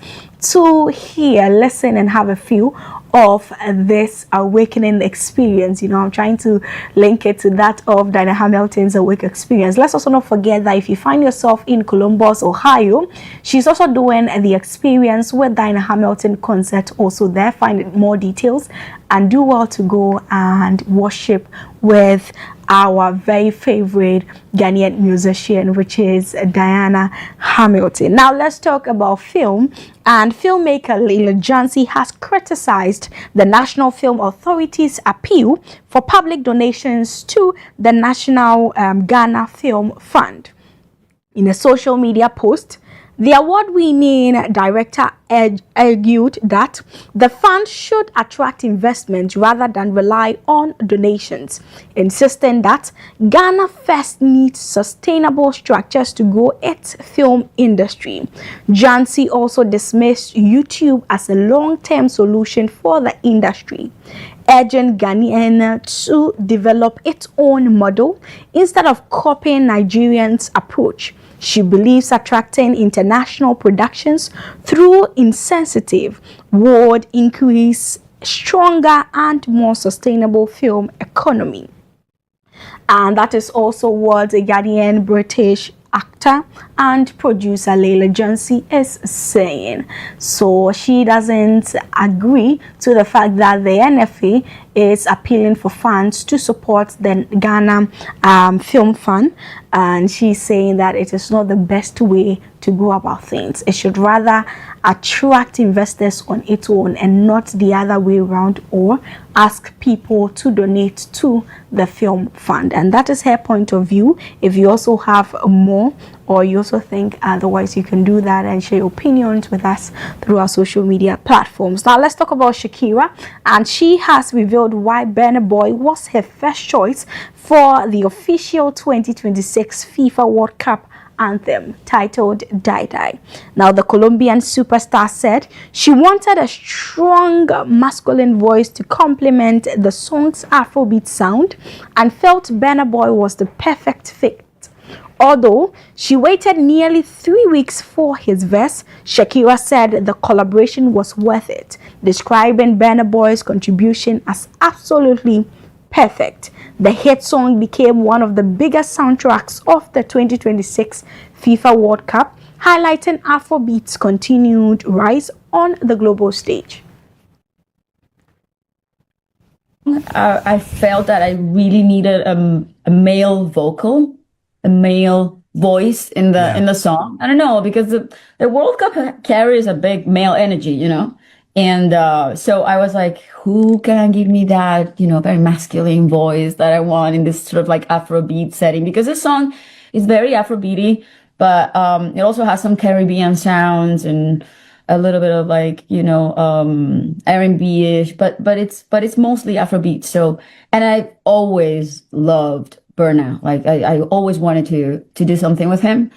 to hear, listen, and have a feel of this awakening experience. You know, I'm trying to link it to that of Dinah Hamilton's awake experience. Let's also not forget that if you find yourself in Columbus, Ohio, she's also doing the Experience with Dinah Hamilton concert also there. Find more details and do well to go and worship with our very favorite Ghanaian musician, which is Diana Hamilton. Now let's talk about film. And filmmaker Leila Jansi has criticized the National Film Authority's appeal for public donations to the National Ghana Film Fund. In a social media post, the award-winning director argued that the fund should attract investment rather than rely on donations, insisting that Ghana first needs sustainable structures to grow its film industry. Jansi also dismissed YouTube as a long-term solution for the industry, urging Ghanaian to develop its own model instead of copying Nigerians' approach. She believes attracting international productions through incentive would increase stronger and more sustainable film economy. And that is also what a Ghanaian British actor and producer Leila Johnson is saying. So she doesn't agree to the fact that the NFA is appealing for fans to support the Ghana Film Fund, and she's saying that it is not the best way to go about things. It should rather attract investors on its own and not the other way around, or ask people to donate to the film fund. And that is her point of view. If you also have more, or you also think otherwise, you can do that and share your opinions with us through our social media platforms. Now let's talk about Shakira, and she has revealed why Burna Boy was her first choice for the official 2026 FIFA World Cup anthem titled Die Die. Now the Colombian superstar said she wanted a strong masculine voice to complement the song's Afrobeat sound and felt Burna Boy was the perfect fit. Although she waited nearly 3 weeks for his verse, Shakira said the collaboration was worth it, describing Burna Boy's contribution as absolutely perfect. The hit song became one of the biggest soundtracks of the 2026 FIFA World Cup, highlighting Afrobeat's continued rise on the global stage. I felt that I really needed a male vocal, a male voice in the song. I don't know, because the World Cup carries a big male energy, you know. And so I was like, who can give me that, you know, very masculine voice that I want in this sort of like Afrobeat setting? Because this song is very Afrobeaty, but it also has some Caribbean sounds and a little bit of like, you know, R&B-ish, but it's mostly Afrobeat. So, and I always loved Burna. Like I always wanted to do something with him.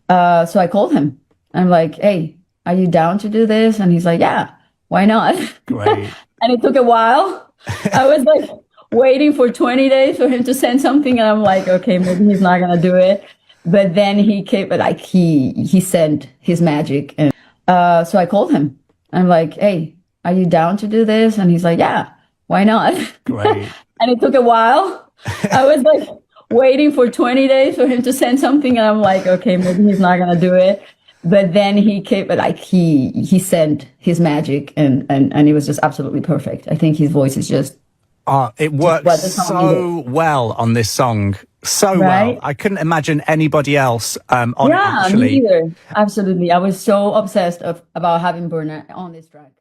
So I called him. I'm like, hey, are you down to do this? And he's like, yeah. Why not? Great. And it took a while. I was like waiting for 20 days for him to send something, and I'm like, okay, maybe he's not gonna do it. But then he came, like he sent his magic, and so I called him. I'm like, hey, are you down to do this? And he's like, yeah, why not? Great. And it took a while. I was like waiting for 20 days for him to send something, and I'm like, okay, maybe he's not gonna do it. But then he came, like he sent his magic, and it was just absolutely perfect. I think his voice is just it works so well on this song, so well. I couldn't imagine anybody else on it, actually. Me either. Absolutely, I was so obsessed about having Burna on this track.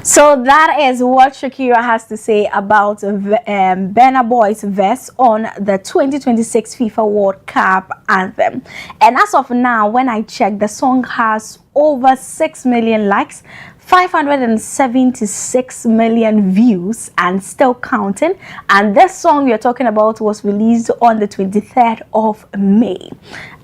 So that is what Shakira has to say about Burna Boy's verse on the 2026 FIFA World Cup anthem. And as of now, when I check, the song has over 6 million likes, 576 million views, and still counting. And this song we are talking about was released on the 23rd of May.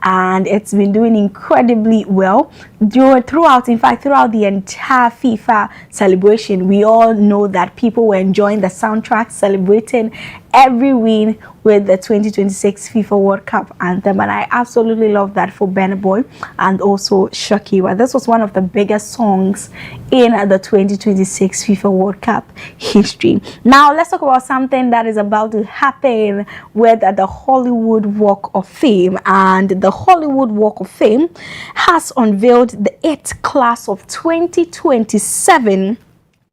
And it's been doing incredibly well throughout the entire FIFA celebration. We all know that people were enjoying the soundtrack, celebrating every win with the 2026 FIFA World Cup anthem, and I absolutely love that for Burna Boy and also Shakira. This was one of the biggest songs in the 2026 FIFA World Cup history. Now let's talk about something that is about to happen with the Hollywood Walk of Fame. And the Hollywood Walk of Fame has unveiled the 8th class of 2027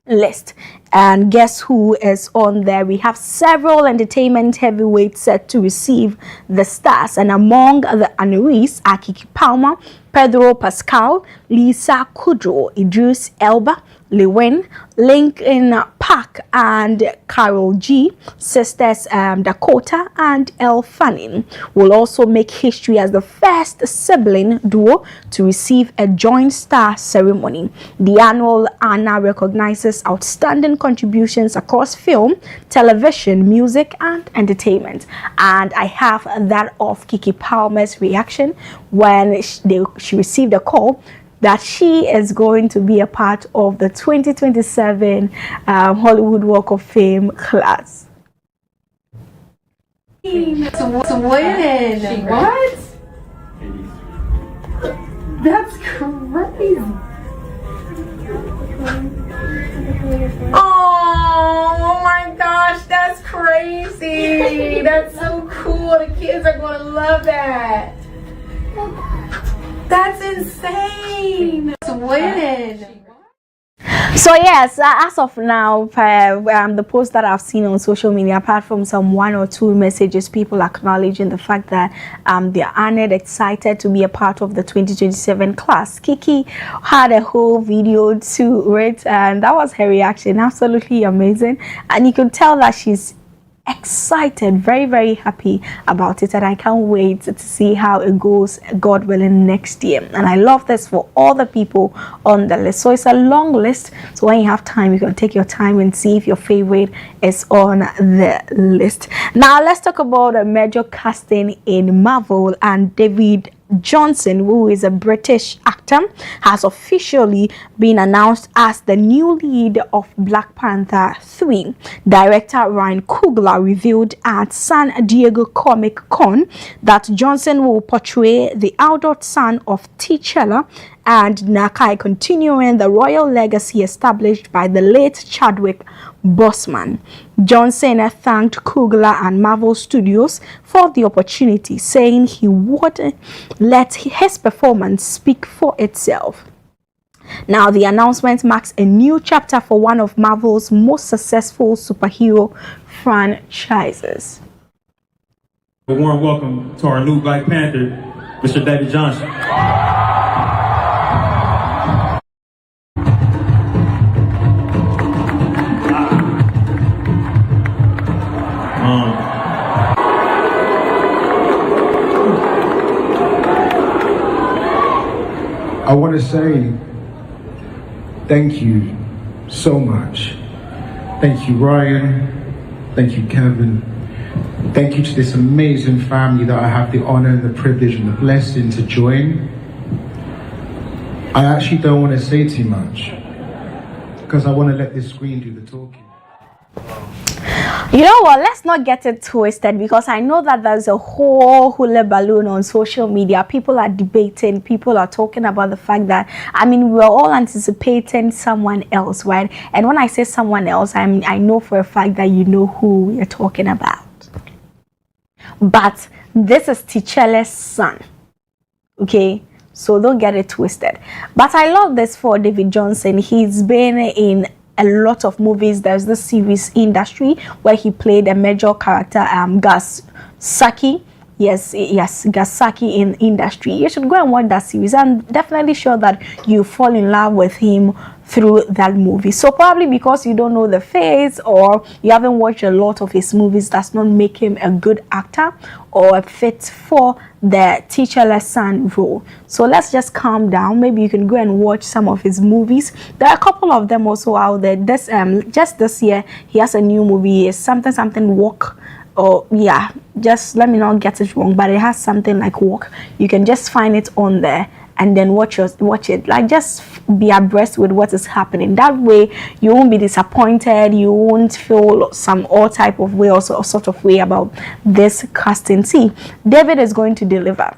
list, and guess who is on there? We have several entertainment heavyweights set to receive the stars, and among the honorees are Keke Palmer, Pedro Pascal, Lisa Kudrow, Idris Elba, Lewin, Linkin Park, and Karol G, sisters Dakota and Elle Fanning, will also make history as the first sibling duo to receive a joint star ceremony. The annual honor recognizes outstanding contributions across film, television, music, and entertainment. And I have that of Keke Palmer's reaction when she received a call that she is going to be a part of the 2027 Hollywood Walk of Fame class. To win! What? That's crazy. Oh my gosh, that's crazy. That's so cool. The kids are going to love that. That's insane. It's winning. So yes, as of now, the post that I've seen on social media, apart from some 1 or 2 messages, people acknowledging the fact that they're honored, excited to be a part of the 2027 class. Kiki had a whole video to it, and that was her reaction. Absolutely amazing, and you could tell that she's excited, very, very happy about it, and I can't wait to see how it goes, God willing, next year. And I love this for all the people on the list. So it's a long list, so when you have time, you can take your time and see if your favorite is on the list. Now let's talk about a major casting in Marvel, and David Johnson, who is a British actor, has officially been announced as the new lead of Black Panther 3. Director Ryan Coogler revealed at San Diego Comic-Con that Johnson will portray the adult son of T'Challa and Nakai, continuing the royal legacy established by the late Chadwick Boseman. Johnson thanked Coogler and Marvel Studios for the opportunity, saying he would let his performance speak for itself. Now, the announcement marks a new chapter for one of Marvel's most successful superhero franchises. A warm welcome to our new Black Panther, Mr. David Johnson. I want to say thank you so much. Thank you, Ryan. Thank you, Kevin. Thank you to this amazing family that I have the honor and the privilege and the blessing to join. I actually don't want to say too much because I want to let this screen do the talking. You know what, let's not get it twisted, because I know that there's a whole hula balloon on social media. People are debating, people are talking about the fact that, I mean, we're all anticipating someone else, right? And when I say someone else, I know for a fact that you know who we're talking about. But this is T'Challa's son, okay? So don't get it twisted. But I love this for David Johnson. He's been in a lot of movies. There's the series Industry where he played a major character, Gasaki. Yes, Gasaki in Industry. You should go and watch that series. I'm definitely sure that you fall in love with him through that movie. So probably because you don't know the face or you haven't watched a lot of his movies, does not make him a good actor or a fit for the T'Challa's son role. So let's just calm down. Maybe you can go and watch some of his movies. There are a couple of them also out there. This just this year he has a new movie. It's something Walk. Or yeah, just let me not get it wrong, but it has something like Walk. You can just find it on there and then watch it. Like, just be abreast with what is happening. That way you won't be disappointed, you won't feel some all type of way or sort of way about this casting. See, David is going to deliver,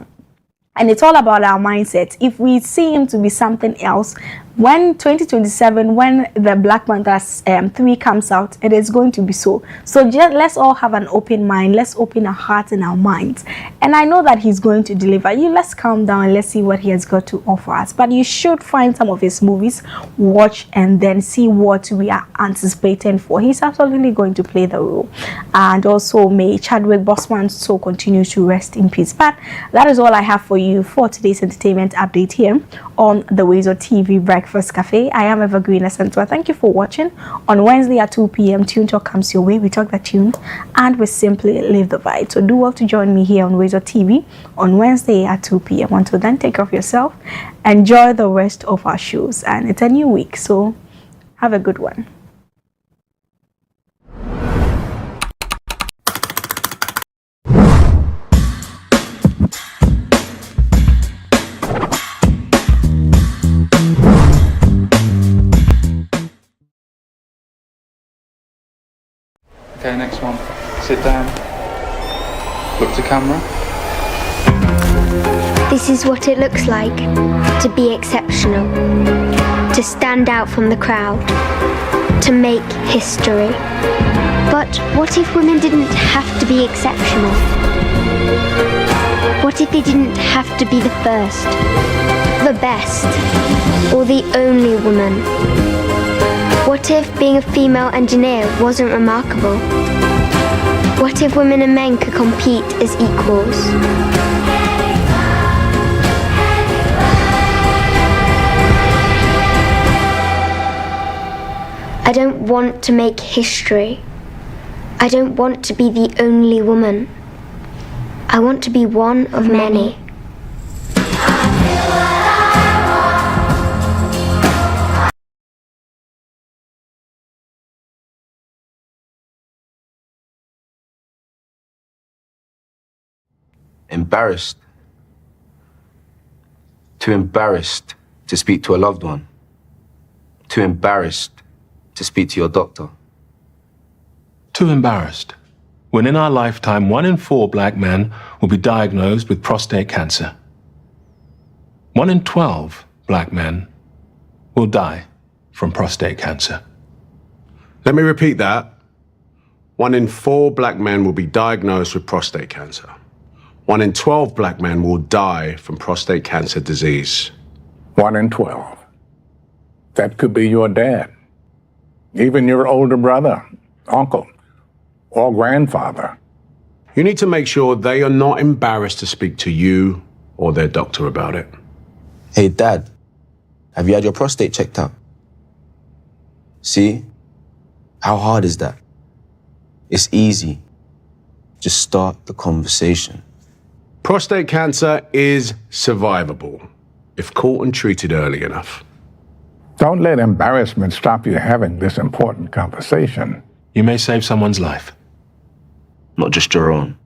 and it's all about our mindset. If we see him to be something else, when 2027, when the Black Panther 3 comes out, it is going to be so. So just let's all have an open mind. Let's open our hearts and our minds. And I know that he's going to deliver. Let's calm down and let's see what he has got to offer us. But you should find some of his movies, watch, and then see what we are anticipating for. He's absolutely going to play the role. And also, may Chadwick Boseman so continue to rest in peace. But that is all I have for you for today's entertainment update here on the WoezorTV Breakfast Cafe. I am Evergreen Asantua. Thank you for watching. On Wednesday at 2 p.m, Tune Talk comes your way. We talk the tune and we simply live the vibe. So do well to join me here on WoezorTV on Wednesday at 2 p.m. Until then, take care of yourself. Enjoy the rest of our shows. And it's a new week, so have a good one. Okay, next one. Sit down. Look to camera. This is what it looks like to be exceptional. to stand out from the crowd, to make history. But what if women didn't have to be exceptional? What if they didn't have to be the first, the best, or the only woman? What if being a female engineer wasn't remarkable? What if women and men could compete as equals? I don't want to make history. I don't want to be the only woman. I want to be one of many. Embarrassed. Too embarrassed to speak to a loved one. Too embarrassed to speak to your doctor. Too embarrassed. When in our lifetime, 1 in 4 black men will be diagnosed with prostate cancer. 1 in 12 black men will die from prostate cancer. Let me repeat that. 1 in 4 black men will be diagnosed with prostate cancer. 1 in 12 black men will die from prostate cancer disease. 1 in 12. That could be your dad, even your older brother, uncle, or grandfather. You need to make sure they are not embarrassed to speak to you or their doctor about it. Hey, Dad, have you had your prostate checked out? See? How hard is that? It's easy. Just start the conversation. Prostate cancer is survivable if caught and treated early enough. Don't let embarrassment stop you having this important conversation. You may save someone's life. Not just your own.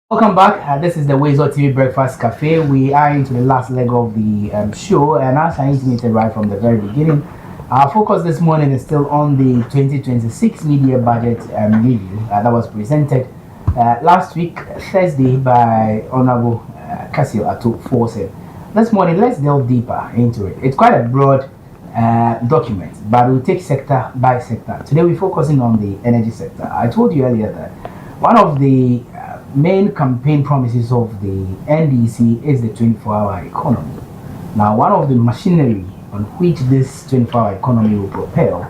Welcome back. This is the WoezorTV Breakfast Cafe. We are into the last leg of the show, and as I intimated right from the very beginning, our focus this morning is still on the 2026 media budget review that was presented last week, Thursday, by Honorable Cassio Ato-Forsen. This morning, let's delve deeper into it. It's quite a broad document, but we'll take sector by sector. Today, we're focusing on the energy sector. I told you earlier that one of the main campaign promises of the NDC is the 24-hour economy. Now, one of the machinery on which this 24-hour economy will propel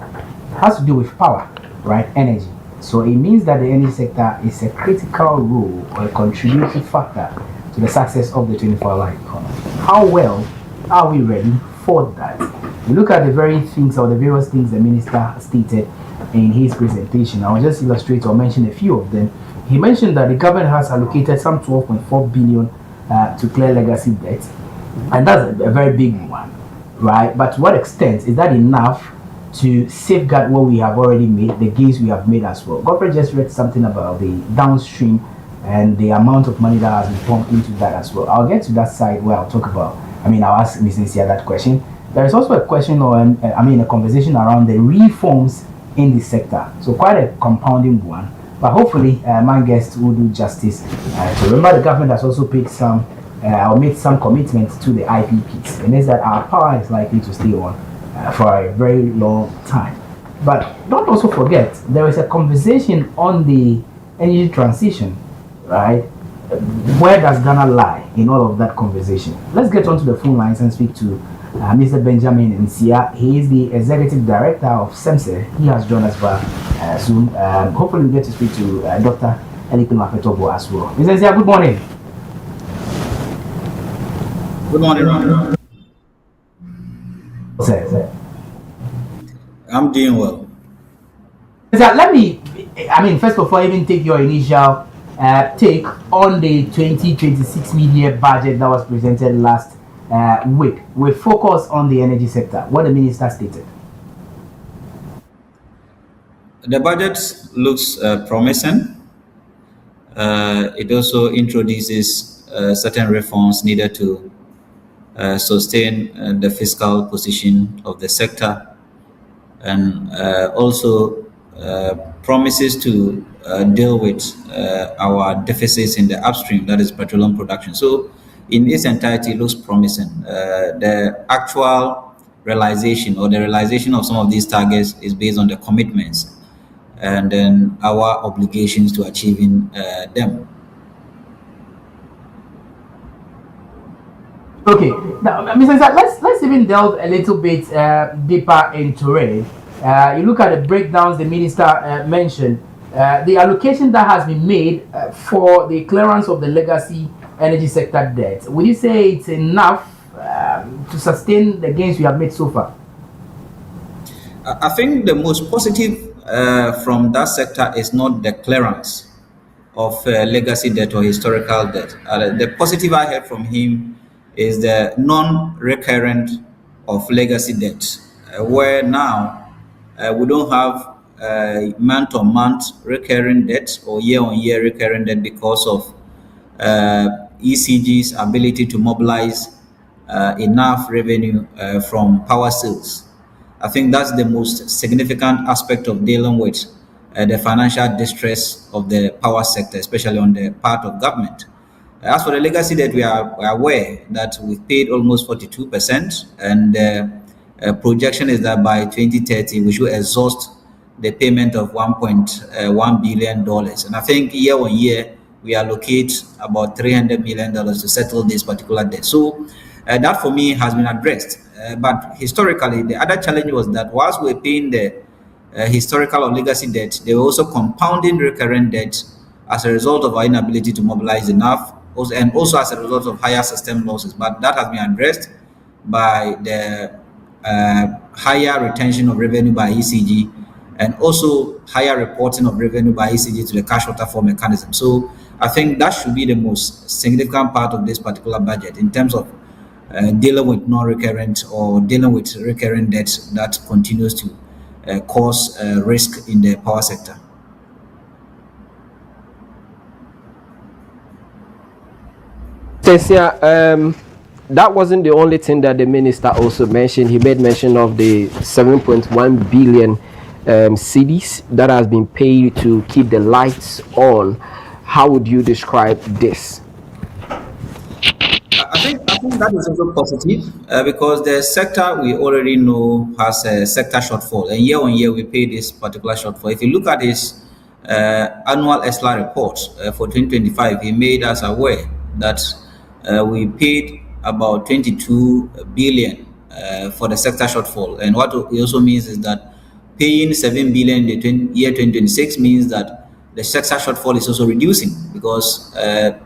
has to do with power, right? Energy. So it means that the energy sector is a critical role or a contributing factor to the success of the 24-hour economy. How well are we ready for that? We look at the various things or the various things the minister stated in his presentation. I'll just illustrate or mention a few of them. He mentioned that the government has allocated some 12.4 billion to clear legacy debt, and that's a very big one, right? But to what extent is that enough to safeguard what we have already made, the gains we have made as well? Godfrey just read something about the downstream and the amount of money that has been pumped into that as well. I'll get to that side where I'll talk about, I'll ask Ms. Nsia that question. there is also a question or a conversation around the reforms in the sector. So quite a compounding one. But hopefully, my guests will do justice. So remember, the government has also paid some or made some commitments to the IPPs. It means that our power is likely to stay on for a very long time. But don't also forget, there is a conversation on the energy transition, right? Where does Ghana lie in all of that conversation? Let's get onto the phone lines and speak to Mr. Benjamin Nsia. He is the Executive Director of SEMSE. He has joined us via Zoom. Hopefully we get to speak to Dr. Elikin Mafetobo as well. Mr. Nsia, good morning. Good morning, Ron. I'm doing well. Let me, first of all, even take your initial take on the 2026 media budget that was presented last week with focus on the energy sector. What the minister stated. The budget looks promising. It also introduces certain reforms needed to sustain the fiscal position of the sector, and also promises to deal with our deficits in the upstream, that is petroleum production. So in its entirety, it looks promising. The actual realization or the realization of some of these targets is based on the commitments and then our obligations to achieving them. Okay, now, Mr. Zak, let's even delve a little bit deeper into it. You look at the breakdowns the minister mentioned, the allocation that has been made for the clearance of the legacy energy sector debt. Would you say it's enough to sustain the gains we have made so far? I think the most positive from that sector is not the clearance of legacy debt or historical debt. The positive I heard from him is the non-recurrent of legacy debt, where now we don't have month-on-month recurring debt or year-on-year recurring debt because of ECG's ability to mobilize enough revenue from power sales. I think that's the most significant aspect of dealing with the financial distress of the power sector, especially on the part of government. As for the legacy debt, we are aware that we've paid almost 42%, and the projection is that by 2030 we should exhaust the payment of $1.1 billion. And I think year on year we allocate about $300 million to settle this particular debt. So that for me has been addressed. But historically, the other challenge was that whilst we're paying the historical or legacy debt, they were also compounding recurrent debt as a result of our inability to mobilize enough, and also as a result of higher system losses. But that has been addressed by the higher retention of revenue by ECG, and also higher reporting of revenue by ECG to the cash waterfall mechanism. So I think that should be the most significant part of this particular budget in terms of dealing with non-recurrent or dealing with recurrent debt that continues to cause risk in the power sector. Stacia, that wasn't the only thing that the minister also mentioned. He made mention of the 7.1 billion cedis that has been paid to keep the lights on. How would you describe this? I think that is also positive because the sector we already know has a sector shortfall, and year on year we pay this particular shortfall. If you look at his annual ESLA report for 2025, he made us aware that we paid about 22 billion for the sector shortfall, and what it also means is that paying 7 billion in the year 2026 means that the sector shortfall is also reducing, because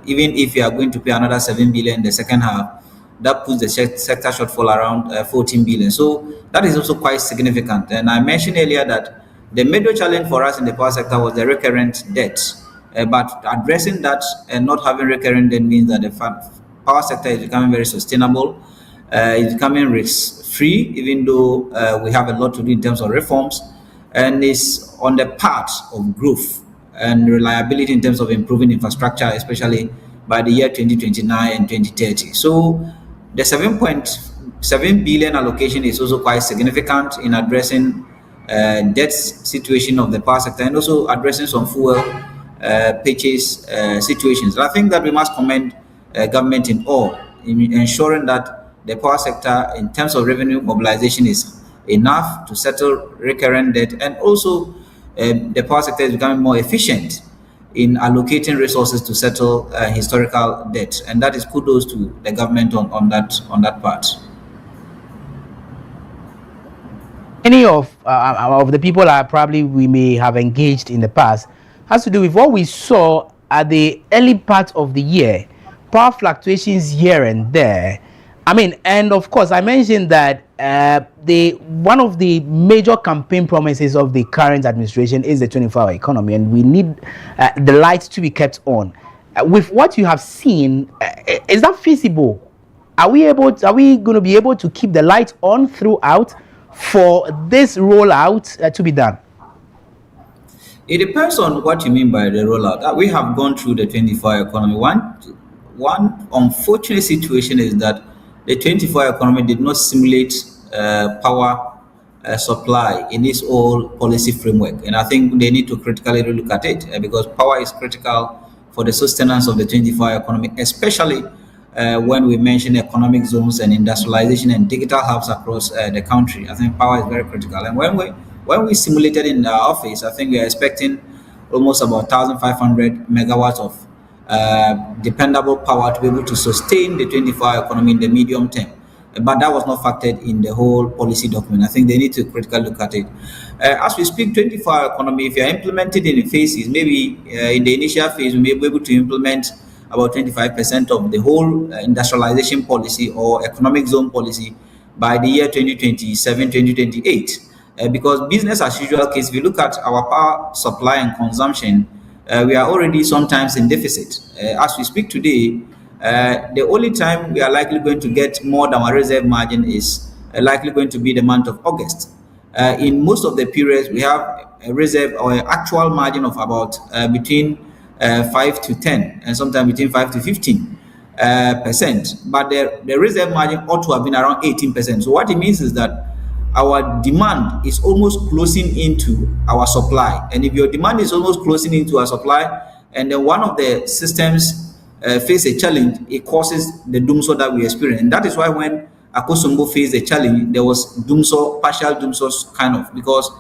even if you are going to pay another 7 billion in the second half, that puts the sector shortfall around 14 billion. So that is also quite significant. And I mentioned earlier that the major challenge for us in the power sector was the recurrent debt. But addressing that and not having recurrent debt means that the power sector is becoming very sustainable. It's becoming risk-free, even though we have a lot to do in terms of reforms, and is on the path of growth and reliability in terms of improving infrastructure, especially by the year 2029 and 2030. So the 7.1 7 billion allocation is also quite significant in addressing debt situation of the power sector and also addressing some fuel purchase situations. And I think that we must commend government in all in ensuring that the power sector, in terms of revenue mobilization, is enough to settle recurrent debt, and also the power sector is becoming more efficient in allocating resources to settle historical debt, and that is kudos to the government on that part. Any of the people that probably we may have engaged in the past has to do with what we saw at the early part of the year, power fluctuations here and there. I mean, and of course, I mentioned that one of the major campaign promises of the current administration is the 24-hour economy, and we need the lights to be kept on. With what you have seen, is that feasible? Are we going to be able to keep the lights on throughout for this rollout to be done? It depends on what you mean by the rollout. We have gone through the 24-hour economy. One unfortunate situation is that the 24-hour economy did not simulate power supply in its whole policy framework. And I think they need to critically look at it because power is critical for the sustenance of the 24-hour economy, especially when we mention economic zones and industrialization and digital hubs across the country. I think power is very critical. And when we simulated in our office, I think we are expecting almost about 1,500 megawatts of dependable power to be able to sustain the 24-hour economy in the medium term. But that was not factored in the whole policy document. I think they need to critically look at it. As we speak, 24-hour economy, if you are implemented in phases, maybe in the initial phase, we may be able to implement about 25% of the whole industrialization policy or economic zone policy by the year 2027, 2028. Because business as usual case, if you look at our power supply and consumption, we are already sometimes in deficit. As we speak today, the only time we are likely going to get more than our reserve margin is likely going to be the month of August. In most of the periods, we have a reserve or an actual margin of about between 5 to 10 and sometimes between 5 to 15 percent. But the reserve margin ought to have been around 18%. So what it means is that our demand is almost closing into our supply. And if your demand is almost closing into our supply, and then one of the systems face a challenge, it causes the doomsday that we experience. And that is why when Akosombo faced a challenge, there was doomsday, partial doomsday kind of, because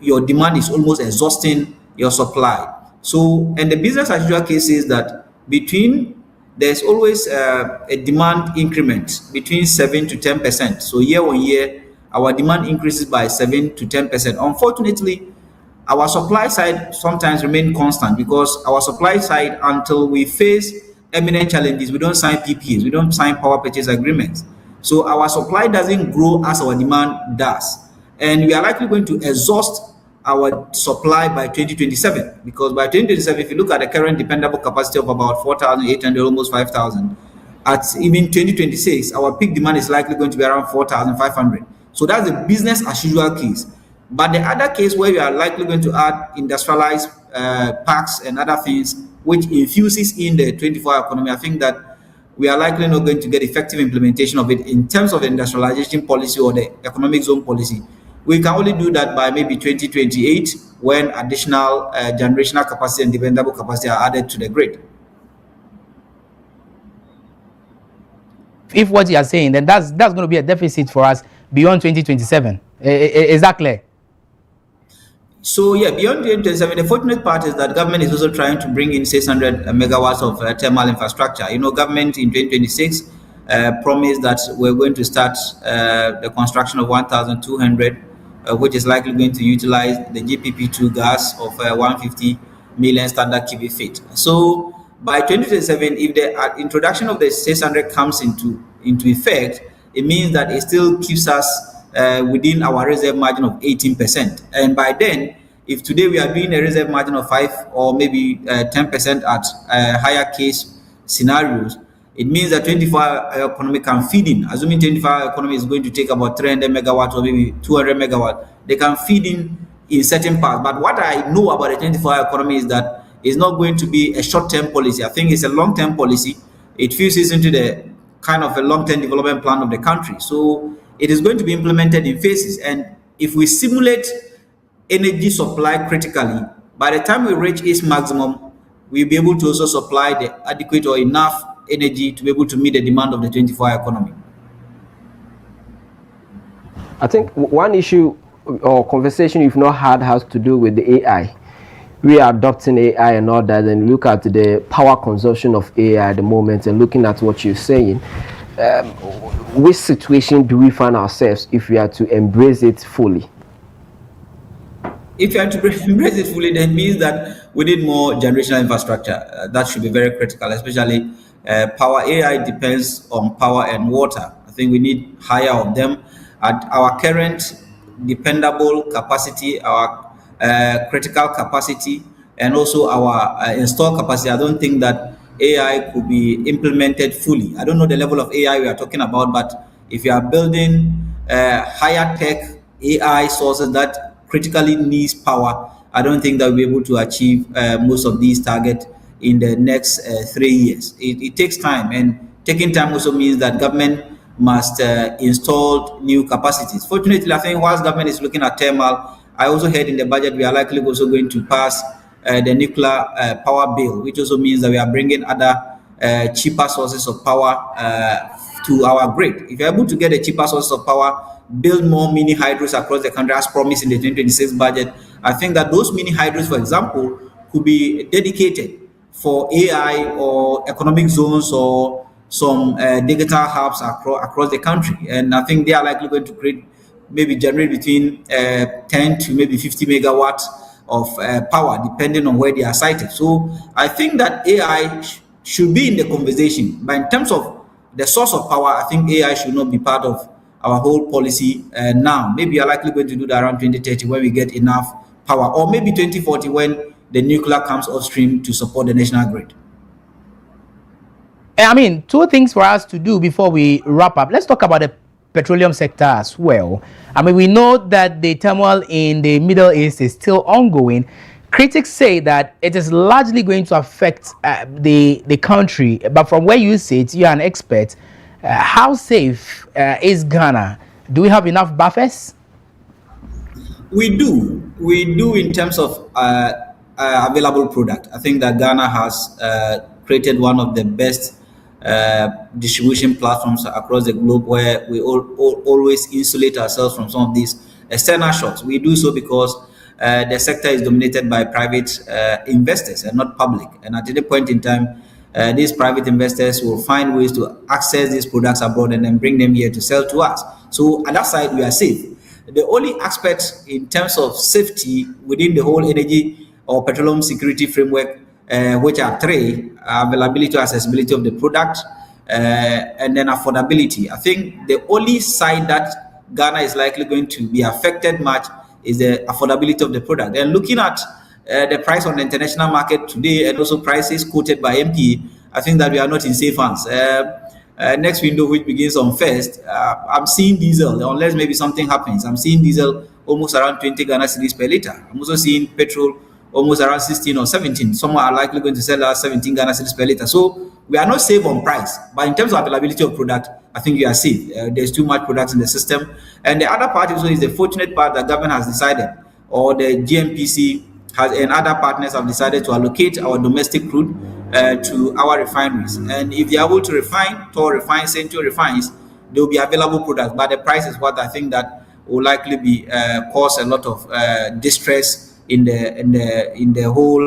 your demand is almost exhausting your supply. So, and the business as usual case is that there's always a demand increment between 7 to 10%. So year on year, our demand increases by 7 to 10%. Unfortunately, our supply side sometimes remain constant because our supply side, until we face eminent challenges, we don't sign PPAs, we don't sign power purchase agreements. So our supply doesn't grow as our demand does. And we are likely going to exhaust our supply by 2027, because by 2027, if you look at the current dependable capacity of about 4,800, almost 5,000, at even 2026, our peak demand is likely going to be around 4,500. So that's the business as usual case. But the other case where we are likely going to add industrialized parks and other things, which infuses in the 24-hour economy, I think that we are likely not going to get effective implementation of it in terms of the industrialization policy or the economic zone policy. We can only do that by maybe 2028 when additional generational capacity and dependable capacity are added to the grid. If what you are saying, then that's going to be a deficit for us beyond 2027. Is that clear? So yeah, beyond 2027, the fortunate part is that government is also trying to bring in 600 megawatts of thermal infrastructure. You know, government in 2026 promised that we're going to start the construction of 1,200, which is likely going to utilize the GPP2 gas of 150 million standard cubic feet. So by 2027, if the introduction of the 600 comes into effect, it means that it still keeps us within our reserve margin of 18%. And by then, if today we are doing a reserve margin of 5 or maybe 10% at higher case scenarios, it means that 24-hour economy can feed in. Assuming 24-hour economy is going to take about 300 megawatts or maybe 200 megawatts, they can feed in certain parts. But what I know about the 24-hour economy is that it's not going to be a short-term policy. I think it's a long-term policy. It fuses into the kind of a long-term development plan of the country. So it is going to be implemented in phases. And if we simulate energy supply critically, by the time we reach its maximum, we'll be able to also supply the adequate or enough energy to be able to meet the demand of the 24-hour economy. I think one issue or conversation you've not had has to do with the AI. We are adopting AI and all that, and look at the power consumption of AI at the moment, and looking at what you're saying. Which situation do we find ourselves if we are to embrace it fully? If you are to embrace it fully, then it means that we need more generational infrastructure. That should be very critical, especially power. AI depends on power and water. I think we need higher of them. At our current dependable capacity, our critical capacity, and also our installed capacity, I don't think that AI could be implemented fully. I don't know the level of AI we are talking about, but if you are building higher tech AI sources that critically needs power, I don't think that we'll be able to achieve most of these targets in the next 3 years. It takes time, and taking time also means that government must install new capacities. Fortunately, I think whilst government is looking at thermal, I also heard in the budget we are likely also going to pass the nuclear power bill, which also means that we are bringing other cheaper sources of power to our grid. If you're able to get a cheaper source of power, build more mini hydros across the country as promised in the 2026 budget, I think that those mini hydros, for example, could be dedicated for AI or economic zones or some digital hubs across the country. And I think they are likely going to generate between 10 to maybe 50 megawatts of power, depending on where they are sited. So I think that AI should be in the conversation. But in terms of the source of power, I think AI should not be part of our whole policy now. Maybe you're likely going to do that around 2030 when we get enough power, or maybe 2040 when the nuclear comes upstream to support the national grid. I mean, two things for us to do before we wrap up. Let's talk about the petroleum sector as well. I mean, we know that the turmoil in the Middle East is still ongoing. Critics say that it is largely going to affect the country. But from where you sit, you're an expert. How safe is Ghana? Do we have enough buffers? We do. We do in terms of available product. I think that Ghana has created one of the best distribution platforms across the globe, where we always insulate ourselves from some of these external shocks. We do so because the sector is dominated by private investors and not public. And at any point in time, these private investors will find ways to access these products abroad and then bring them here to sell to us. So at that side, we are safe. The only aspect in terms of safety within the whole energy or petroleum security framework, which are three: availability or accessibility of the product, and then affordability. I think the only side that Ghana is likely going to be affected much is the affordability of the product. And looking at the price on the international market today, and also prices quoted by MP, I think that we are not in safe hands. Next window, which begins on 1st, I'm seeing diesel, unless maybe something happens, I'm seeing diesel almost around 20 Ghana cedis per liter. I'm also seeing petrol almost around 16 or 17. Some are likely going to sell us 17 Ghana cedis per liter. So we are not safe on price, but in terms of availability of product, I think we are safe. There's too much products in the system. And the other part also is the fortunate part that government has decided, or the GMPC has and other partners have decided to allocate our domestic crude to our refineries. And if they are able to refine, Tor refines, Central refines, there will be available products. But the price is what I think that will likely be cause a lot of distress in the whole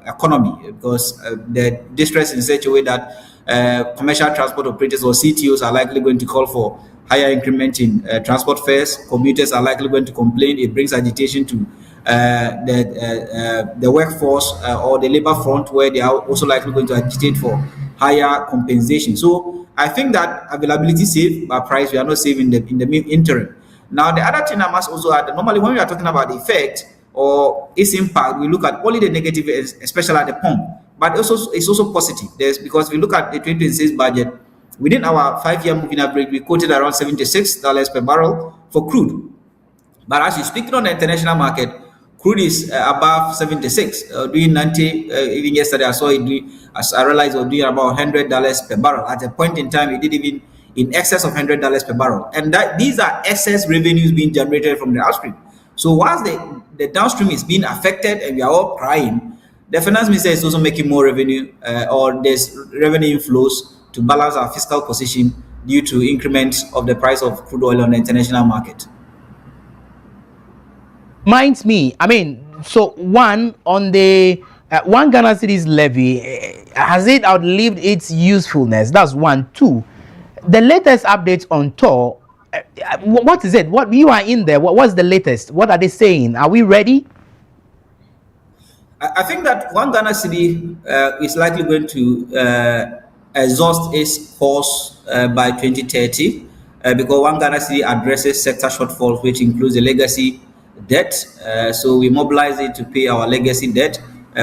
economy, because the distress in such a way that commercial transport operators or CTOs are likely going to call for higher increment in transport fares. Commuters are likely going to complain. It brings agitation to the workforce or the labor front, where they are also likely going to agitate for higher compensation. So I think that availability is safe, but price we are not safe in the interim. Now the other thing I must also add, normally when we are talking about the effect or its impact, we look at only the negative, especially at the pump, but also it's also positive. Because if we look at the 2026 budget, within our 5-year moving average, we quoted around $76 per barrel for crude. But as you speak on the international market, crude is above 76, doing 90. Even yesterday, I saw it. As I realized, it was doing about $100 per barrel. At a point in time, it did even in excess of $100 per barrel, and that these are excess revenues being generated from the upstream. So whilst the downstream is being affected and we are all crying, the finance minister is also making more revenue, or there's revenue inflows to balance our fiscal position due to increments of the price of crude oil on the international market. Minds me, I mean, so one on the one Ghana cedis levy, has it outlived its usefulness? That's one. Two, the latest updates on TOR, what is it? What you are in there? What's the latest? What are they saying? Are we ready? I think that one Ghana cedi is likely going to exhaust its course by 2030 because one Ghana cedi addresses sector shortfalls, which includes the legacy debt. So we mobilize it to pay our legacy debt.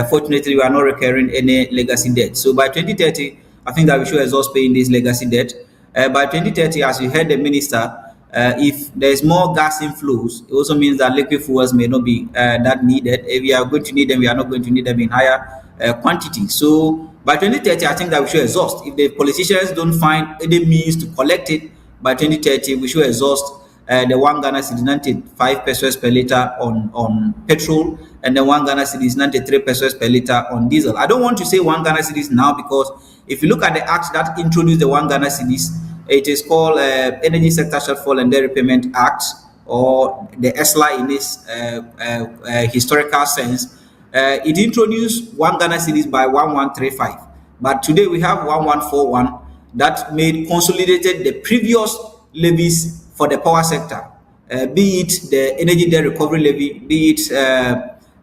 Fortunately, we are not recurring any legacy debt. So by 2030, I think that we should exhaust paying this legacy debt. By 2030, as you heard the minister, if there's more gas inflows, it also means that liquid fuels may not be that needed. If we are going to need them, we are not going to need them in higher quantity. So by 2030, I think that we should exhaust. If the politicians don't find any means to collect it, by 2030, we should exhaust the one Ghana cedi 95 pesos per liter on petrol, and the one Ghana cedi is 93 pesos per liter on diesel. I don't want to say one Ghana cedis now because if you look at the act that introduced the one Ghana cedis, it is called Energy Sector Shortfall and Debt Repayment Act, or the ESLA in its historical sense. It introduced one Ghana cedis by 1135, but today we have 1141 that made consolidated the previous levies for the power sector, be it the energy debt recovery levy, be it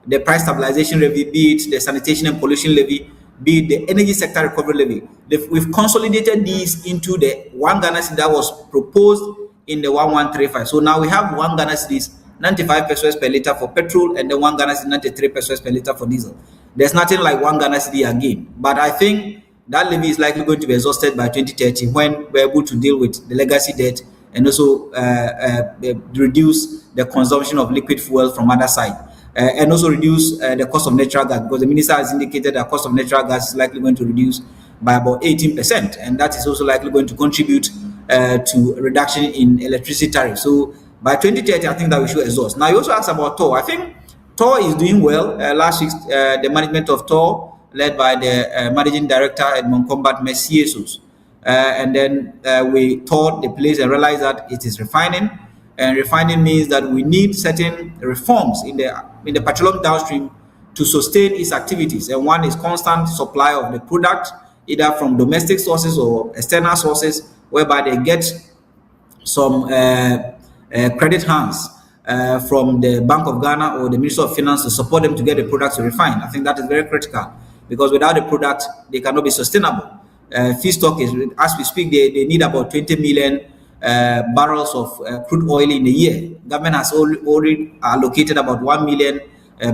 the price stabilization levy, be it the sanitation and pollution levy, be it the energy sector recovery levy. We've consolidated these into the one Ghana cedi that was proposed in the 1135. So now we have one Ghana cedis 95 pesos per liter for petrol and then one Ghana cedi 93 pesos per liter for diesel. There's nothing like one Ghana cedi again. But I think that levy is likely going to be exhausted by 2030 when we're able to deal with the legacy debt and also reduce the consumption of liquid fuel from other side, and also reduce the cost of natural gas, because the minister has indicated that cost of natural gas is likely going to reduce by about 18%, and that is also likely going to contribute to a reduction in electricity tariff. So by 2030, I think that we should exhaust. Now, you also asked about TOR. I think TOR is doing well. Last week, the management of TOR, led by the managing director, Edmond Combat Messiesos, and then we thought the place and realized that it is refining, and refining means that we need certain reforms in the petroleum downstream to sustain its activities, and one is constant supply of the product either from domestic sources or external sources, whereby they get some credit hands from the Bank of Ghana or the Ministry of Finance to support them to get the products to refine. I think that is very critical, because without the product, they cannot be sustainable. Feedstock is, as we speak, they need about 20 million barrels of crude oil in a year. Government has already allocated about 1 million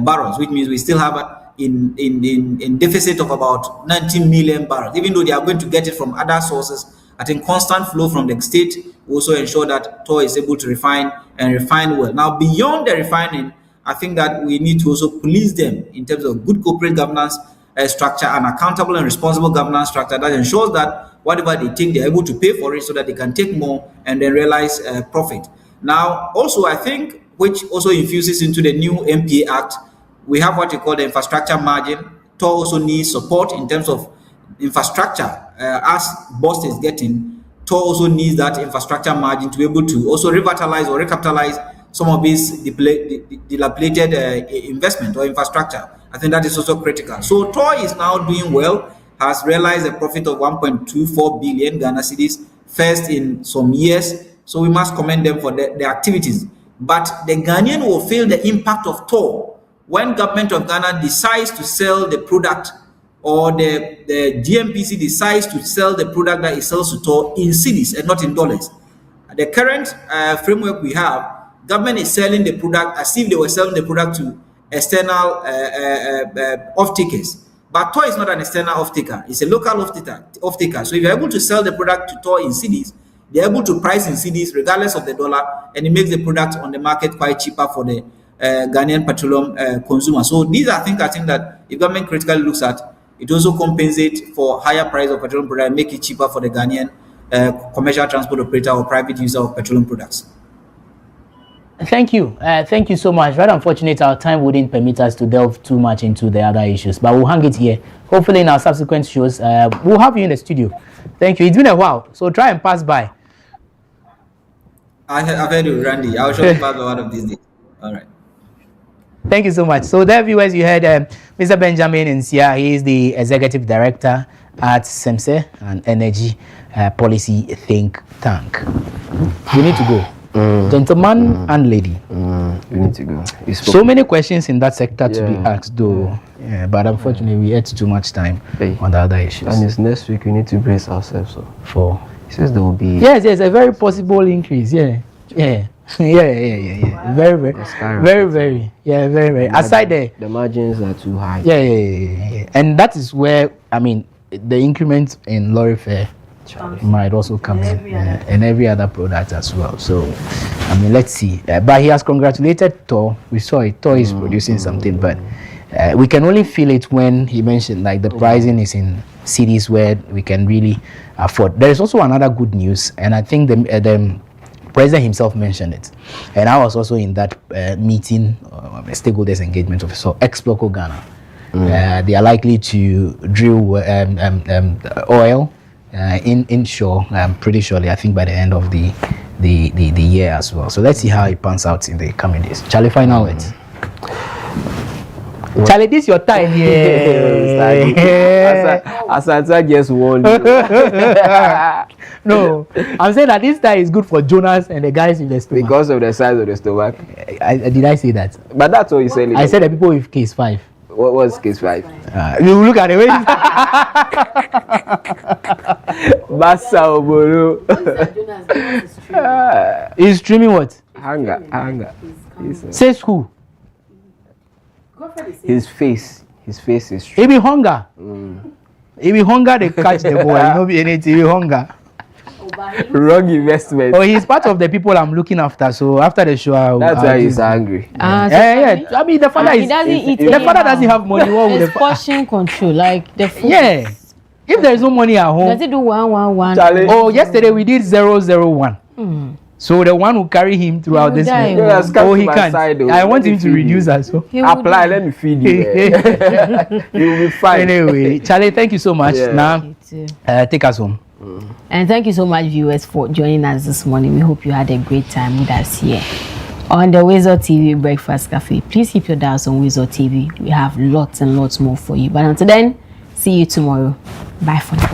barrels, which means we still have in deficit of about 19 million barrels. Even though they are going to get it from other sources, I think constant flow from the state will also ensure that TOR is able to refine and refine well. Now, beyond the refining, I think that we need to also police them in terms of good corporate governance structure and accountable and responsible governance structure that ensures that whatever they take, they're able to pay for it so that they can take more and then realize profit. Now, also, I think, which also infuses into the new MPA Act, we have what we call the infrastructure margin. TOR also needs support in terms of infrastructure. As BOST is getting, TOR also needs that infrastructure margin to be able to also revitalize or recapitalize some of these dilapidated investment or infrastructure. I think that is also critical. So TOR is now doing well, has realized a profit of 1.24 billion Ghana cedis, first in some years. So we must commend them for their activities. But the Ghanaian will feel the impact of TOR when government of Ghana decides to sell the product, or the GMPC decides to sell the product that it sells to TOR in cedis and not in dollars. The current framework we have, government is selling the product as if they were selling the product to external off-takers. But TOR is not an external off-taker. It's a local off-taker. So if you're able to sell the product to TOR in cedis, they're able to price in cedis regardless of the dollar, and it makes the product on the market quite cheaper for the Ghanaian petroleum consumers. So these are things I think that if government critically looks at, it also compensates for higher price of petroleum products and make it cheaper for the Ghanaian commercial transport operator or private user of petroleum products. Thank you so much. Very unfortunate our time wouldn't permit us to delve too much into the other issues, but we'll hang it here. Hopefully in our subsequent shows, we'll have you in the studio. Thank you. It's been a while, so try and pass by. I've heard you, Randy. I'll show you pass by one of these days. All right. Thank you so much. So there, viewers, you heard Mr. Benjamin Nsia. He is the Executive Director at SEMSE, an energy policy think tank. We need to go. Gentleman and lady. We need to go. So many questions in that sector to be asked, though. Yeah, but unfortunately, we had too much time on the other issues. And it's next week. We need to brace ourselves for. He says there will be. Yes, a very possible increase. Yeah. Very. Aside the margins are too high. Yeah. And that is where, I mean, the increment in lorry fare might also come in, and every other product as well. So, I mean, let's see. But he has congratulated Tor. We saw it. Tor is producing something, but we can only feel it when he mentioned like the pricing is in cities where we can really afford. There is also another good news, and I think the President himself mentioned it, and I was also in that meeting, stakeholders engagement of so ex-Loco Ghana. They are likely to drill oil inshore pretty surely, I think by the end of the year as well. So let's see how it pans out in the coming days. Charlie, final words. Charlie, this is your time. As I just won. No, I'm saying that this time is good for Jonas and the guys in the stomach. Because of the size of the stomach. Did I say that? But that's what you said. I said the people with case 5. What was case 5? You look at the way. He's streaming what? Hunger. Says who? His face is streaming. It be hunger. It be hunger. They catch the boy. You know, be anything. It be hunger. Wrong investment. Oh, he's part of the people I'm looking after. So after the show, that's why he's angry. Yeah. I mean, the father is. The father doesn't have money. What would the portion control? Like the food. Yeah. If there is no money at home. Does it do 111? Oh, yesterday we did 001. So the one who carry him throughout this month. Oh, he can't. I want him to reduce that. So apply. Let me feed you. You'll be fine. Anyway, Charlie, thank you so much. Now, take us home. And thank you so much, viewers, for joining us this morning. We hope you had a great time with us here on the WoezorTV Breakfast Cafe. Please keep your dials on WoezorTV. We have lots and lots more for you. But until then, see you tomorrow. Bye for now.